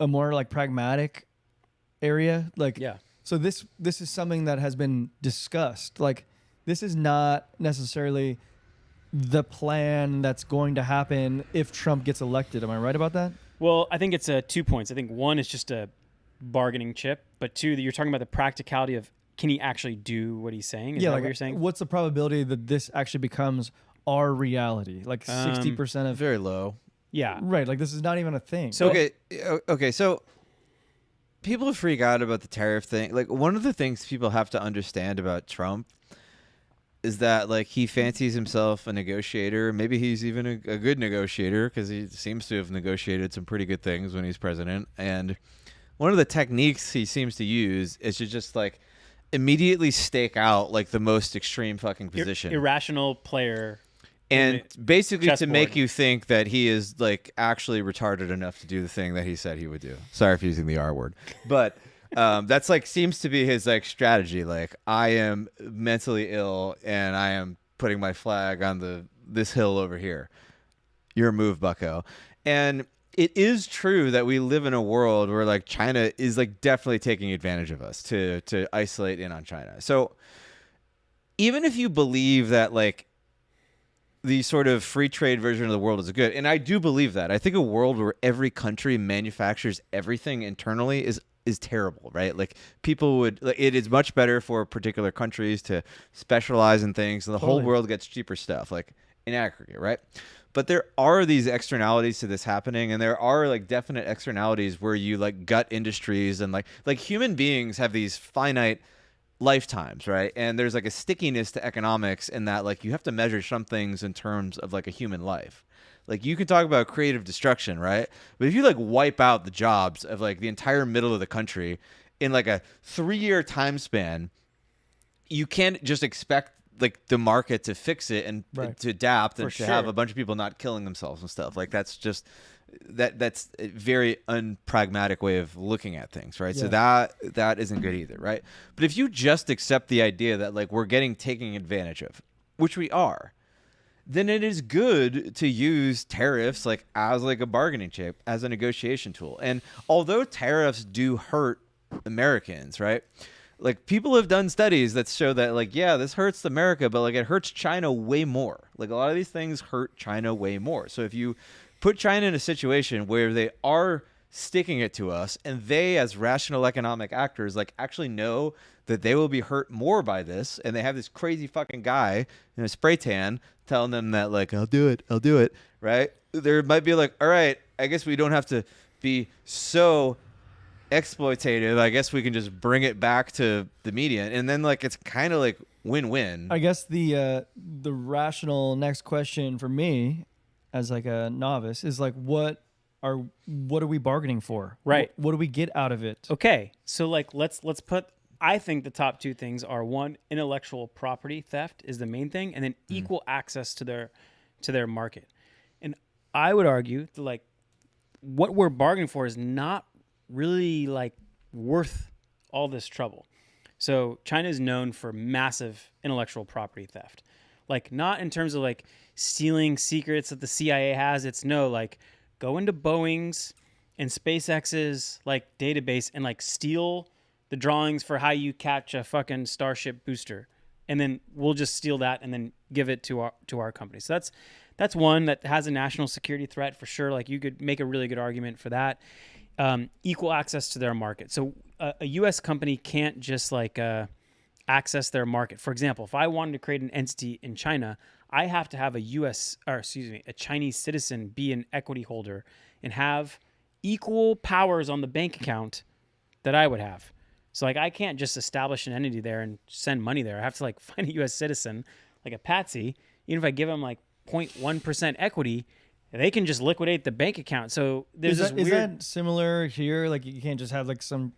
more like pragmatic area? Like, Yeah. So this is something that has been discussed. Like, this is not necessarily the plan that's going to happen if Trump gets elected. Am I right about that? Well, I think it's 2 points. I think one is just a bargaining chip, but two, that you're talking about the practicality of can he actually do what he's saying? Is that like what you're saying? what's the probability that this actually becomes our reality? Like 60% of Very low. Yeah. right. Like this is not even a thing. So Okay. So people freak out about the tariff thing. Like one of the things people have to understand about Trump is that like he fancies himself a negotiator. Maybe he's even a good negotiator because he seems to have negotiated some pretty good things when he's president. And one of the techniques he seems to use is to just like immediately stake out like the most extreme fucking position. Irrational player. And basically to chessboard. make you think that he is like actually retarded enough to do the thing that he said he would do. Sorry for using the R word, but that's like seems to be his like strategy. Like I am mentally ill and I am putting my flag on this hill over here. Your move, bucko. And it is true that we live in a world where like China is like definitely taking advantage of us to isolate in on China. So even if you believe that like the sort of free trade version of the world is good, and I do believe that. I think a world where every country manufactures everything internally is terrible, right? Like people would, like, it is much better for particular countries to specialize in things, and the whole world gets cheaper stuff, like in aggregate, right? But there are these externalities to this happening, and there are like definite externalities where you like gut industries and like human beings have these finite lifetimes, right? And there's like a stickiness to economics in that like you have to measure some things in terms of like a human life. Like you can talk about creative destruction, right? But if you like wipe out the jobs of like the entire middle of the country in like a 3-year time span, you can't just expect like the market to fix it and to adapt and to have a bunch of people not killing themselves and stuff. Like that's just that's a very unpragmatic way of looking at things, right? So that isn't good either, right? But if you just accept the idea that like we're taking advantage of, which we are, then it is good to use tariffs like as like a bargaining chip, as a negotiation tool. And although tariffs do hurt Americans, right? Like people have done studies that show that like, yeah, this hurts America, but like it hurts China way more. Like a lot of these things hurt China way more. So if you put China in a situation where they are sticking it to us and they as rational economic actors like actually know that they will be hurt more by this, and they have this crazy fucking guy in a spray tan telling them that like I'll do it, right? There might be like, all right, I guess we don't have to be so exploitative. I guess we can just bring it back to the median, and then like it's kind of like win-win. I guess the rational next question for me as like a novice is like what are we bargaining for? Right. What do we get out of it? Okay. So like let's put, I think the top two things are, one, intellectual property theft is the main thing, and then equal access to their market. And I would argue that like what we're bargaining for is not really like worth all this trouble. So China is known for massive intellectual property theft. Like not in terms of like stealing secrets that the CIA has. It's no, like go into Boeing's and SpaceX's like database and like steal the drawings for how you catch a fucking Starship booster, and then we'll just steal that and then give it to our company. So that's one that has a national security threat for sure. Like you could make a really good argument for that. Equal access to their market. So a U.S. company can't just like access their market. For example, if I wanted to create an entity in China, I have to have a Chinese citizen be an equity holder and have equal powers on the bank account that I would have. So like I can't just establish an entity there and send money there. I have to like find a U.S. citizen, like a patsy. Even if I give them like 0.1% equity, they can just liquidate the bank account. So there's is weird... that similar here? Like you can't just have like some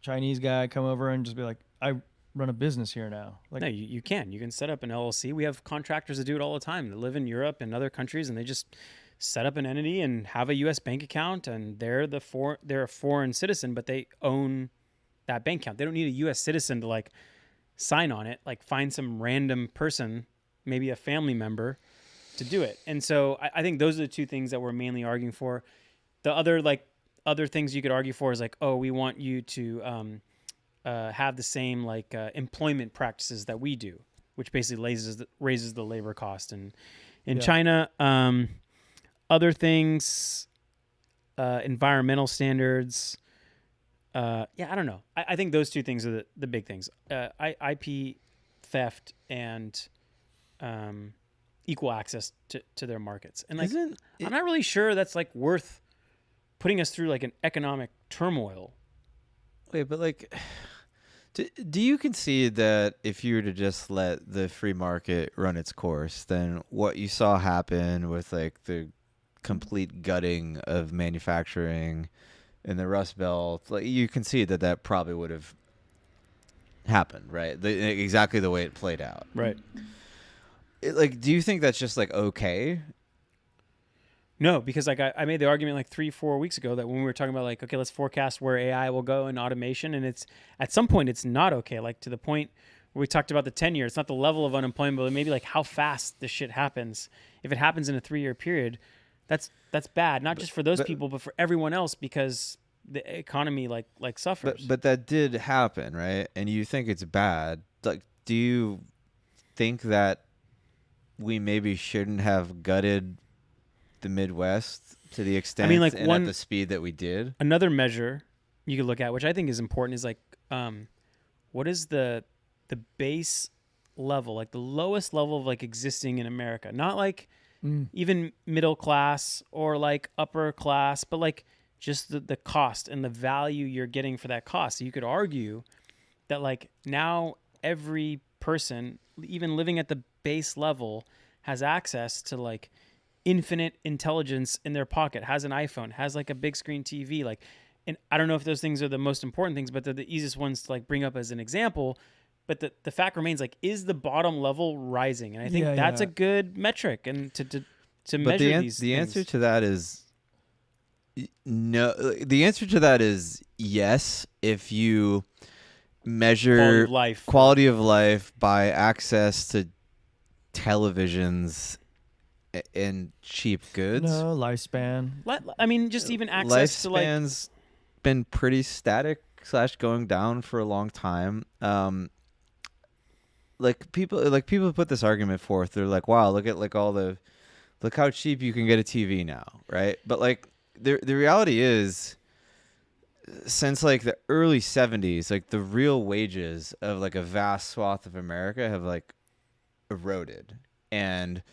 Chinese guy come over and just be like, I run a business here now. Like, no, you can. You can set up an LLC. We have contractors that do it all the time. They live in Europe and other countries, and they just set up an entity and have a U.S. bank account, and they're a foreign citizen, but they own that bank account. They don't need a U.S. citizen to like sign on it. Like find some random person, maybe a family member, to do it. And so I think those are the two things that we're mainly arguing for. The other things you could argue for is like, oh, we want you to have the same like employment practices that we do, which basically raises the labor cost. And in China, other things, environmental standards. I don't know. I think those two things are the big things. IP theft and equal access to their markets. And like, I'm not really sure that's like worth putting us through like an economic turmoil. Wait, but like, do you concede that if you were to just let the free market run its course, then what you saw happen with like the complete gutting of manufacturing in the Rust Belt, like you concede that probably would have happened, right? Exactly the way it played out. Right. Like, do you think that's just like okay? No, because like I made the argument like 3-4 weeks ago that when we were talking about like, okay, let's forecast where AI will go in automation. And it's at some point it's not okay. Like to the point where we talked about the 10-year, it's not the level of unemployment, but maybe like how fast this shit happens. If it happens in a 3-year period, that's bad. Not just for those people, but for everyone else, because the economy like suffers. But that did happen, right? And you think it's bad. Like, do you think that we maybe shouldn't have gutted the Midwest to the extent like and at the speed that we did? Another measure you could look at, which I think is important, is like what is the base level, like the lowest level of like existing in America, not like even middle class or like upper class, but like just the cost and the value you're getting for that cost. So you could argue that like now every person, even living at the base level, has access to like infinite intelligence in their pocket, has an iPhone, has like a big screen TV. Like, and I don't know if those things are the most important things, but they're the easiest ones to like bring up as an example. But the fact remains, like, is the bottom level rising? And I think that's a good metric and to measure these things. The answer to that is no. The answer to that is yes, if you measure quality of life by access to televisions and cheap goods. No, lifespan. I mean, just even access to like... Lifespan's been pretty static / going down for a long time. Like people put this argument forth. They're like, wow, look how cheap you can get a TV now, right? But like the reality is, since like the early 70s, like the real wages of like a vast swath of America have like eroded, and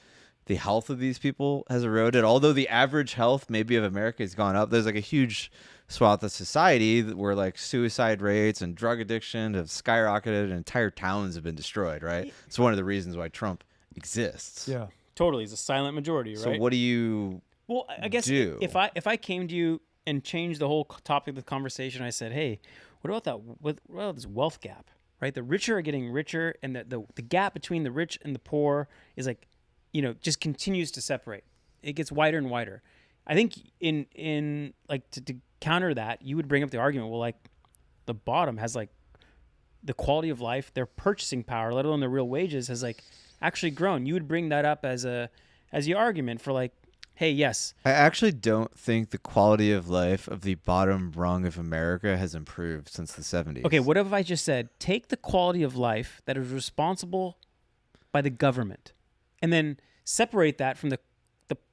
the health of these people has eroded. Although the average health maybe of America has gone up, there's like a huge swath of society where like suicide rates and drug addiction have skyrocketed and entire towns have been destroyed, right? It's one of the reasons why Trump exists. Yeah. Totally. It's a silent majority, right? So what do you I guess do? If I came to you and changed the whole topic of the conversation, I said, hey, what about this wealth gap, right? The richer are getting richer, and the gap between the rich and the poor is like, just continues to separate. It gets wider and wider. I think in like to counter that, you would bring up the argument, well, like the bottom has like the quality of life, their purchasing power, let alone their real wages, has like actually grown. You would bring that up as your argument for like, hey, yes. I actually don't think the quality of life of the bottom rung of America has improved since the 70s. Okay, what if I just said, take the quality of life that is responsible by the government, and then separate that from the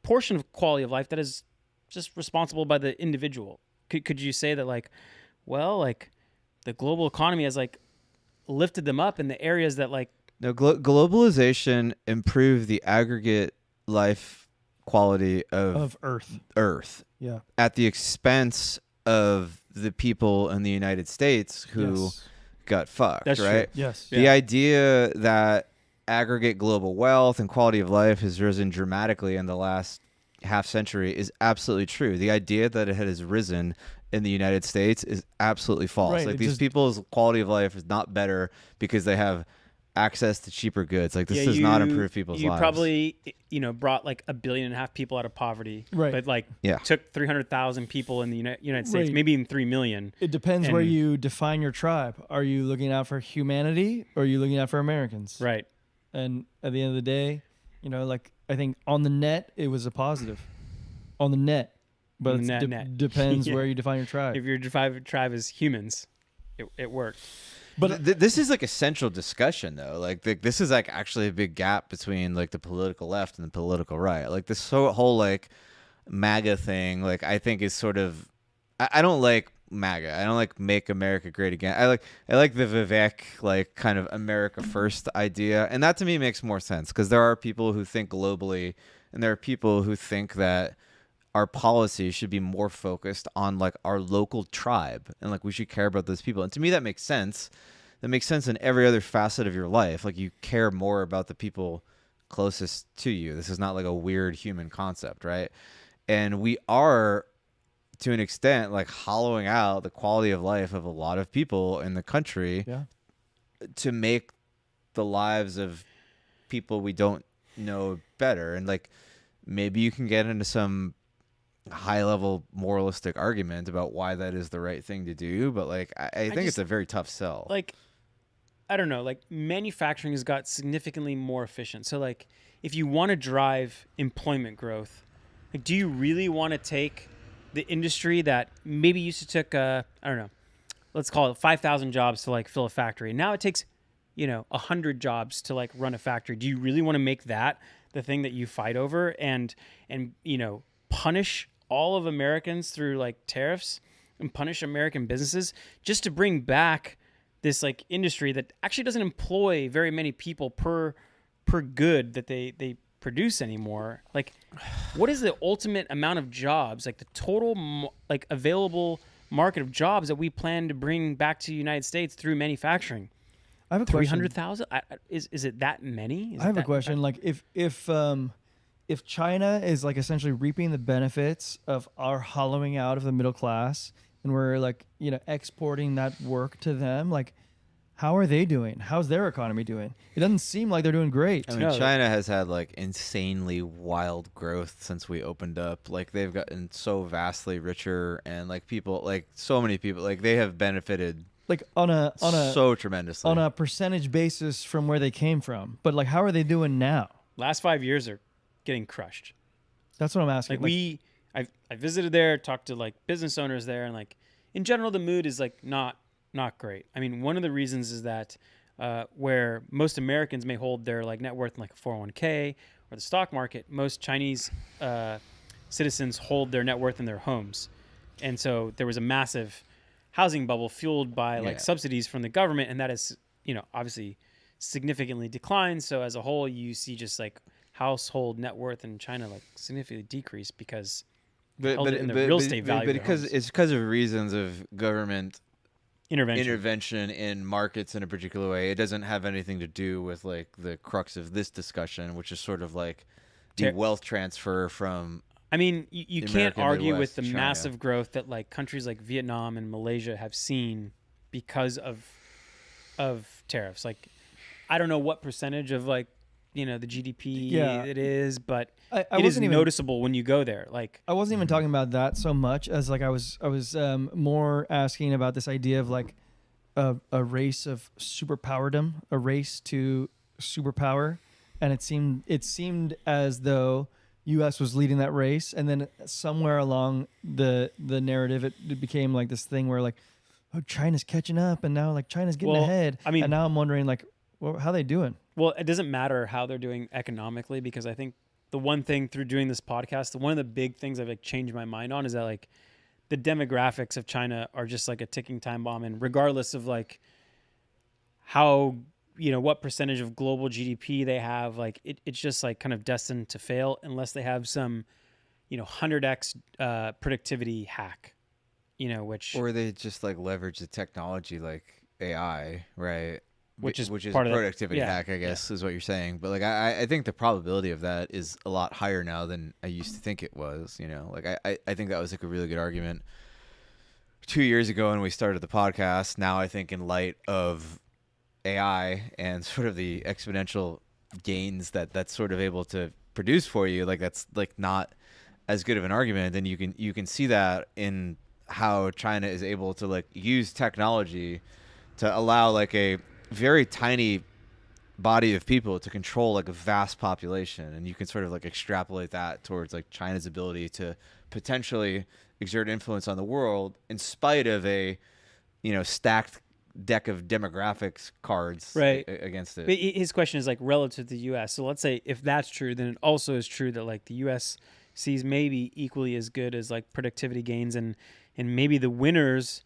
portion of quality of life that is just responsible by the individual? Could you say that like, well, like the global economy has like lifted them up in the areas that like... No, globalization improved the aggregate life quality of Earth. Yeah. At the expense of the people in the United States who got fucked, That's right? True. Yes. The idea that aggregate global wealth and quality of life has risen dramatically in the last half century is absolutely true. The idea that it has risen in the United States is absolutely false. Right, like these people's quality of life is not better because they have access to cheaper goods. Like this Yeah, does not improve people's you lives. probably brought like 1.5 billion people out of poverty, Right. but like Yeah. took 300,000 people in the United States, Right. maybe even 3 million. It depends where And- you define your tribe. Are you looking out for humanity or are you looking out for Americans? Right. And at the end of the day, like I think on the net it was a positive. On the net, but On the it net. depends Yeah. where you define your tribe. If your tribe is humans, it worked. But This is like a central discussion, though. Like this is like actually a big gap between like the political left and the political right. Like this whole like MAGA thing, like I think is sort of. I don't like MAGA. I don't like Make America Great Again. I like the Vivek like kind of America First idea, and that to me makes more sense because there are people who think globally, and there are people who think that our policy should be more focused on like our local tribe and like we should care about those people. And to me, that makes sense. That makes sense in every other facet of your life. Like you care more about the people closest to you. This is not like a weird human concept, right? And we are, to an extent, like hollowing out the quality of life of a lot of people in the country to make the lives of people we don't know better. And like maybe you can get into some high level moralistic argument about why that is the right thing to do, but like I think it's a very tough sell. Like, I don't know, like manufacturing has got significantly more efficient. So like if you want to drive employment growth, like do you really want to take the industry that maybe used to took I don't know, let's call it 5,000 jobs to like fill a factory, and now it takes 100 jobs to like run a factory? Do you really want to make that the thing that you fight over and punish all of Americans through like tariffs and punish American businesses just to bring back this like industry that actually doesn't employ very many people per good that they produce anymore? Like, what is the ultimate amount of jobs, like the total like available market of jobs that we plan to bring back to the United States through manufacturing? I have a question. 300,000? Is it that many? I have a question. Like if China is like essentially reaping the benefits of our hollowing out of the middle class, and we're like exporting that work to them, like how are they doing? How's their economy doing? It doesn't seem like they're doing great. I mean, China has had like insanely wild growth since we opened up. Like they've gotten so vastly richer, and like people, like so many people, like they have benefited like on a so tremendously on a percentage basis from where they came from. But like, how are they doing now? Last 5 years are getting crushed. That's what I'm asking. Like I visited there, talked to like business owners there, and like in general the mood is like not great. I mean, one of the reasons is that where most Americans may hold their like net worth in like a 401k or the stock market, most Chinese citizens hold their net worth in their homes. And so there was a massive housing bubble fueled by like subsidies from the government, and that is obviously significantly declined. So as a whole, you see just like household net worth in China like significantly decrease because real estate value. But it's because of reasons of government intervention in markets in a particular way. It doesn't have anything to do with like the crux of this discussion, which is sort of like the wealth transfer from. I mean, you can't argue with the China. massive growth that like countries like Vietnam and Malaysia have seen because of tariffs. Like, I don't know what percentage of like the GDP it is, but it is noticeable when you go there. Like, I wasn't even talking about that so much as like I was more asking about this idea of like a race of superpowerdom, a race to superpower, and it seemed as though U.S. was leading that race, and then somewhere along the narrative, it became like this thing where like, oh, China's catching up, and now like China's getting ahead. I mean, and now I'm wondering like, well, how are they doing? Well, it doesn't matter how they're doing economically, because I think the one thing through doing this podcast, one of the big things I've like changed my mind on is that like the demographics of China are just like a ticking time bomb, and regardless of like how what percentage of global GDP they have, like it's just like kind of destined to fail unless they have some 100x productivity hack, which or they just like leverage the technology like AI, right? Which is part a of productivity hack, I guess, is what you're saying. But like I think the probability of that is a lot higher now than I used to think it was. Like I think that was like a really good argument 2 years ago when we started the podcast. Now I think in light of AI and sort of the exponential gains that that's sort of able to produce for you, like that's like not as good of an argument. Then you can see that in how China is able to like use technology to allow like a very tiny body of people to control like a vast population, and you can sort of like extrapolate that towards like China's ability to potentially exert influence on the world in spite of a stacked deck of demographics cards Right. against it. But his question is like relative to the U.S. So let's say if that's true, then it also is true that like the U.S. sees maybe equally as good as like productivity gains, and maybe the winners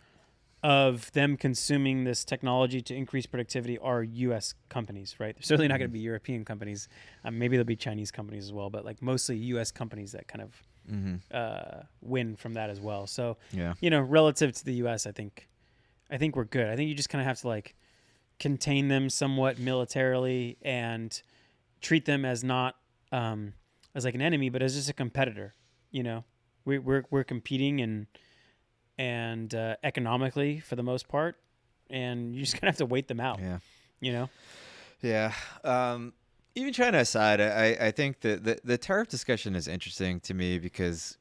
of them consuming this technology to increase productivity are U.S. companies, right? They're certainly not going to be European companies. Maybe there'll be Chinese companies as well, but like mostly U.S. companies that kind of win from that as well. So, Yeah. Relative to the U.S., I think we're good. I think you just kind of have to like contain them somewhat militarily and treat them as not as like an enemy, but as just a competitor. We're competing and economically for the most part, and you just kind of have to wait them out. Yeah. Yeah. Even China aside, I think that the tariff discussion is interesting to me because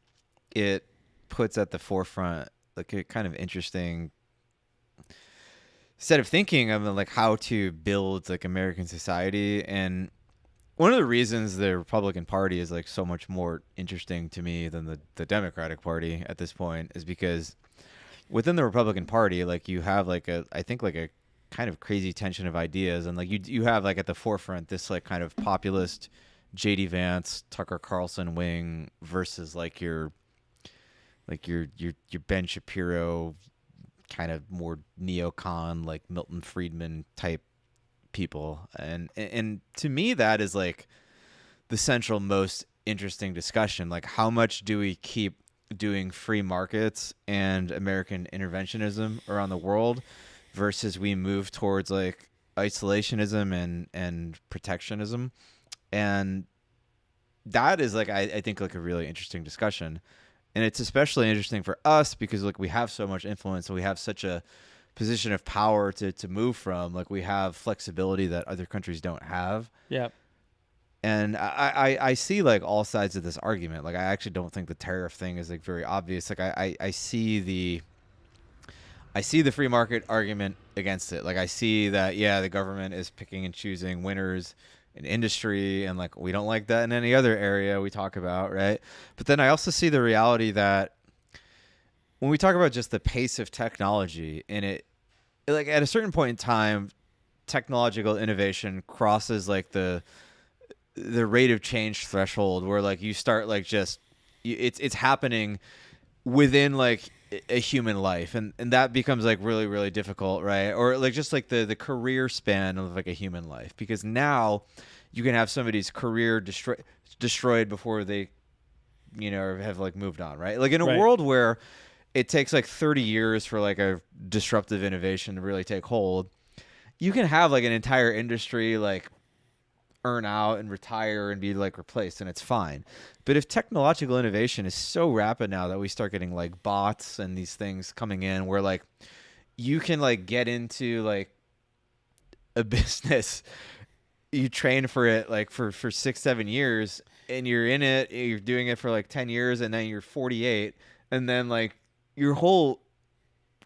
it puts at the forefront like a kind of interesting set of thinking of like how to build like American society. And one of the reasons the Republican Party is like so much more interesting to me than the Democratic Party at this point is because within the Republican Party, like you have like I think like a kind of crazy tension of ideas, and like you have like at the forefront this like kind of populist JD Vance, Tucker Carlson wing versus like your Ben Shapiro kind of more neocon like Milton Friedman type people, and to me that is like the central most interesting discussion. Like how much do we keep doing free markets and American interventionism around the world versus we move towards like isolationism and protectionism? And that is like I think like a really interesting discussion. And it's especially interesting for us because like we have so much influence and we have such a position of power to move from. Like we have flexibility that other countries don't have. Yeah. And I see like all sides of this argument. Like I actually don't think the tariff thing is like very obvious. Like I see the free market argument against it. Like I see that the government is picking and choosing winners in industry, and like we don't like that in any other area we talk about, right? But then I also see the reality that when we talk about just the pace of technology, and it like at a certain point in time, technological innovation crosses like the rate of change threshold where like you start like just it's happening within like a human life, and that becomes like really really difficult, right? Or like just like the career span of like a human life, because now you can have somebody's career destroyed before they have like moved on, right? Like in a world where it takes like 30 years for like a disruptive innovation to really take hold, you can have like an entire industry like earn out and retire and be like replaced, and it's fine. But if technological innovation is so rapid now that we start getting like bots and these things coming in where like you can like get into like a business, you train for it like for 6-7 years, and you're in it, you're doing it for like 10 years, and then you're 48, and then like your whole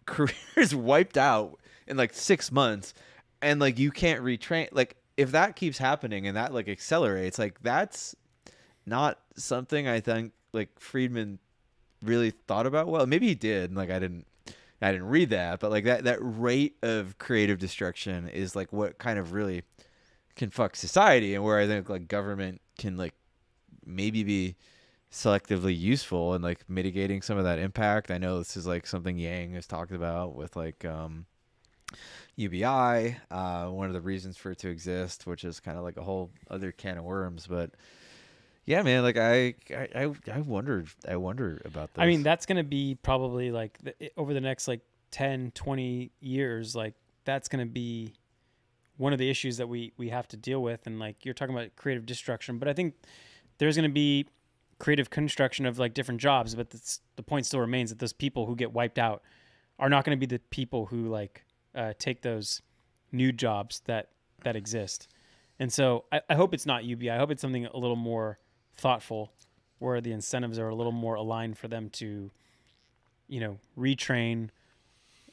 career is wiped out in like 6 months, and like you can't retrain. Like if that keeps happening and that like accelerates, like that's not something I think like Friedman really thought about. Well, maybe he did, and like I didn't read that, but like that rate of creative destruction is like what kind of really can fuck society, and where I think like government can like maybe be selectively useful in like mitigating some of that impact. I know this is like something Yang has talked about with like UBI, one of the reasons for it to exist, which is kind of like a whole other can of worms. But yeah, man, like I wonder about this. I mean, that's going to be probably like over the next like 10, 20 years, like that's going to be one of the issues that we have to deal with. And like you're talking about creative destruction, but I think there's going to be creative construction of like different jobs. But the point still remains that those people who get wiped out are not going to be the people who like take those new jobs that exist. And so I hope it's not UBI. I hope it's something a little more thoughtful, where the incentives are a little more aligned for them to, retrain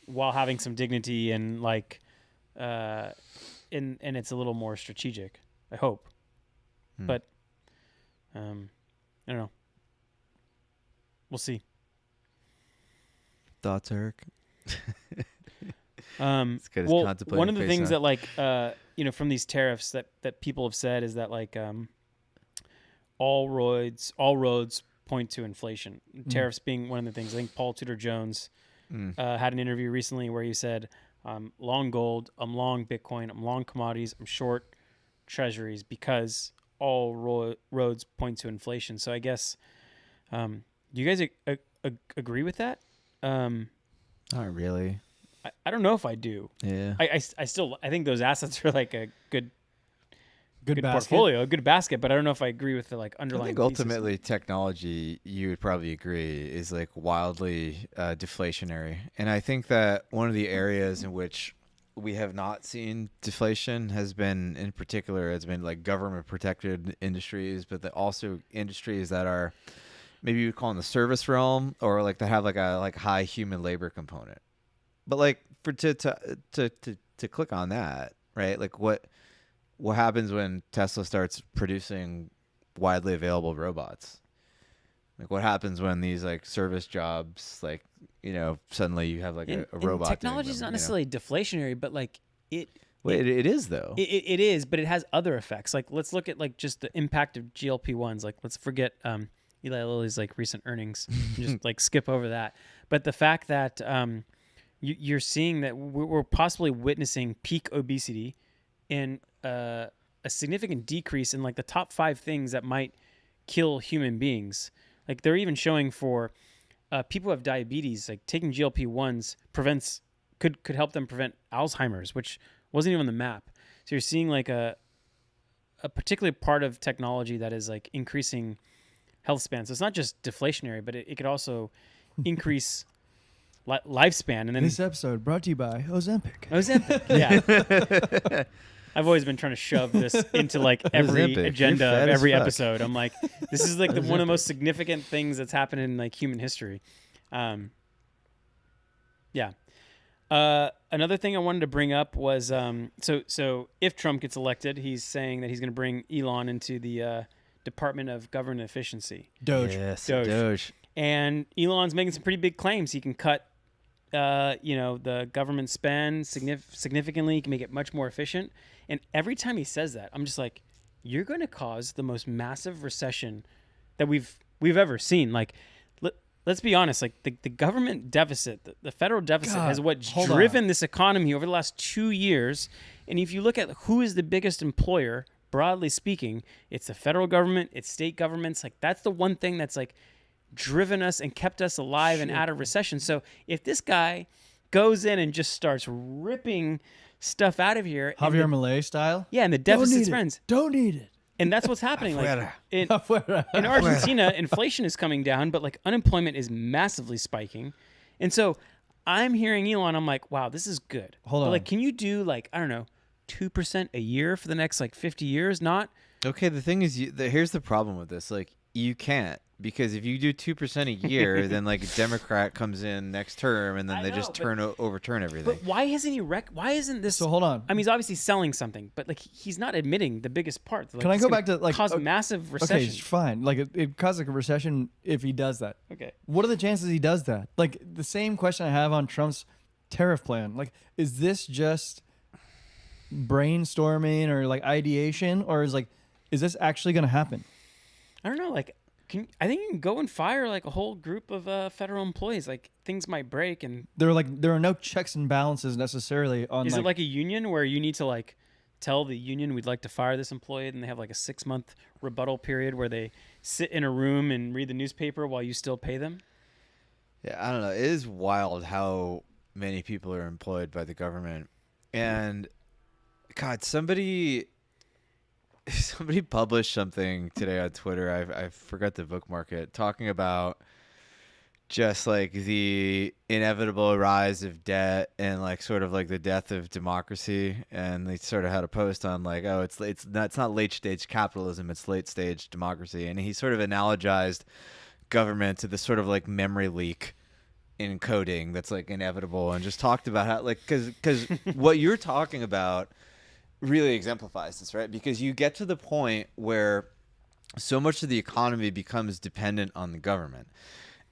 while having some dignity and and it's a little more strategic. I hope, but I don't know. We'll see. Thoughts, Eric? One of the things that from these tariffs that people have said is that all roads point to inflation. Tariffs being one of the things. I think Paul Tudor Jones had an interview recently where he said, "I'm long gold, I'm long Bitcoin, I'm long commodities, I'm short treasuries because all roads point to inflation." So I guess, do you guys agree with that? Not really. I don't know if I do. Yeah. I think those assets are like a good portfolio, a good basket, but I don't know if I agree with the underlying. I think ultimately technology, you would probably agree, is wildly deflationary. And I think that one of the areas in which we have not seen deflation has been government protected industries, but also industries that are maybe you would call in the service realm, or that have a high human labor component. But to click on that, right? What happens when Tesla starts producing widely available robots? What happens when these service jobs, suddenly you have a robot? Technology is not necessarily deflationary, but it is though. It is, but it has other effects. Let's look at just the impact of GLP-1s. Let's forget Eli Lilly's recent earnings. Just skip over that. But the fact that you're seeing that we're possibly witnessing peak obesity and a significant decrease in the top 5 things that might kill human beings. They're even showing for people who have diabetes, taking GLP-1s could help them prevent Alzheimer's, which wasn't even on the map. So you're seeing a particular part of technology that is increasing health span. So it's not just deflationary, but it could also increase lifespan. And then this episode brought to you by Ozempic. Yeah. I've always been trying to shove this into every agenda of every episode. I'm this is one of the most significant things that's happened in human history. Yeah. Another thing I wanted to bring up was so if Trump gets elected, he's saying that he's going to bring Elon into the Department of Government Efficiency. Doge. Yes, Doge. And Elon's making some pretty big claims. He can cut the government spend significantly. He can make it much more efficient. And every time he says that, I'm just you're going to cause the most massive recession that we've ever seen. Let's be honest. The government deficit, the federal deficit, has driven this economy over the last 2 years. And if you look at who is the biggest employer, broadly speaking, it's the federal government, it's state governments. That's the one thing that's driven us and kept us alive and out of recession. So if this guy goes in and just starts ripping stuff out of here, Javier Milei style, and the deficit's friends don't need it, and that's what's happening. In Argentina, inflation is coming down, but unemployment is massively spiking, and so I'm hearing Elon. I'm wow, this is good. Hold on, can you do I don't know, 2% a year for the next 50 years? Not okay. The thing is, here's the problem with this. You can't. Because if you do 2% a year, then a Democrat comes in next term, and then they just overturn everything. But why hasn't he? Why isn't this? So hold on. I mean, he's obviously selling something, but he's not admitting the biggest part. Can I go back to cause massive recession? Okay, fine. It causes a recession if he does that. Okay. What are the chances he does that? The same question I have on Trump's tariff plan. Is this just brainstorming or ideation, or is this actually going to happen? I don't know. I think you can go and fire a whole group of federal employees. Things might break, and there are no checks and balances necessarily on. Is it a union where you need to tell the union we'd like to fire this employee, and they have a 6-month rebuttal period where they sit in a room and read the newspaper while you still pay them? Yeah, I don't know. It is wild how many people are employed by the government, and God, somebody published something today on Twitter. I forgot to bookmark it, talking about just like the inevitable rise of debt and like sort of like the death of democracy. And they sort of had a post on like, oh, it's not late stage capitalism, it's late stage democracy. And he sort of analogized government to this sort of like memory leak in coding that's like inevitable, and just talked about how like because what you're talking about really exemplifies this, right? Because you get to the point where so much of the economy becomes dependent on the government.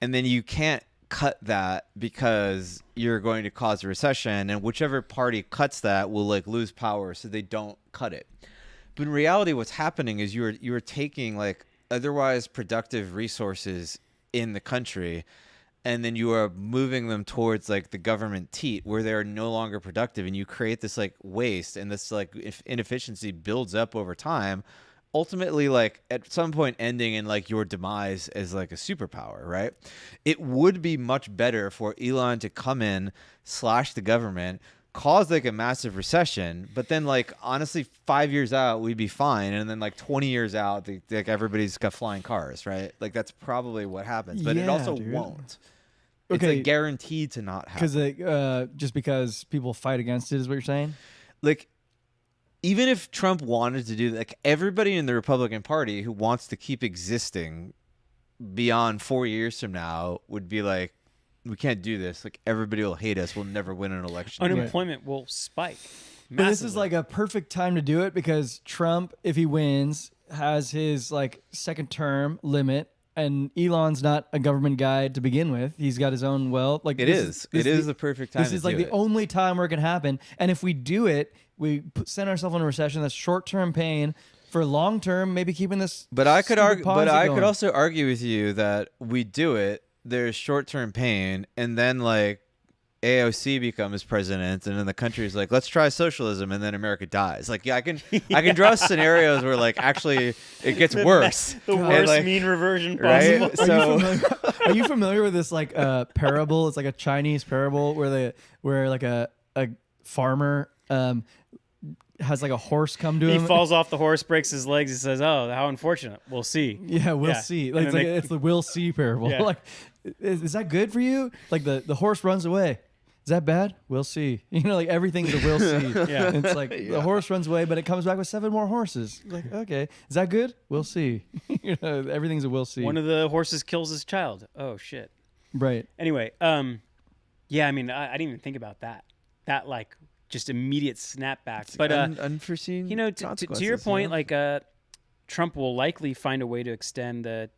And then you can't cut that because you're going to cause a recession, and whichever party cuts that will like lose power, so they don't cut it. But in reality, what's happening is you're taking like otherwise productive resources in the country, and then you are moving them towards like the government teat where they are no longer productive, and you create this like waste, and this like inefficiency builds up over time, ultimately like at some point ending in like your demise as like a superpower, right? It would be much better for Elon to come in, slash the government, cause like a massive recession, but then like honestly 5 years out we'd be fine, and then like 20 years out like everybody's got flying cars, right? Like that's probably what happens, but it also won't. It's like guaranteed to not happen. Because just because people fight against it is what you're saying? Like, even if Trump wanted to do that, like everybody in the Republican Party who wants to keep existing beyond 4 years from now would be like, we can't do this. Like everybody will hate us. We'll never win an election. Unemployment will spike massively. But this is like a perfect time to do it because Trump, if he wins, has his like second term limit. And Elon's not a government guy to begin with. He's got his own wealth. Like it is the perfect time. This is like the only time where it can happen. And if we do it, we send ourselves in a recession. That's short-term pain. For long-term, maybe keeping this. But I could argue. But I could also argue with you that we do it. There's short-term pain, and then like AOC becomes president, and then the country's like, let's try socialism, and then America dies. Like, yeah, I can draw scenarios where like actually it gets worse. The worst like, mean reversion possible. Right? So, are you familiar with this like parable? It's like a Chinese parable where like a farmer has like a horse come to him. He falls off the horse, breaks his legs. He says, "Oh, how unfortunate. We'll see." Yeah, we'll see. Like, it's the we'll see parable. Yeah. Like, is that good for you? Like the horse runs away. Is that bad? We'll see. You know, like everything's a we'll see. Yeah. It's like the horse runs away, but it comes back with 7 more horses. Like, okay, is that good? We'll see. You know, everything's a we'll see. One of the horses kills his child. Oh shit. Right. Anyway, yeah, I mean, I didn't even think about that. That like just immediate snapback. But unforeseen. You know, to your point, like Trump will likely find a way to extend the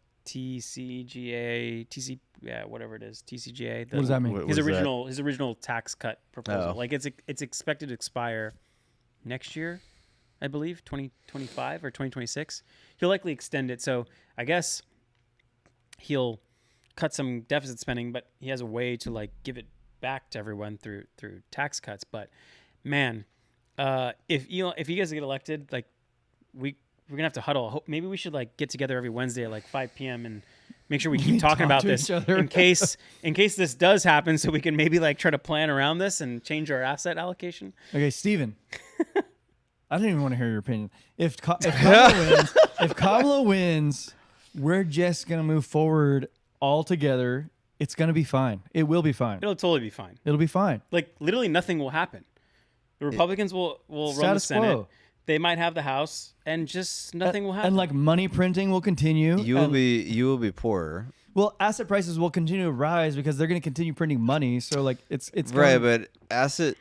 whatever it is, TCJA. What does that mean? His original tax cut proposal. Like it's expected to expire next year, I believe, 2025 or 2026. He'll likely extend it. So I guess he'll cut some deficit spending, but he has a way to like give it back to everyone through tax cuts. But man, if you guys get elected, like we're gonna have to huddle. Maybe we should like get together every Wednesday at like 5 p.m. and make sure we keep talking about this in case this does happen, so we can maybe like try to plan around this and change our asset allocation. Okay, Steven. I don't even want to hear your opinion. If Kamala wins, we're just gonna move forward all together. It's gonna be fine. It will be fine. It'll totally be fine. It'll be fine. Like literally nothing will happen. The Republicans will run the Senate. Quo. They might have the House, and just nothing will happen. And like money printing will continue. You will be poorer. Well, asset prices will continue to rise because they're going to continue printing money. So like it's right, but asset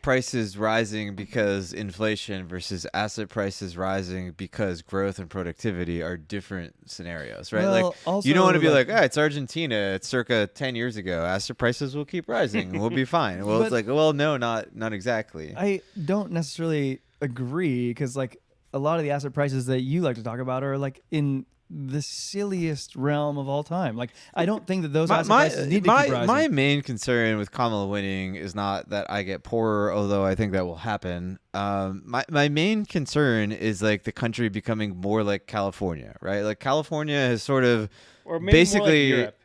prices rising because inflation versus asset prices rising because growth and productivity are different scenarios, right? Well, like also, you don't want to be like, it's Argentina, it's circa 10 years ago. Asset prices will keep rising. We'll be fine. Well, it's like, well, no, not exactly. I don't necessarily agree because like a lot of the asset prices that you like to talk about are like in the silliest realm of all time. Like I don't think that those asset prices need to keep rising. My main concern with Kamala winning is not that I get poorer, although I think that will happen. My main concern is like the country becoming more like California, right? Like California has sort of or maybe basically more like Europe.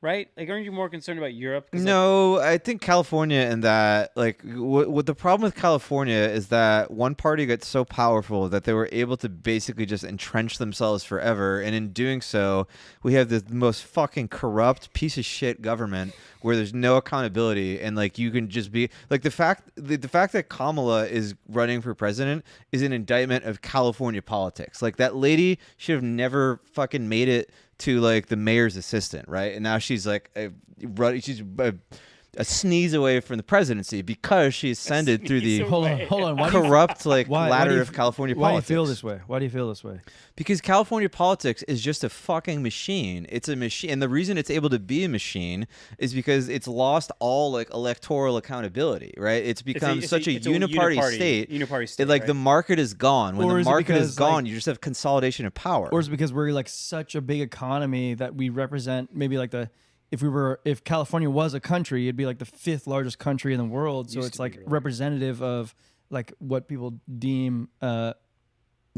right? Like, aren't you more concerned about Europe? No, I think California and that, like, what the problem with California is that one party got so powerful that they were able to basically just entrench themselves forever. And in doing so, we have the most fucking corrupt piece of shit government where there's no accountability. And, like, you can just be, like, the fact that Kamala is running for president is an indictment of California politics. Like, that lady should have never fucking made it to like the mayor's assistant, right? And now she's like she's a sneeze away from the presidency because she ascended through the hold on. corrupt like why ladder do of California why politics. do you feel this way? Why do you feel this way? Because California politics is just a fucking machine. It's a machine, and the reason it's able to be a machine is because it's lost all like electoral accountability, right? It's become such a uniparty state. Uniparty state. Like right? the market is gone. When Or the is it market because, is gone, like, you just have consolidation of power. Or is it because we're like such a big economy that we represent maybe like if California was a country, it'd be like the 5th largest country in the world. So it's like really representative of like what people deem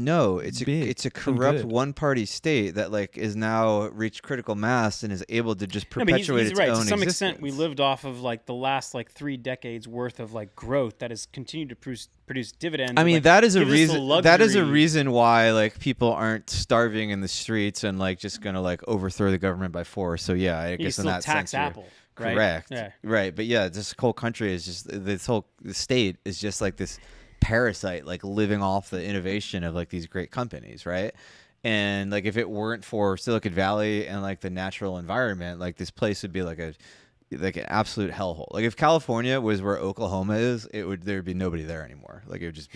No, it's big a and corrupt good. one-party state that like is now reached critical mass and is able to just perpetuate he's its right. own To some existence. extent, we lived off of like the last like 3 decades worth of like growth that has continued to produce dividends. I mean, like, that is a gives us the reason. That is a luxury- reason why like people aren't starving in the streets and like just gonna like overthrow the government by force. So yeah, I You guess in still that tax sense, you're Apple. Right? correct. Yeah. Right, but yeah, this whole country is just the state is just like this parasite, like living off the innovation of like these great companies, right? And like if it weren't for Silicon Valley and like the natural environment, like this place would be like an absolute hellhole. Like if California was where Oklahoma is, there'd be nobody there anymore. Like it'd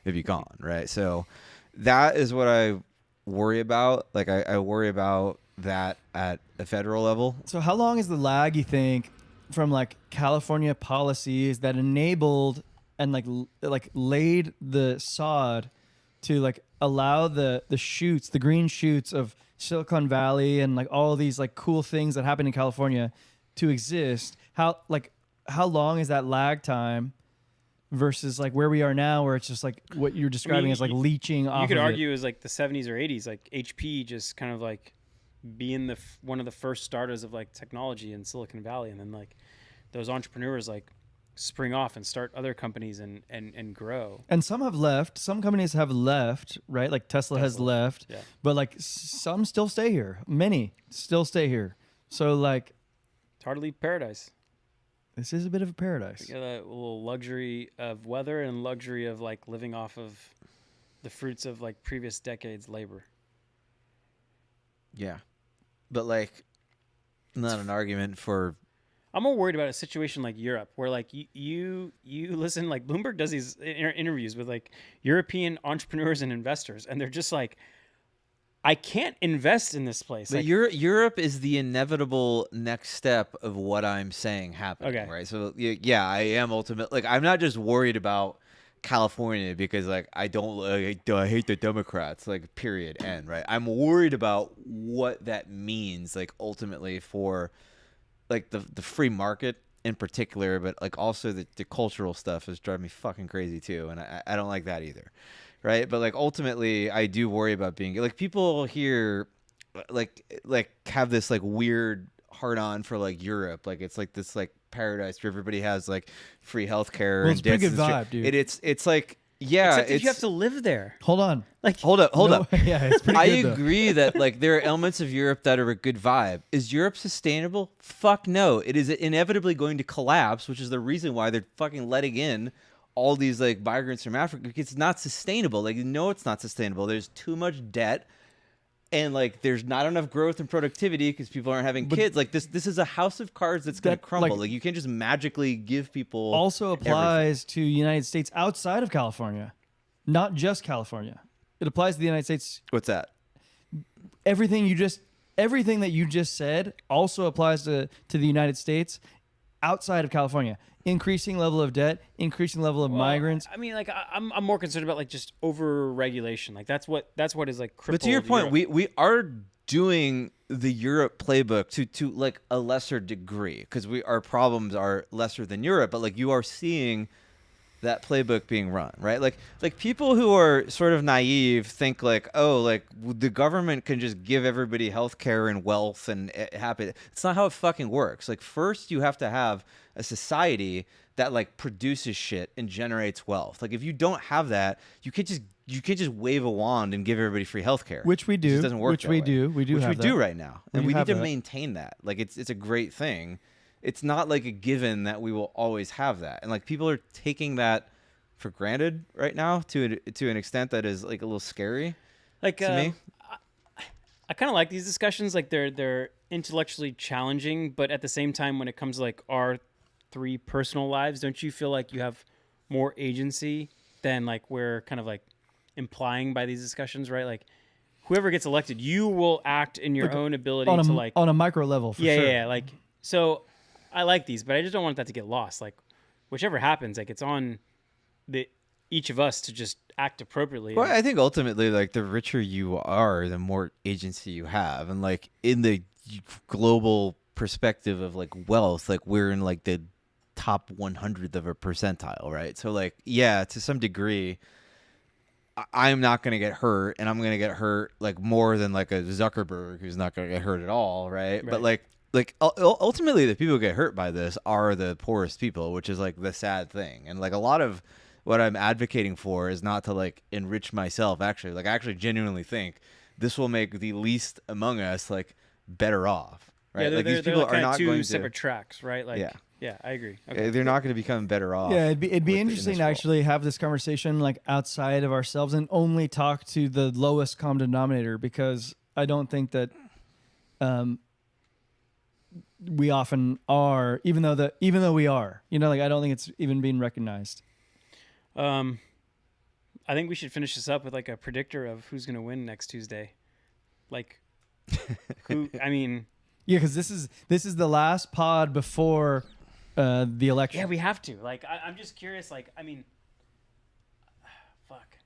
be gone, right? So that is what I worry about. Like I worry about that at a federal level. So how long is the lag, you think, from like California policies that enabled and like laid the sod to like allow the shoots, the green shoots of Silicon Valley and like all these like cool things that happen in California to exist? How long is that lag time versus like where we are now, where it's just like what you're describing as like leeching off? You could of argue is like the 70s or 80s, like HP just kind of like being one of the first starters of like technology in Silicon Valley, and then like those entrepreneurs like spring off and start other companies and grow. And some have left. Some companies have left, right? Like Tesla has left, yeah. but like some still stay here. Many still stay here. So like, It's hard to leave paradise. this is a bit of a paradise. You got a little luxury of weather and luxury of like living off of the fruits of like previous decades' labor. Yeah, but like not an argument for. I'm more worried about a situation like Europe, where like you listen, like Bloomberg does these interviews with like European entrepreneurs and investors, and they're just like, I can't invest in this place. But Like, Europe is the inevitable next step of what I'm saying happening, Okay. right? So yeah, I am ultimately like I'm not just worried about California because like I hate the Democrats, like period end, right? I'm worried about what that means like ultimately for like the free market in particular, but like also the cultural stuff is driving me fucking crazy too, and I don't like that either, right? But like ultimately, I do worry about being like people here, like have this like weird hard on for like Europe, like it's like this like paradise where everybody has like free healthcare. Well, it's and a pretty good dances. vibe, dude. It's like yeah, except if you have to live there. Hold on. Like, hold up. Yeah, it's pretty I good though. agree that like there are elements of Europe that are a good vibe. Is Europe sustainable? Fuck no. It is inevitably going to collapse, which is the reason why they're fucking letting in all these like migrants from Africa, because it's not sustainable. Like, no, it's not sustainable. There's too much debt. And like, there's not enough growth and productivity because people aren't having kids. Like this is a house of cards that's going to crumble. Like, you can't just magically give people. Also applies to United States outside of California, not just California. It applies to the United States. What's that? Everything that you just said also applies to the United States outside of California. Increasing level of debt, increasing level of migrants. I mean, like I'm more concerned about like just over regulation. Like that's what is like. But to your point, Europe. we are doing the Europe playbook to like a lesser degree because our problems are lesser than Europe. But like you are seeing that playbook being run, right? Like people who are sort of naive think like, oh, like the government can just give everybody healthcare and wealth and it happen. It's not how it fucking works. Like first you have to have a society that like produces shit and generates wealth. Like if you don't have that, you can't just wave a wand and give everybody free healthcare. Which we do. It just doesn't work. Which we do. We do. Which have we that. do right now, and we need to that. maintain that. Like it's a great thing. It's not like a given that we will always have that, and like people are taking that for granted right now to an extent that is like a little scary. Like to me, I kind of like these discussions. Like they're intellectually challenging, but at the same time, when it comes to like our 3 personal lives, don't you feel like you have more agency than like we're kind of like implying by these discussions, right? Like whoever gets elected, you will act in your own ability to like on a micro level. For sure. yeah. Like so, I like these, but I just don't want that to get lost. Like whichever happens, like it's on each of us to just act appropriately. Well, I think ultimately, like the richer you are, the more agency you have, and like in the global perspective of like wealth, like we're in like the top 100th of a percentile, right? So like, yeah, to some degree, I'm not going to get hurt, and I'm going to get hurt like more than like a Zuckerberg who's not going to get hurt at all, right? But like ultimately the people who get hurt by this are the poorest people, which is like the sad thing. And like a lot of what I'm advocating for is not to like enrich myself. Actually, like I actually genuinely think this will make the least among us like better off, right? Yeah, like these people are not two going separate to tracks, right? Like yeah, I agree. Okay. They're not going to become better off. Yeah, it'd be interesting to world. actually have this conversation like outside of ourselves and only talk to the lowest common denominator, because I don't think that we often are, even though we are, like I don't think it's even being recognized. I think we should finish this up with like a predictor of who's going to win next Tuesday. Like who? I mean, yeah, because this is the last pod before the election. Yeah, we have to. Like, I'm just curious. Like, I mean, fuck.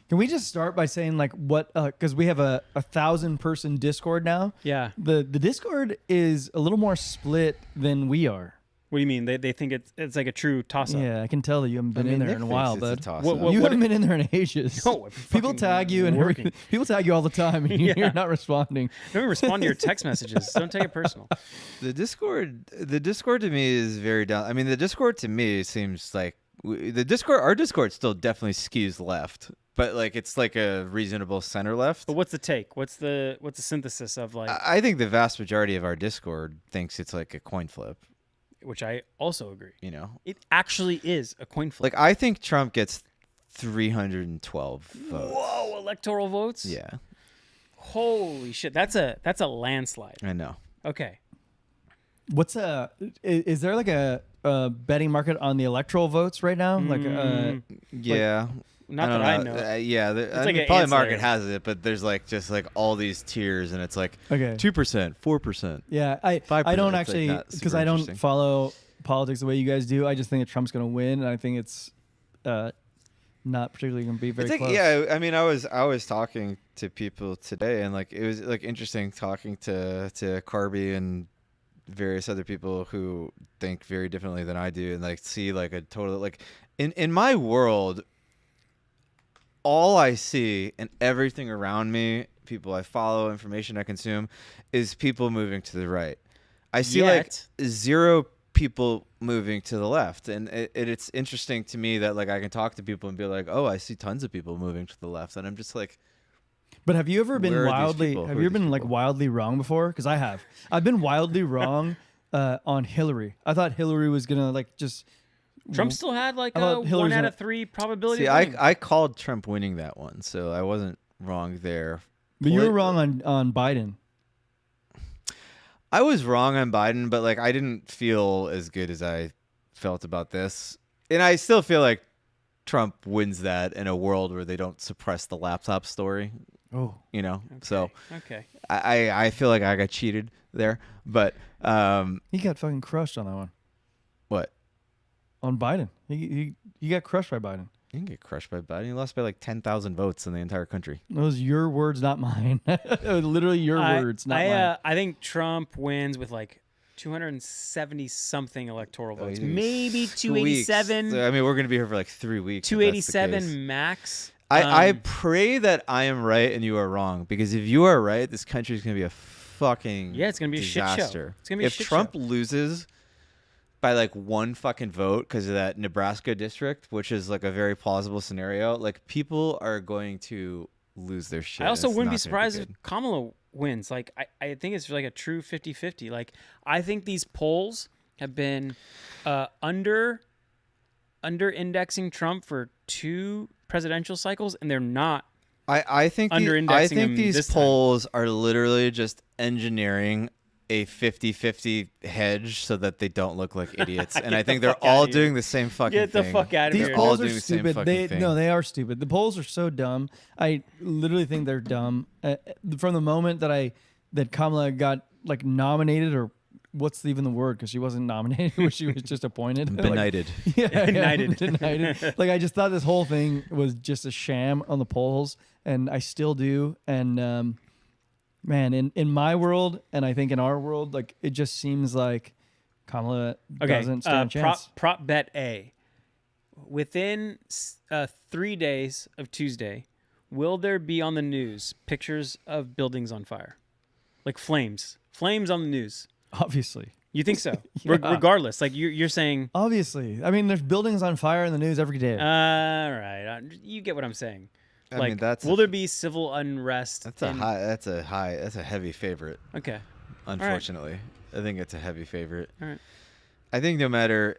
Can we just start by saying like what? Because we have a 1,000-person Discord now. Yeah. The Discord is a little more split than we are. What do you mean? They think it's like a true toss-up. Yeah, I can tell that you haven't been in there in a while, bud. You haven't been in there in ages. No, people tag you and people tag you all the time, and you're not responding. Don't even respond to your text messages. Don't take it personal. The Discord to me is very down. I mean, the Discord to me seems like our Discord still definitely skews left, but like it's like a reasonable center left. But what's the take? What's the synthesis of like? I think the vast majority of our Discord thinks it's like a coin flip. Which I also agree. It actually is a coin flip. Like I think Trump gets 312 votes. Whoa, electoral votes? Yeah. Holy shit, that's a landslide. I know. Okay. Is there like a betting market on the electoral votes right now? Yeah. Not that I know. Like probably market has it, but there's like just like all these tiers, and it's like 2%, 4%. Yeah, I don't actually, because I don't follow politics the way you guys do. I just think that Trump's going to win, and I think it's not particularly going to be very close. Yeah, I mean, I was talking to people today, and like it was like interesting talking to Carby and various other people who think very differently than I do, and like see like a total like in my world. All I see and everything around me, people I follow, information I consume, is people moving to the right. I see like 0 people moving to the left, and it's interesting to me that like I can talk to people and be like, oh, I see tons of people moving to the left, and I'm just like. But have you ever been wildly wrong before? Because I have. I've been wildly wrong on Hillary. I thought Hillary was gonna like just. Trump still had like a 1 out of 3 probability. See, I called Trump winning that one, so I wasn't wrong there. But you were wrong on Biden. I was wrong on Biden, but like I didn't feel as good as I felt about this, and I still feel like Trump wins that in a world where they don't suppress the laptop story. Oh, So okay, I feel like I got cheated there, but he got fucking crushed on that one. What? On Biden. He got crushed by Biden. You didn't get crushed by Biden. He lost by like 10,000 votes in the entire country. Those your words, not mine. Literally your words, not mine. I think Trump wins with like 270 something electoral votes. yeah. Maybe 2 weeks. 287. I mean, we're going to be here for like 3 weeks. if that's the 287 case. max. I pray that I am right and you are wrong, because if you are right, this country is going to be a fucking it's going to be disaster. a shit show. It's going to be if a shit Trump show. loses by like one fucking vote because of that Nebraska district, which is like a very plausible scenario, like people are going to lose their shit. I also It's wouldn't be not gonna surprised if good. Kamala wins. Like, I think it's like a true 50-50. Like, I think these polls have been under indexing Trump for 2 presidential cycles, and they're not. I think under-indexing him these this time. polls are literally just engineering a 50-50 hedge so that they don't look like idiots. And I think they're fuck outta all here. doing the same fucking Get the thing. fuck out of These here. all polls doing are the same stupid. fucking thing. No, they are stupid. The polls are so dumb. I literally think they're dumb. From the moment that Kamala got like nominated, or what's even the word? Because she wasn't nominated, where she was just appointed. Benighted. Benighted. Like, I just thought this whole thing was just a sham on the polls, and I still do. And man, in my world, and I think in our world, like, it just seems like Kamala doesn't stand a chance. Prop bet A. Within 3 days of Tuesday, will there be on the news pictures of buildings on fire? Like flames on the news. Obviously. You think so? Yeah. Regardless, like you're saying. Obviously. I mean, there's buildings on fire in the news every day. All right, you get what I'm saying. I Like, mean, that's will there be civil unrest? that's a heavy favorite. Okay. Unfortunately, I think it's a heavy favorite. All right. I think no matter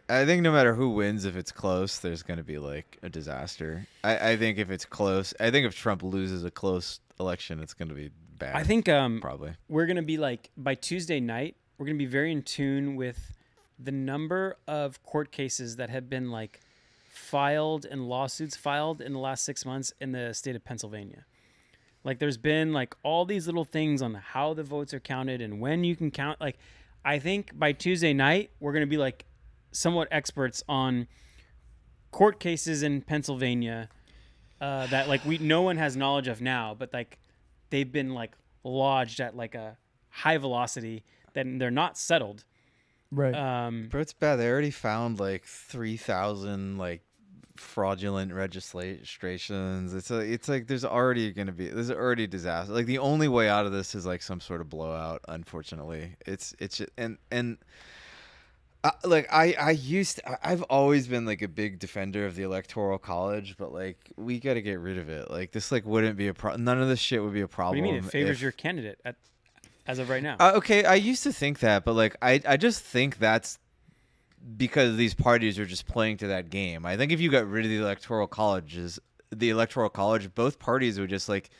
who wins, if it's close, there's going to be like a disaster. I think if it's close, I think if Trump loses a close election, it's going to be bad. I think probably we're gonna be like, by Tuesday night, we're gonna be very in tune with the number of court cases that have been like filed and lawsuits filed in the last 6 months in the state of Pennsylvania. Like, there's been like all these little things on how the votes are counted and when you can count. Like, I think by Tuesday night, we're going to be like somewhat experts on court cases in Pennsylvania that like no one has knowledge of now, but like they've been like lodged at like a high velocity that they're not settled. Right. But it's bad. They already found like 3,000 like fraudulent registrations. It's like there's already disaster. Like, the only way out of this is like some sort of blowout. Unfortunately, it's and I've always been like a big defender of the Electoral College, but like we got to get rid of it. Like, this like wouldn't be a problem. None of this shit would be a What problem. do you mean? It favors your candidate as of right now. Okay, I used to think that, but like I just think that's because these parties are just playing to that game. I think if you got rid of the Electoral College, both parties would just like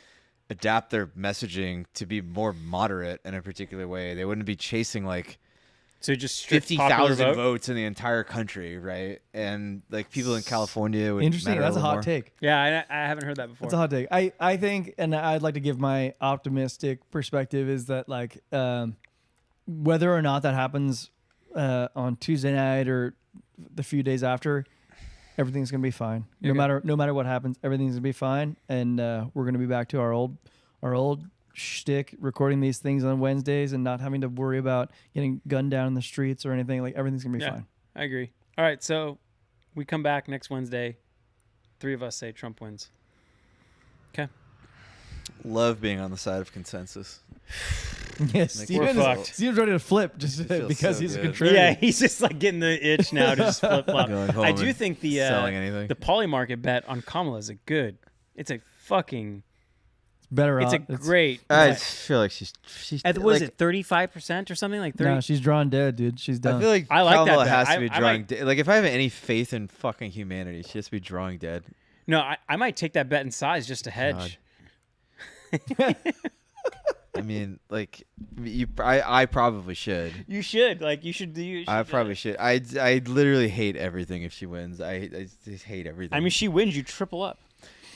adapt their messaging to be more moderate in a particular way. They wouldn't be chasing like So just strict 50,000 vote? votes in the entire country, right? And like people in California would Interesting. matter That's a little hot more. take. Yeah, I haven't heard that before. That's a hot take. I think, and I'd like to give my optimistic perspective, is that like whether or not that happens on Tuesday night or the few days after, everything's gonna be fine. No matter what happens, everything's gonna be fine, and we're gonna be back to our old shtick, recording these things on Wednesdays and not having to worry about getting gunned down in the streets or anything. Like, everything's gonna be fine. I agree. All right, so we come back next Wednesday. 3 of us say Trump wins. Okay. Love being on the side of consensus. Yes, We're fucked. Steven's ready to flip just feels because so he's good. a contrarian. Yeah, he's just like getting the itch now to just flip flop. Going home I do and think selling anything. the poly market bet on Kamala is it's a fucking Better. it's a great. I bet. just feel like she's What was it, 35% or something like 30? No, she's drawn dead, dude. She's done. I feel like I like that Kamala bet. has to be I drawing might- dead. Like, if I have any faith in fucking humanity, she has to be drawing dead. No, I might take that bet in size just to hedge. I mean, like, I probably should. You should. Like, you should do. I probably should. I literally hate everything if she wins. I just hate everything. I mean, she wins, you triple up.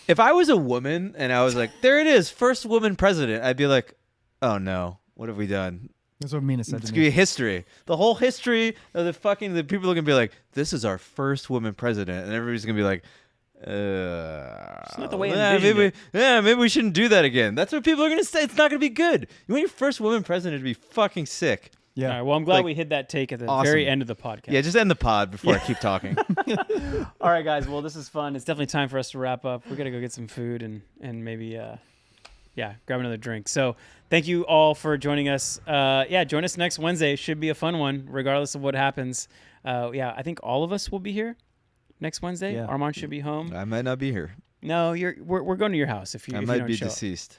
if I was a woman and I was like, there it is, first woman president, I'd be like, oh no, what have we done? That's what Mina said It's to gonna me. be history. The whole history of the people are gonna be like, this is our first woman president, and everybody's gonna be like, not the way I yeah, envisioned maybe we shouldn't do that again. That's what people are gonna say. It's not gonna be good. You want your first woman president to be fucking sick. Yeah. All right. Well, I'm glad Like, we hit that take at the awesome. very end of the podcast. Yeah, just end the pod before I keep talking. All right, guys. Well, this is fun. It's definitely time for us to wrap up. We got to go get some food and maybe, grab another drink. So thank you all for joining us. Join us next Wednesday. It should be a fun one, regardless of what happens. I think all of us will be here next Wednesday. Yeah. Armand should be home. I might not be here. No, we're going to your house if you. I if you might don't be show up. deceased.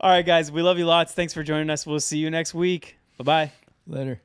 All right, guys. We love you lots. Thanks for joining us. We'll see you next week. Bye-bye. Later.